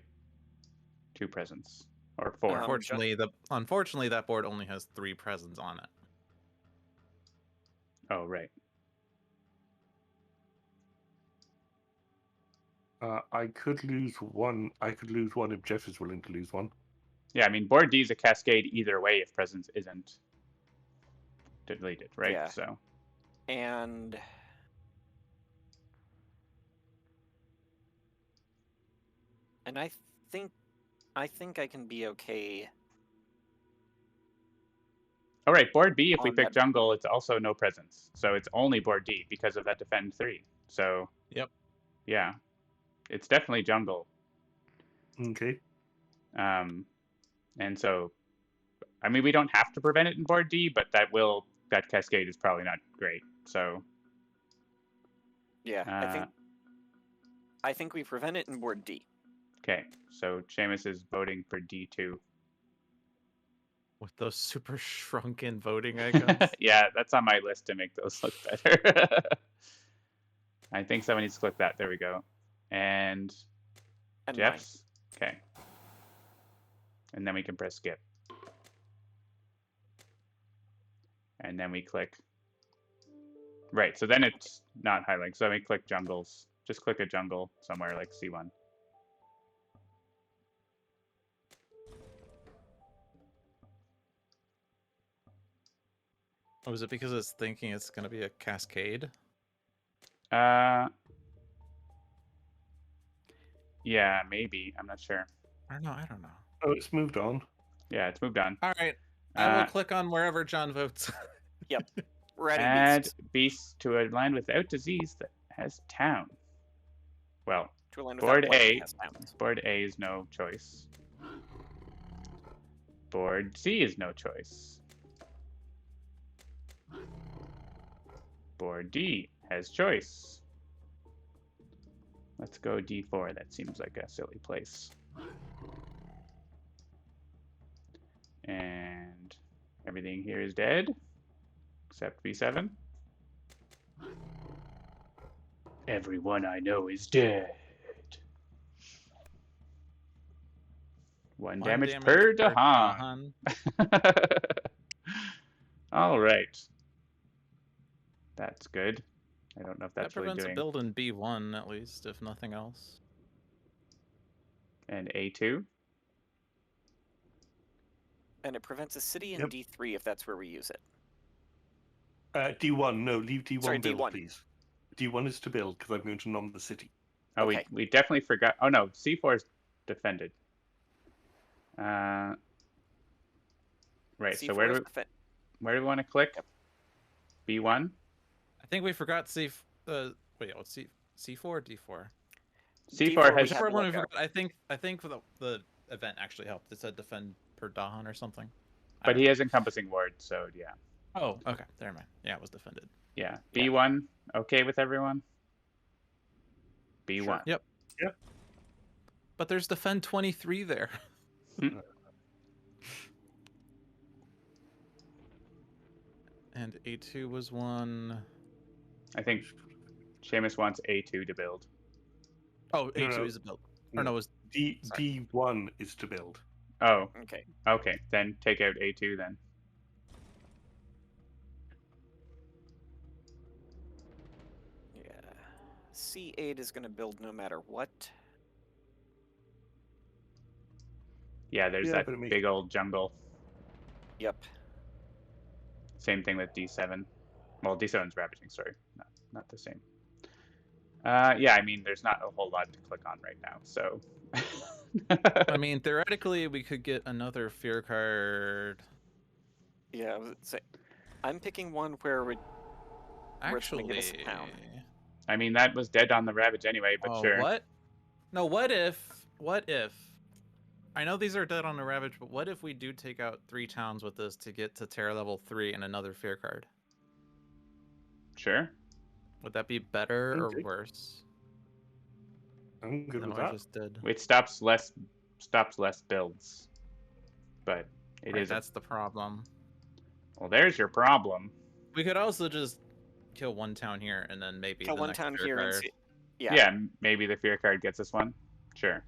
2 presents or 4. Unfortunately, that board only has 3 presents on it. Oh, right. I could lose one. I could lose one if Jeff is willing to lose one. Yeah, I mean, board D is a cascade either way if presence isn't deleted, right? Yeah. So And I think I can be okay. all right, board B, if we On pick that- jungle, it's also no presence. So it's only board D because of that defend 3. So Yep. yeah, it's definitely jungle. Okay. And so, I mean, we don't have to prevent it in board D, but that cascade is probably not great. So Yeah, Uh, I think we prevent it in board D. okay, so Seamus is voting for D2. With those super shrunken voting icons. Yeah, that's on my list to make those look better. I think someone needs to click that. There we go. And And mine. Jeff's? Okay. And then we can press skip. And then we click. Right, so then it's not highlighting. So we click jungles. Just click a jungle somewhere like C1. Oh, is it because it's thinking it's going to be a cascade? Yeah, maybe. I'm not sure. I don't know. Oh, it's moved on. Yeah, it's moved on. All right. I will Uh, click on wherever John votes. We're adding add beasts beasts to a land without disease that has town. Well, to a land board without blight A. that has towns. board A is no choice. Board C is no choice. Board D has choice. Let's go D4. That seems like a silly place. And everything here is dead, except V7. Everyone I know is dead. One damage per Dahan. All right. That's good. I don't know if That that's really prevents doing. a build in B1 at least, if nothing else. And A2. And it prevents a city in Yep. D3 if that's where we use it. D1. No, leave D1 Sorry, build, D1. please. D1 is to build because I'm going to nom the city. Oh, Okay. we definitely forgot. Oh no, C4 is defended. Right. So C4 where is do defen- we want to click? Yep. B1. I think we forgot wait, what's C4 or D4? C4 D4 we has had Whichever to one we let go. forgot. I think the event actually helped. It said defend per Dahan or something. I But don't he know. has encompassing ward, so yeah. Oh, okay. Never mind. Yeah, it was defended. Yeah. Yeah. B1, okay with everyone? B1. Yep. But there's defend 23 there. Hmm. And A2 was one. I think Seamus wants A2 to build. Oh, A2 No. is a build. Or no, it was Sorry. D1 is to build. Oh, Okay. okay. Then take out A2 then. Yeah. C8 is going to build no matter what. Yeah, there's Yeah, that but it makes- big old jungle. Yep. Same thing with D7. Well, D7's ravaging, sorry. Not the same. Yeah, I mean, there's not a whole lot to click on right now, so. I mean, theoretically, we could get another fear card. Yeah, I was say, I'm picking one where we. Where it's gonna Actually, give us a town. I mean, that was dead on the ravage anyway, but oh, sure. what? No, what if? I know these are dead on the ravage, but what if we do take out 3 towns with this to get to Terra level 3 and another fear card? Sure. Would that be better or Okay. worse I'm good than with what I that. just did? It stops less builds. But it Right, is. that's the problem. Well, there's your problem. We could also just kill 1 town here and then maybe Kill the one next town fear here and card. see. Yeah. Yeah. Maybe the fear card gets us one. Sure.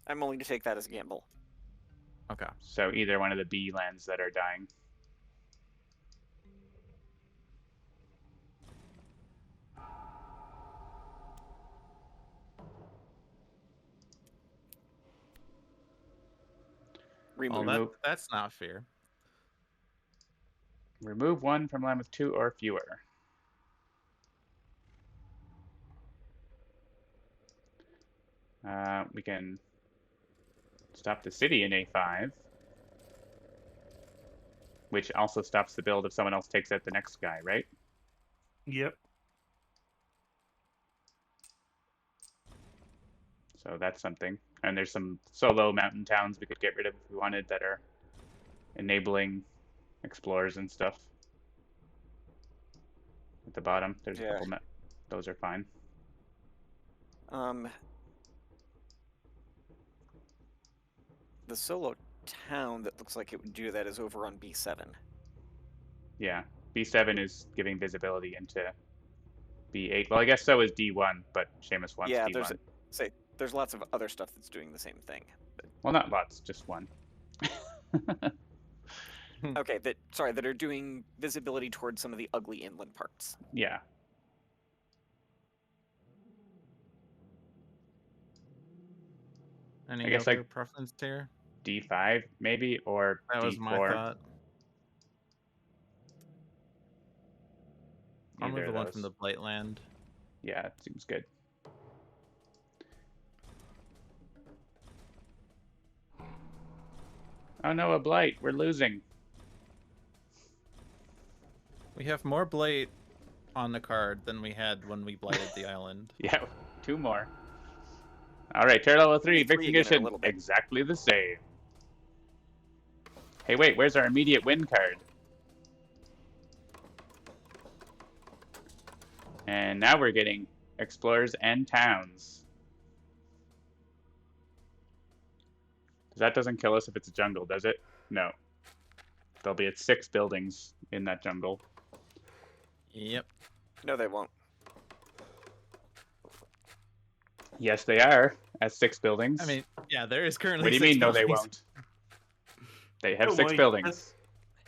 I'm willing to take that as a gamble. Okay. So either one of the B lands that are dying. Remove. Well, that's not fair. Remove one from land with 2 or fewer. We can stop the city in A5, which also stops the build if someone else takes out the next guy, right? Yep. So that's something. And there's some solo mountain towns we could get rid of if we wanted that are enabling explorers and stuff. At the bottom, there's a Yeah. couple. Those are fine. The solo town that looks like it would do that is over on B7. Yeah, B7 is giving visibility into B8. Well, I guess so is D1, but Seamus wants Yeah, D1. there's lots of other stuff that's doing the same thing. Well, not lots, just one. Okay, that are doing visibility towards some of the ugly inland parts. Yeah. Any I guess, other like, preference here? D5 maybe, or That was D4. my thought. I'll Either move the of one from the those. Blight land. Yeah, it seems good. Oh no, a blight. We're losing. We have more Blight on the card than we had when we blighted the island. Yeah, 2 more. All right, Terra level 3, Maybe 3 Victor again in a condition, little bit. exactly the same. Hey, wait, where's our immediate win card? And now we're getting explorers and towns. That doesn't kill us if it's a jungle, does it? No. There'll be at 6 buildings in that jungle. Yep. No, they won't. Yes, they are at 6 buildings. I mean, yeah, there is currently. what do you 6 mean? No, they buildings. won't. They have Don't 6 worry, buildings.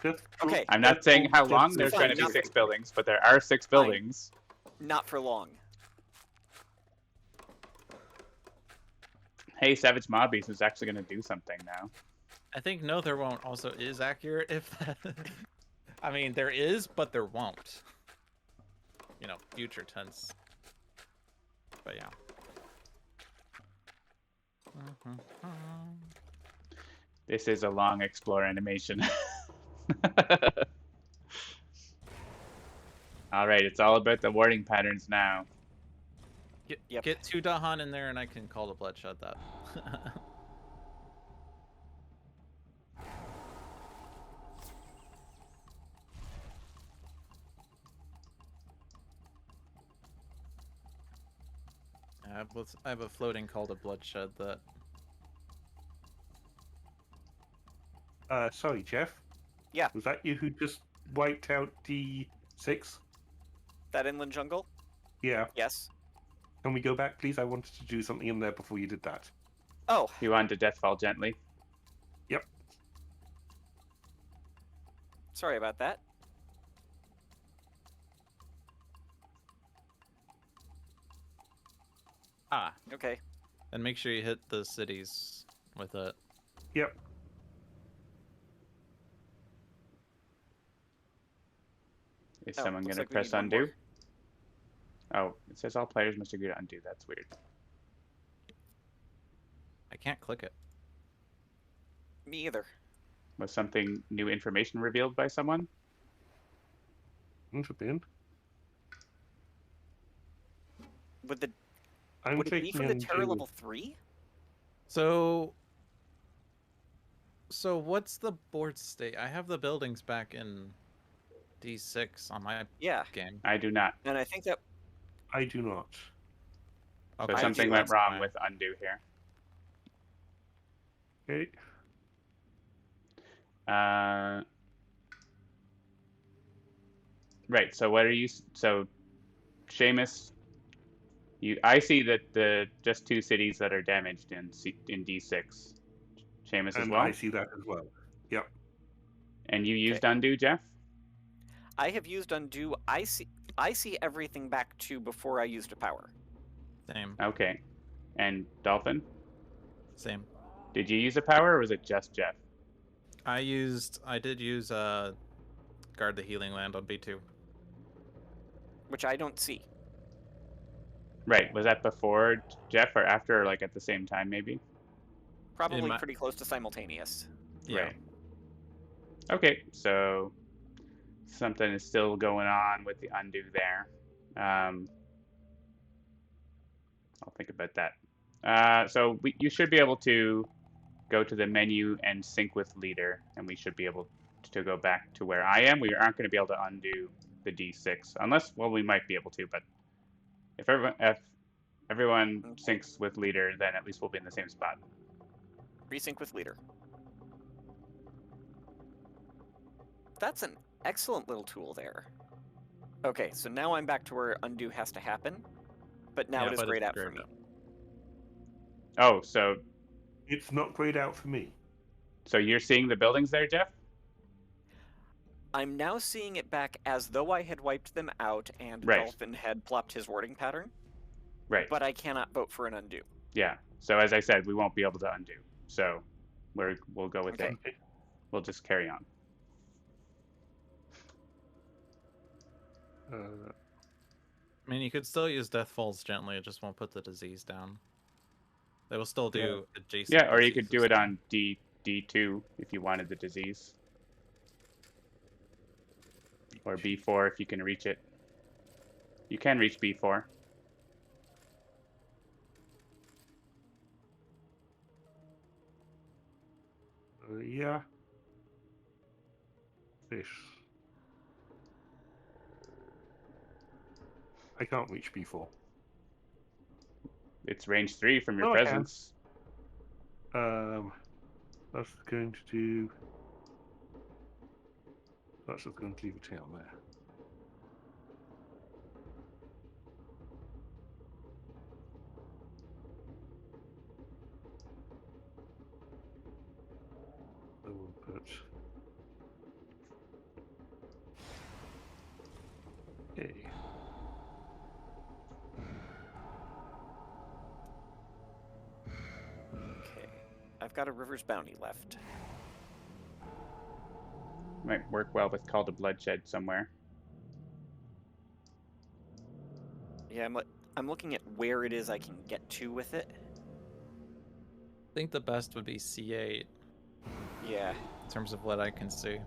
Just Okay. I'm not saying how long It's there's fine, going to be nothing. 6 buildings, but there are 6 Fine. buildings. Not for long. Hey, Savage Mob Beast is actually going to do something now. I think no, there won't also is accurate if that. I mean, there is, but there won't. You know, future tense. But yeah. This is a long explore animation. All right, it's all about the warding patterns now. Get 2 Dahan in there and I can call the Bloodshot that. I have a floating Call to Bloodshed that. Sorry, Jeff. Yeah. Was that you who just wiped out D6? That inland jungle? Yeah. Yes. Can we go back, please? I wanted to do something in there before you did that. Oh, You want to Deathfall gently? Yep. sorry about that. Ah, Okay. and make sure you hit the cities with it. Yep. Is Oh, someone looks going like to we press need one undo? more. Oh, it says all players must agree to undo. That's weird. I can't click it. Me either. Was something new information revealed by someone? Wouldn't have been. Would the I'm would it be clicking from the terror undo. level 3? So what's the board state? I have the buildings back in D6 on my Yeah. game. I do not. And I think that I do not. So Okay, something do, went that's wrong fine. with undo here. Okay. Right. So what are you? So, Seamus, I see that the just 2 cities that are damaged in D6. Seamus as And well. I see that as well. Yep. And you used undo, Jeff? I have used undo. I see everything back to before I used a power. Same. Okay. And Dolphin, Same. did you use a power or was it just Jeff? I did use guard the healing land on B2. Which I don't see. Right. Was that before Jeff or after or like at the same time maybe? Probably my- pretty close to simultaneous. Yeah. Right. Okay, so something is still going on with the undo there. I'll think about that. So you should be able to go to the menu and sync with leader, and we should be able to go back to where I am. We aren't going to be able to undo the D6 unless, well, we might be able to, but if everyone syncs with leader, then at least we'll be in the same spot. Resync with leader. That's an excellent little tool there. Okay, so now I'm back to where undo has to happen, but now Yeah, it is but it's grayed out for grayed me. out. Oh, so It's not grayed out for me. you're seeing the buildings there, Jeff? I'm now seeing it back as though I had wiped them out and Right. Dolphin had plopped his warding pattern, Right. but I cannot vote for an undo. Yeah. So as I said, we won't be able to undo. So we'll go with Okay. it. We'll just carry on. I mean, you could still use Death Falls gently. It just won't put the disease down. They will still do adjacent. Yeah, or you could do diseases. it on D2 if you wanted the disease. Or B4 if you can reach it. You can reach B4. Yeah. Fish. I can't reach B4. It's range 3 from your Oh, I can. presence. That's going to do. That's just going to leave a tail there. So we'll put. Okay. Okay. I've got a River's Bounty left. Might work well with Call to Bloodshed somewhere. Yeah, I'm looking at where it is I can get to with it. I think the best would be C8 Yeah, in terms of what I can see.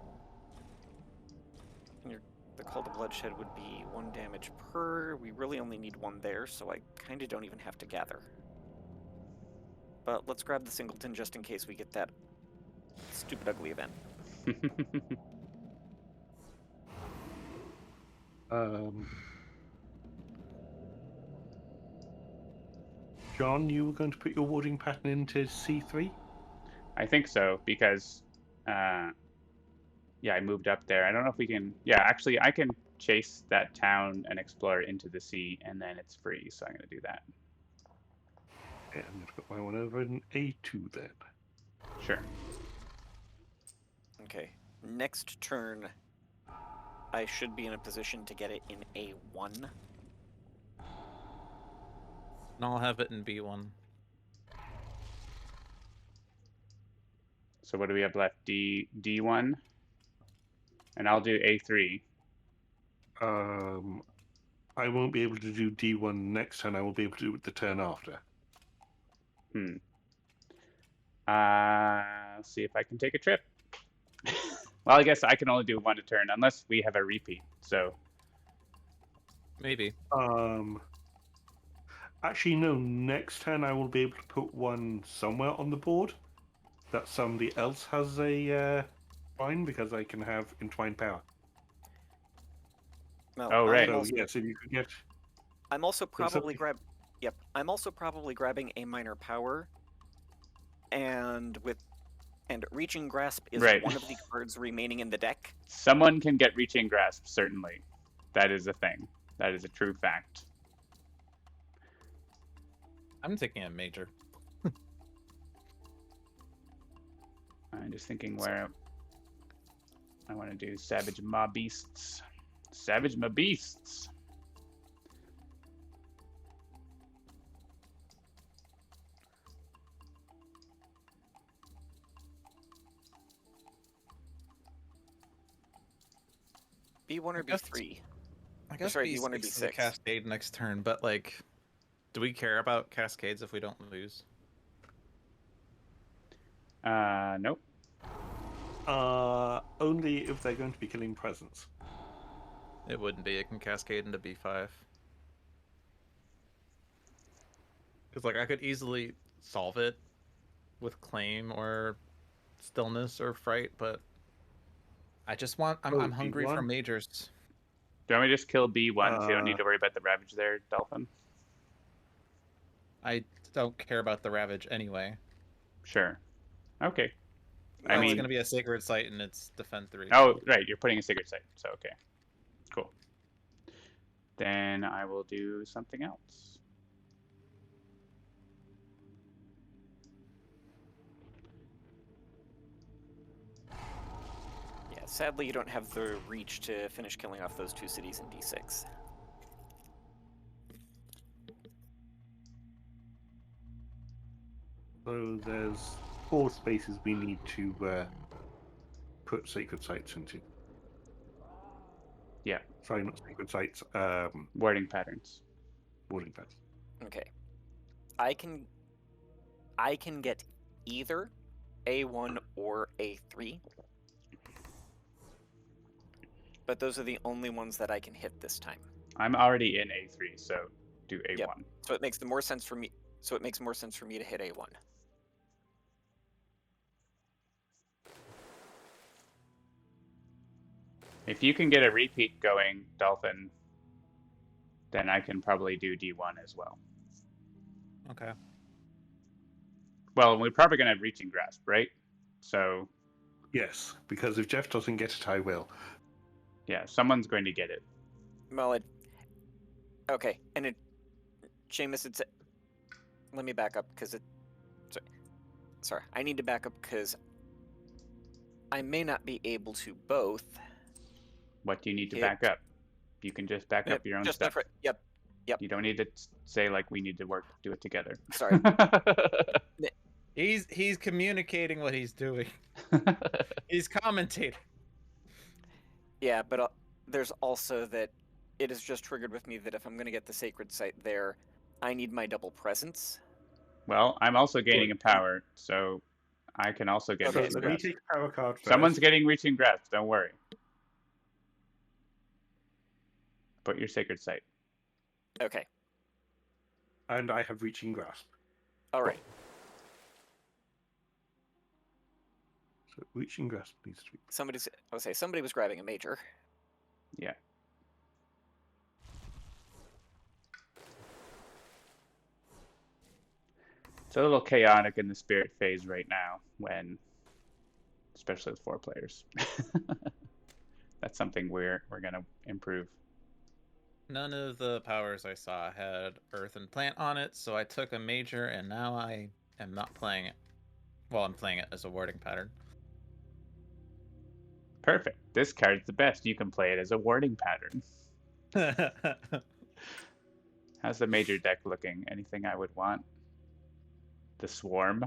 the Call to Bloodshed would be 1 damage per. We really only need 1 there, so I kind of don't even have to gather. But let's grab the Singleton just in case we get that stupid ugly event. John, you were going to put your warding pattern into C3? I think so, because, yeah, I moved up there. I don't know if we can... Yeah, actually, I can chase that town and explore into the sea, and then it's free, so I'm going to do that. Yeah, I'm going to put my one over in A2 then. Sure. Okay. Next turn, I should be in a position to get it in A1. And I'll have it in B1. So what do we have left? D1? And I'll do A3. I won't be able to do D1 next turn. I will be able to do it the turn after. See if I can take a trip. Well, I guess I can only do one a turn, unless we have a repeat, so... Maybe. Actually, no. Next turn, I will be able to put one somewhere on the board that somebody else has a fine, because I can have entwined power. Well, Oh, right. So Also, yes, if you could get. I'm also probably something- Yep. I'm also probably grabbing a minor power, and reaching grasp is Right. one of the cards remaining in the deck. Someone can get reaching grasp, certainly. That is a thing. That is a true fact. I'm taking a major. I'm just thinking where I want to do Savage Ma Beasts. Savage Ma Beasts! B1 or I guess- B3? I guess sorry, B6 B1 or is a B6? cascade next turn, but like, do we care about cascades if we don't lose? Nope. Only if they're going to be killing presence. It wouldn't be. It can cascade into B5. Because like I could easily solve it with claim or stillness or fright, but I just want. I'm hungry for B1? majors. Do you want me to just kill B1 so you don't need to worry about the Ravage there, Dolphin? I don't care about the Ravage anyway. Sure. Okay. I mean, mean- it's gonna be a sacred site and it's defend 3. Oh, right, you're putting a Sacred Site, so okay. Cool. Then I will do something else. Yeah, sadly you don't have the reach to finish killing off those two cities in D6. So there's 4 spaces we need to put sacred sites into. Yeah. Sorry, not sacred sites. Wording patterns. Warding pads. Okay. I can get either A1 or A3. But those are the only ones that I can hit this time. I'm already in A3, so do A1. Yep. So it makes more sense for me to hit A1. If you can get a repeat going, Dolphin, then I can probably do D1 as well. Okay. Well, we're probably going to have Reaching Grasp, right? So, Yes, because if Jeff doesn't get it, I will. yeah, someone's going to get it. Well, okay, and Seamus, let me back up because sorry, I need to back up because I may not be able to both. What do you need to Hit. back up? You can just back up your own Just stuff. different. Yep. You don't need to say like we need to do it together. Sorry. He's communicating what he's doing. He's commentating. Yeah, but there's also that it has just triggered with me that if I'm going to get the sacred site there, I need my double presence. Well, I'm also gaining a power, so I can also get Okay, So Reaching let me Grasp. take a power card first. Someone's getting Reaching Grasp, don't worry. Put your Sacred Site. Okay. And I have reaching grasp. All right. So reaching grasp needs to be. Somebody was grabbing a major. Yeah. It's a little chaotic in the spirit phase right now, especially with 4 players. That's something we're gonna improve. None of the powers I saw had Earth and Plant on it, so I took a major, and now I am not playing it. Well, I'm playing it as a warding pattern. Perfect. This card's the best. You can play it as a warding pattern. How's the major deck looking? Anything I would want? The Swarm.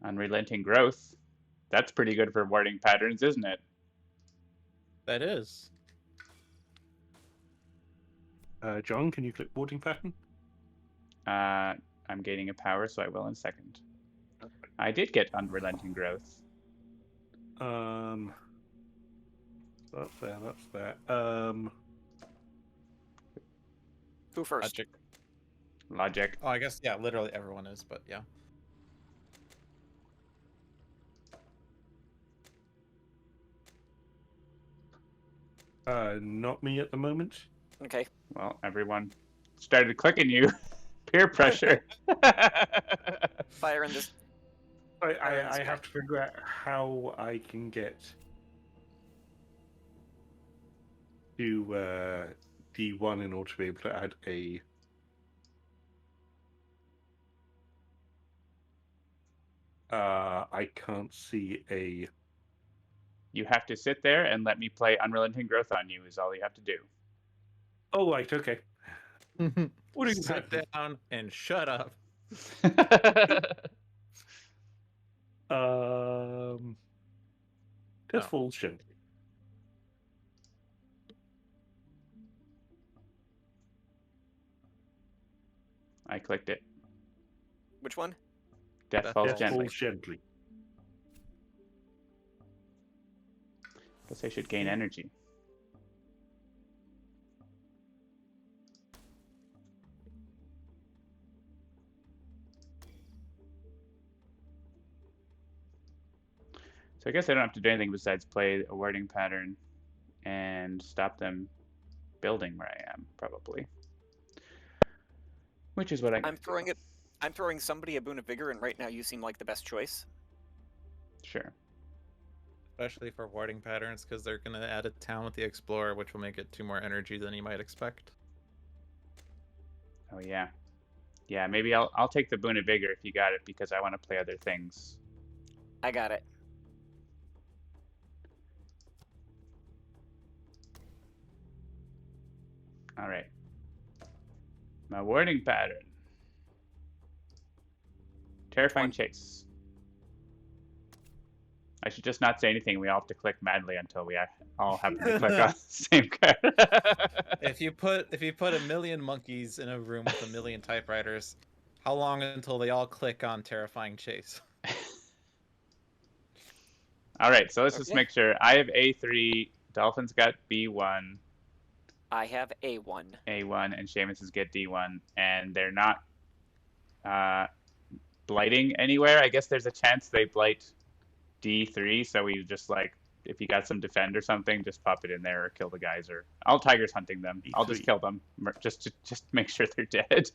Unrelenting Growth. That's pretty good for warding patterns, isn't it? That is. John, can you click warding pattern? I'm gaining a power, so I will in a second. I did get Unrelenting Growth. That's there. That's there. Who first? Logic. Logic. Oh, I guess, yeah, literally everyone is, but yeah. Not me at the moment. Okay. Well, everyone started clicking you. Peer pressure. Fire in this. I have to figure out how I can get to D1 in order to be able to add a. I can't see a. You have to sit there and let me play Unrelenting Growth on you is all you have to do. Oh, right, okay. What is Sit that? down and shut up. Death Oh. Falls gently. I clicked it. Which one? Death Death Falls Falls Gently. Falls gently. Guess I should gain energy. So I guess I don't have to do anything besides play a wording pattern and stop them building where I am, probably. Which is what I'm throwing somebody a boon of vigor, and right now you seem like the best choice. Sure. Especially for warding patterns, because they're going to add a town with the Explorer, which will make it 2 more energy than you might expect. Oh yeah. Yeah, maybe I'll take the boon of vigor if you got it because I want to play other things. I got it. All right. My wording pattern. Terrifying Chase. I should just not say anything. We all have to click madly until we all have to click on the same card. If you put a million monkeys in a room with a million typewriters, how long until they all click on Terrifying Chase? All right, so let's just Okay. make sure. I have A3. Dolphins got B1. I have A1. A1, and Seamus's get D1, and they're not blighting anywhere. I guess there's a chance they blight D3, so we just like, if you got some defend or something, just pop it in there or kill the guys, or I'll Tigers hunting them. I'll just D3. kill them, just make sure they're dead.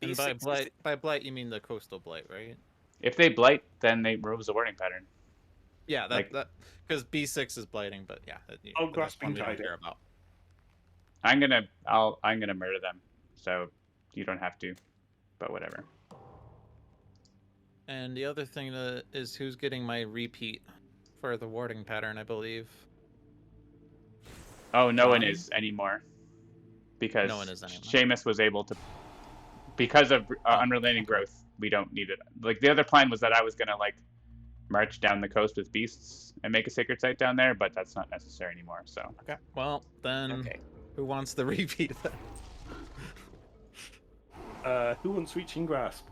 And by blight you mean the coastal blight, right? If they blight, then they rose a warning pattern. Yeah, Like- that because B6 is blighting, but yeah, Oh, that's Grasping one we don't Tiger. care about. I'm gonna murder them, so you don't have to, but whatever. And the other thing is who's getting my repeat for the warding pattern, I believe. Oh, no one John? is anymore, because No one is anymore. Seamus was able to, because of unrelenting growth. We don't need it. Like the other plan was that I was gonna like march down the coast with beasts and make a sacred site down there, but that's not necessary anymore. So Okay. Well, then Okay. who wants the repeat then? Who wants Reaching Grasp?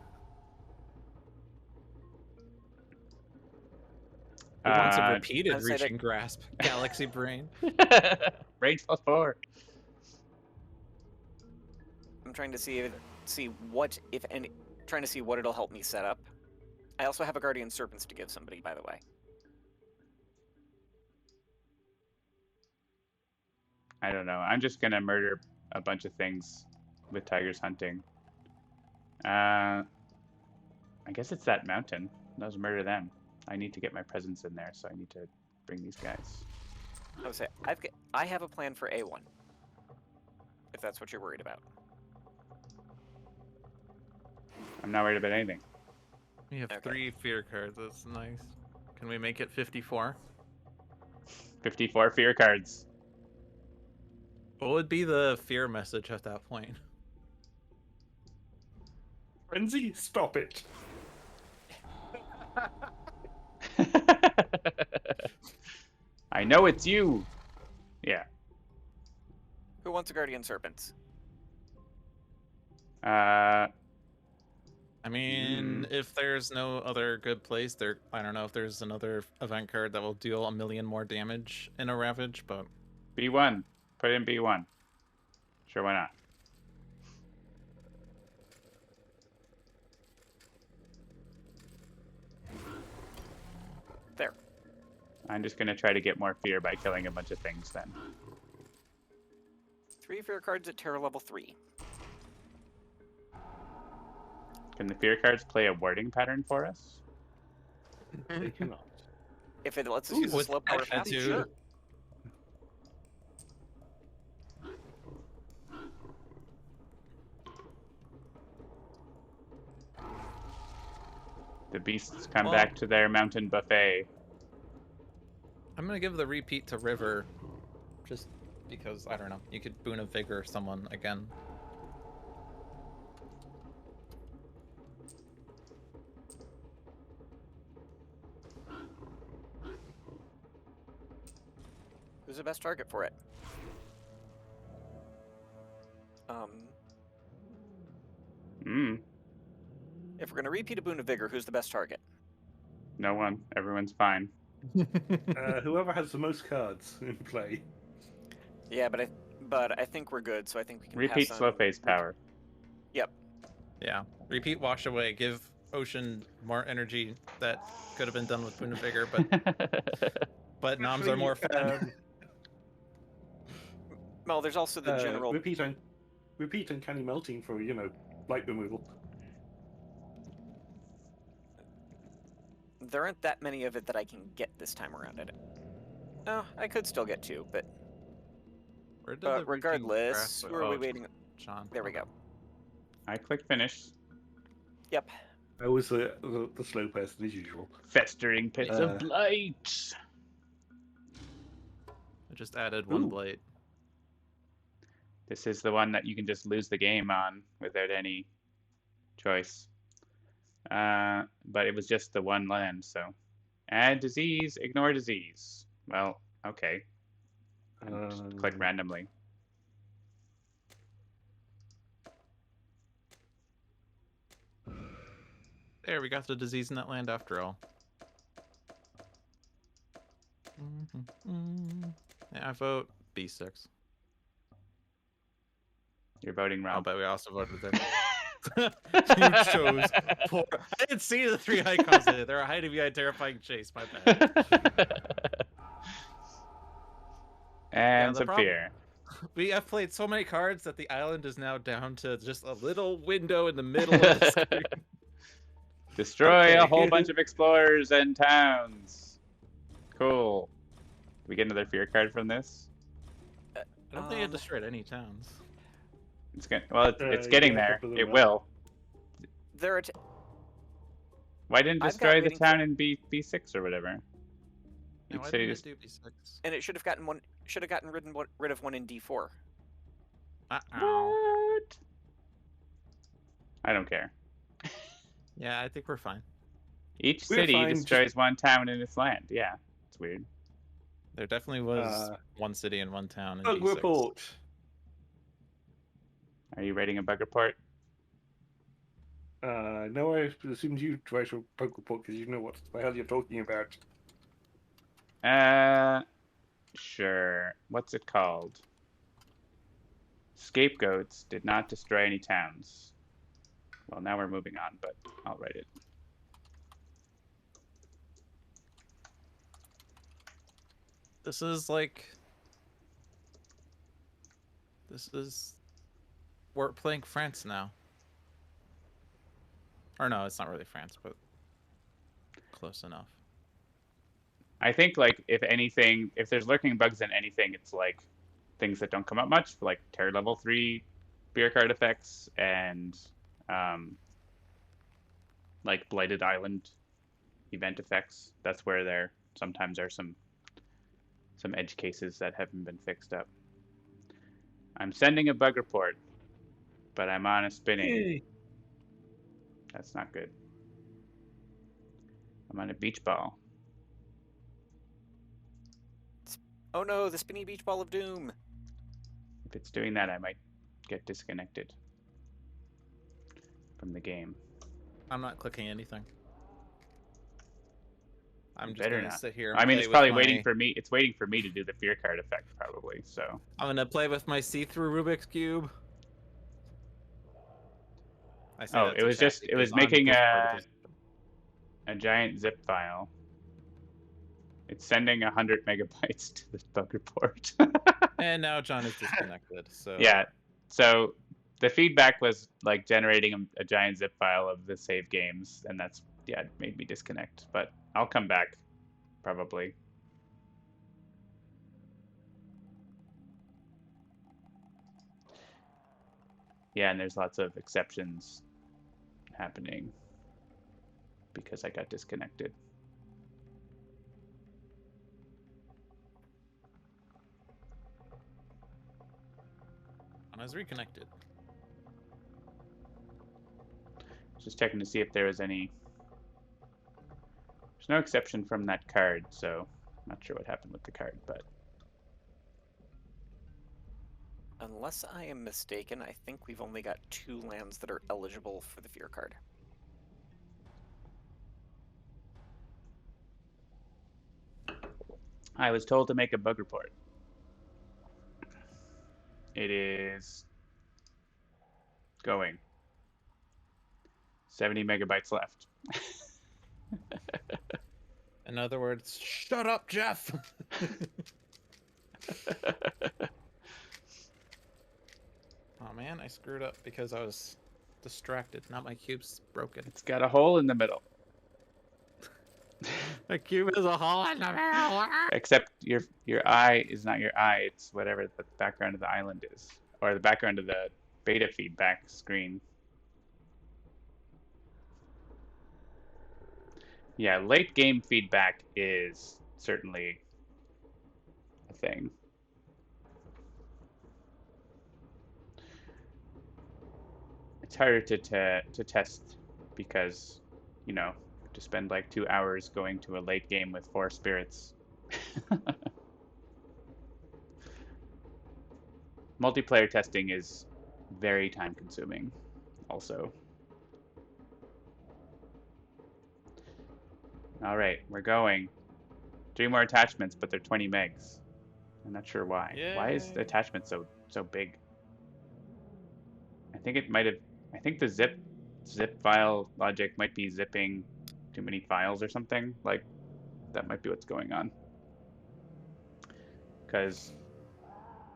Who wants a Uh, repeated I'd say that- reaching grasp? Galaxy Brain. range +4. I'm trying to see what, if any, trying to see what it'll help me set up. I also have a Guardian Serpents to give somebody, by the way. I don't know. I'm just gonna murder a bunch of things with Tigers hunting. I guess it's that mountain. Let's murder them. I need to get my presence in there, so I need to bring these guys. I would say I have a plan for A1. If that's what you're worried about. I'm not worried about anything. We have Okay. 3 fear cards. That's nice. Can we make it 54? 54 fear cards. What would be the fear message at that point? Frenzy, stop it. I know it's you. Yeah. Who wants a Guardian Serpents? I mean, if there's no other good place, I don't know if there's another event card that will deal 1,000,000 more damage in a Ravage, but B1. Put in B1. Sure, why not? There. I'm just gonna try to get more fear by killing a bunch of things then. 3 fear cards at Terror level 3. Can the fear cards play a warding pattern for us? They cannot. If it lets us Ooh, use a with slow power action path, to- sure. The beasts come Well- back to their mountain buffet. I'm gonna give the repeat to River, just because I don't know. You could boon a vigor someone again. Who's the best target for it? Hmm. If we're gonna repeat a Boon of Vigor, who's the best target? No one. Everyone's fine. Whoever has the most cards in play. Yeah, but I think we're good, so I think we can Repeat pass slow on. phase power. Yeah. Repeat wash away. Give Ocean more energy that could have been done with boon of vigor, but noms are more fun. Well, there's also the general. Repeat uncanny melting for light removal. There aren't that many of it that I can get this time around at it. No, I could still get 2, but Where did the repeat regardless, graph- who are we oh, waiting? Sean. There we go. I click finish. Yep. I was the slow person as usual. Festering pits Uh, of blight. I just added 1 Ooh. blight. This is the one that you can just lose the game on without any choice. But it was just the 1 land, so. Add disease, ignore disease. Well, okay. I'll just click randomly. There, we got the disease in that land after all. Yeah, I vote B6. You're voting I'll wrong. bet we also voted there. You chose poor. I didn't see the 3 icons there. They're a hiding behind terrifying chase. My bad. And the some problem- fear. We have played so many cards that the island is now down to just a little window in the middle of the screen. Destroy a Okay. whole bunch of explorers and towns. Cool. We get another fear card from this. I don't think it Um, destroyed any towns. It's good. Well, it's You getting get a there. couple of them It up. will. There are. Why didn't I've got destroy the waiting for- town in B6 or whatever? Yeah, You'd why say didn't just it do B6? And it should have gotten one. Should have gotten rid of one in D4. Uh-oh. what? I don't care. Yeah, I think we're fine. Each We're city fine, destroys 1 town in its land. Yeah, it's weird. There definitely was Uh, 1 city and 1 town in Bug B6. report. Are you writing a bug report? No, I assumed you write a bug report because you know what the hell you're talking about. Sure. What's it called? Scapegoats did not destroy any towns. Well, now we're moving on, but I'll write it. This is like... This is... We're playing France now. Or no, it's not really France, but close enough. I think like if anything, if there's lurking bugs in anything, it's like things that don't come up much, like Terror Level 3 beer card effects and like Blighted Island event effects. That's where there sometimes are some edge cases that haven't been fixed up. I'm sending a bug report, but I'm on a spinning. Yay. That's not good. I'm on a beach ball. Oh no, the spinny beach ball of doom. If it's doing that, I might get disconnected from the game. I'm not clicking anything. I'm just Better gonna not. sit here. I mean, play it's probably with waiting my- for me. It's waiting for me to do the fear card effect, probably. So I'm gonna play with my see-through Rubik's cube. I say Oh, that it to was chat just- it was because on making Discord a- it is- a giant zip file. It's sending 100 megabytes to the bug report. And now John is disconnected. So Yeah. So the feedback was like generating a giant zip file of the save games, and that's it made me disconnect. But I'll come back, probably. Yeah, and there's lots of exceptions happening because I got disconnected. I was reconnected. Just checking to see if there was any. There's no exception from that card, so I'm not sure what happened with the card, but Unless I am mistaken, I think we've only got 2 lands that are eligible for the fear card. I was told to make a bug report. It is going. 70 megabytes left. In other words, shut up, Jeff. Oh man, I screwed up because I was distracted. Now my cube's broken. It's got a hole in the middle. The cube is a hole in the middle. Except your eye is not your eye, it's whatever the background of the island is. Or the background of the beta feedback screen. Yeah, late game feedback is certainly a thing. It's harder to test because, you know, to spend like 2 hours going to a late game with 4 spirits. Multiplayer testing is very time consuming also. All right, we're going. 3 more attachments, but they're 20 megs. I'm not sure why. Why is the Yay. attachment so big? I think it might have. I think the zip file logic might be zipping too many files or something. Like that might be what's going on. Because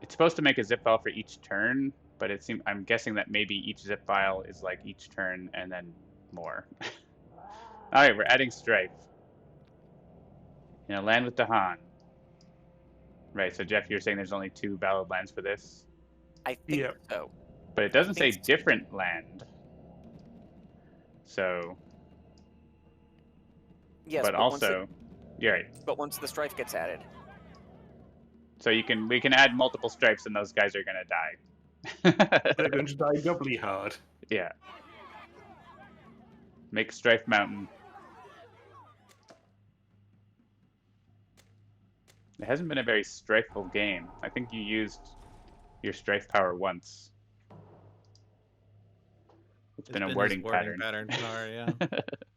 it's supposed to make a zip file for each turn, but it seems I'm guessing that maybe each zip file is like each turn and then more. All right, we're adding Strife. In a land with Dahan. Right, so Jeff, you're saying there's only 2 valid lands for this? I think Yeah. so. But it doesn't say think so. different land. So, Yes, but also, you're right. but once the strife gets added, So we can add multiple stripes and those guys are gonna die. They're going to die doubly hard. Yeah. Make Strife Mountain. It hasn't been a very strifeful game. I think you used your Strife power once. It's been a his wording wording pattern. Sorry, yeah.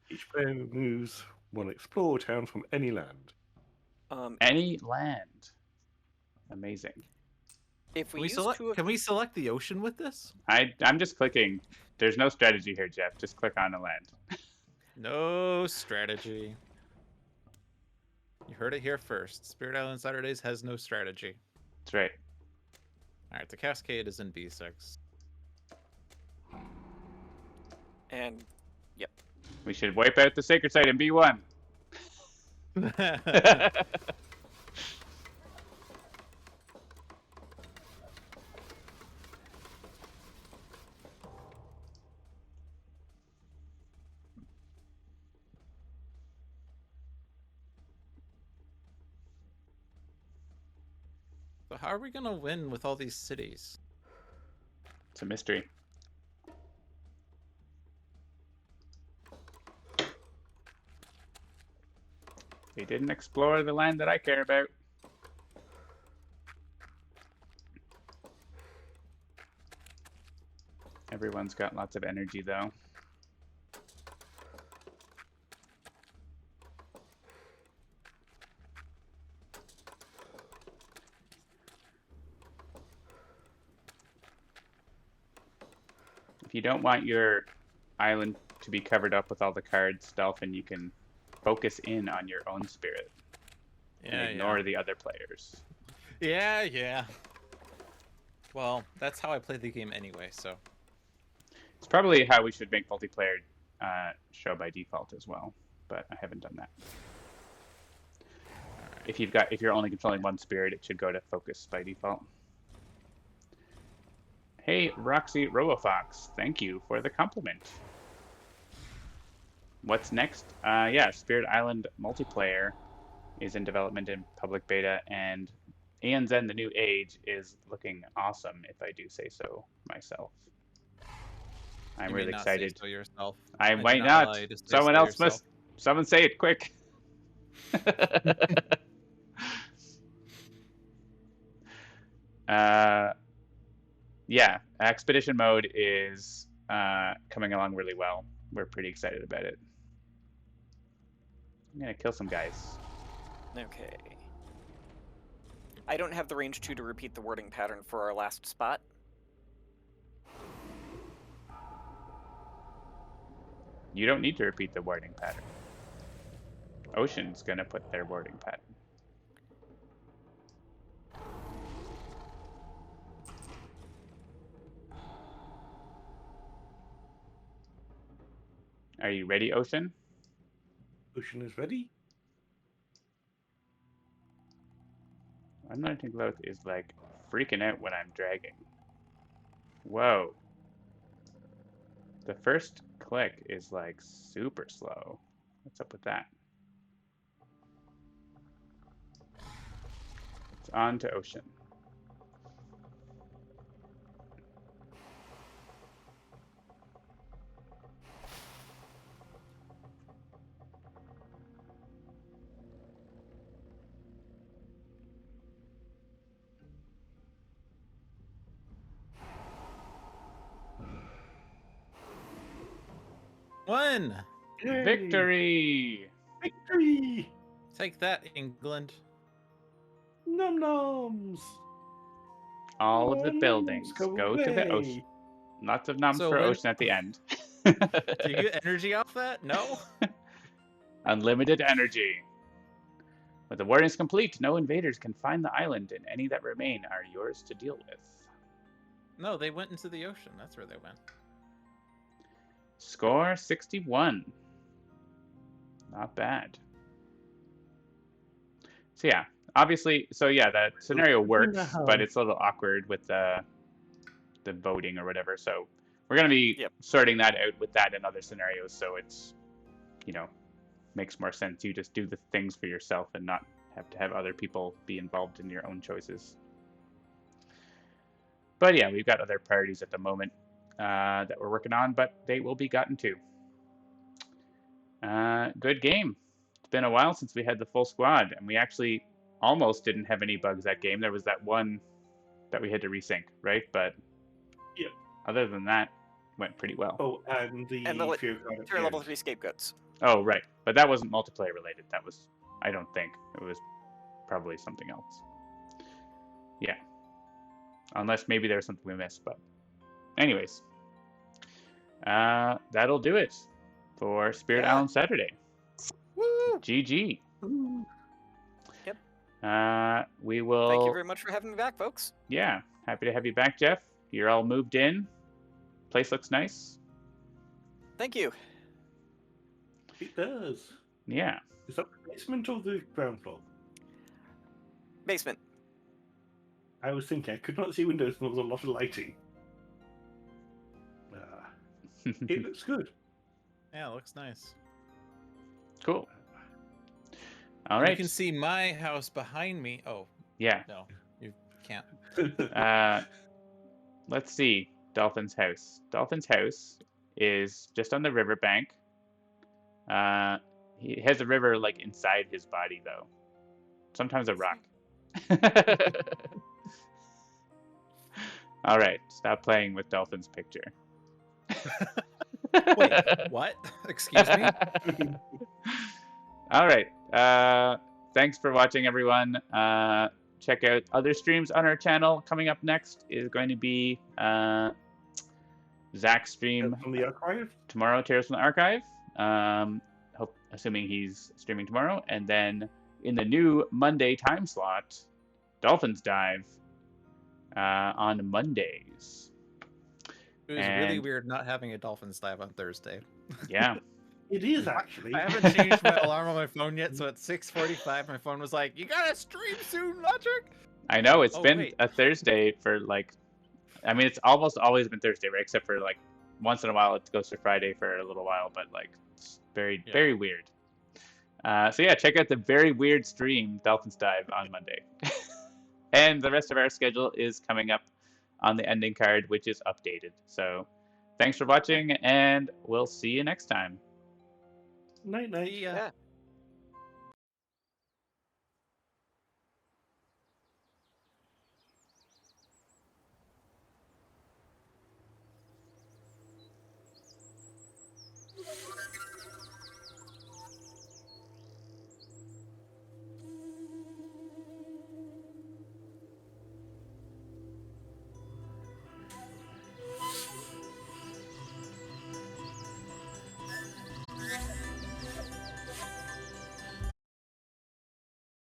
Each player moves one explore town from any land. Any land. Amazing. if we Can we use select? two of, Can we select the ocean with this? I'm just clicking. There's no strategy here, Jeff. Just click on a land. No strategy. You heard it here first. Spirit Island Saturdays has no strategy. That's right. All right, the Cascade is in B6. and Yep. We should wipe out the sacred site and be one. So how are we gonna win with all these cities? It's a mystery. They didn't explore the land that I care about. Everyone's got lots of energy, though. If you don't want your island to be covered up with all the cards, Dolphin, you can focus in on your own spirit and ignore the other players. Yeah. Well, that's how I play the game anyway, so. It's probably how we should make multiplayer show by default as well, but I haven't done that. If you're only controlling one spirit, it should go to focus by default. Hey, Roxy Robofox, thank you for the compliment. What's next? Yeah, Spirit Island multiplayer is in development in public beta, and ANZ The New Age is looking awesome, if I do say so myself. I'm really excited. Say so yourself. I might not. Someone else must. Someone say it quick. Yeah, Expedition mode is coming along really well. We're pretty excited about it. I'm gonna kill some guys. Okay. I don't have the range 2 to repeat the wording pattern for our last spot. You don't need to repeat the wording pattern. Ocean's gonna put their wording pattern. Are you ready, Ocean? Ocean is ready. Unlimited growth is like freaking out when I'm dragging. Whoa. The first click is like super slow. What's up with that? It's on to Ocean. Won! Yay! Victory! Victory! Take that, England. Nom noms. All of the Nom buildings noms, go to the ocean. away. Lots of noms So for when- Ocean at the end. Do you get energy off that? No? Unlimited energy. When the warning is complete, no invaders can find the island, and any that remain are yours to deal with. No, they went into the ocean. That's where they went. Score 61. Not bad. So yeah, obviously, that scenario works, but it's a little awkward with the voting or whatever. So we're gonna be sorting that out with that and other scenarios. So it's, makes more sense. You just do the things for yourself and not have to have other people be involved in your own choices. But yeah, we've got other priorities at the moment that we're working on, but they will be gotten to. Good game. It's been a while since we had the full squad, and we actually almost didn't have any bugs that game. There was that one that we had to resync, right? But other than that, went pretty well. Oh, and the fear card at the level end. 3 scapegoats. Oh, right. But that wasn't multiplayer related. That was, I don't think. It was probably something else. Yeah. Unless maybe there was something we missed, but anyways. That'll do it for Spirit Island Saturday. Woo! GG. Ooh. We will... Thank you very much for having me back, folks. Yeah. Happy to have you back, Jeff. You're all moved in. Place looks nice. Thank you. It does. Yeah. Is that the basement or the ground floor? Basement. I was thinking I could not see windows and there was a lot of lighting. It looks good. Yeah, it looks nice. Cool. All And right. You can see my house behind me. Oh, Yeah. no, you can't. Let's see. Dolphin's house. Dolphin's house is just on the riverbank. He has a river like inside his body though. Sometimes a rock. All right, stop playing with Dolphin's picture. Wait, what? Excuse me? All right. Thanks for watching, everyone. Check out other streams on our channel. Coming up next is going to be Zach's stream From the archive? tomorrow, Tales from the Archive. Assuming he's streaming tomorrow. And then in the new Monday time slot, Dolphins Dive on Mondays. It was really And- weird not having a Dolphins dive on Thursday. Yeah. It is actually. I haven't changed my alarm on my phone yet, so at 6:45 my phone was like, "You gotta stream soon, Logic." I know it's Oh, been wait. a Thursday for like, I mean, it's almost always been Thursday, right? Except for like once in a while it goes to Friday for a little while, but like it's very, Yeah. very weird. So yeah, check out the very weird stream, Dolphins Dive, on Monday. And the rest of our schedule is coming up on the ending card, which is updated. So thanks for watching, and we'll see you next time. Night night. Yeah. Yeah.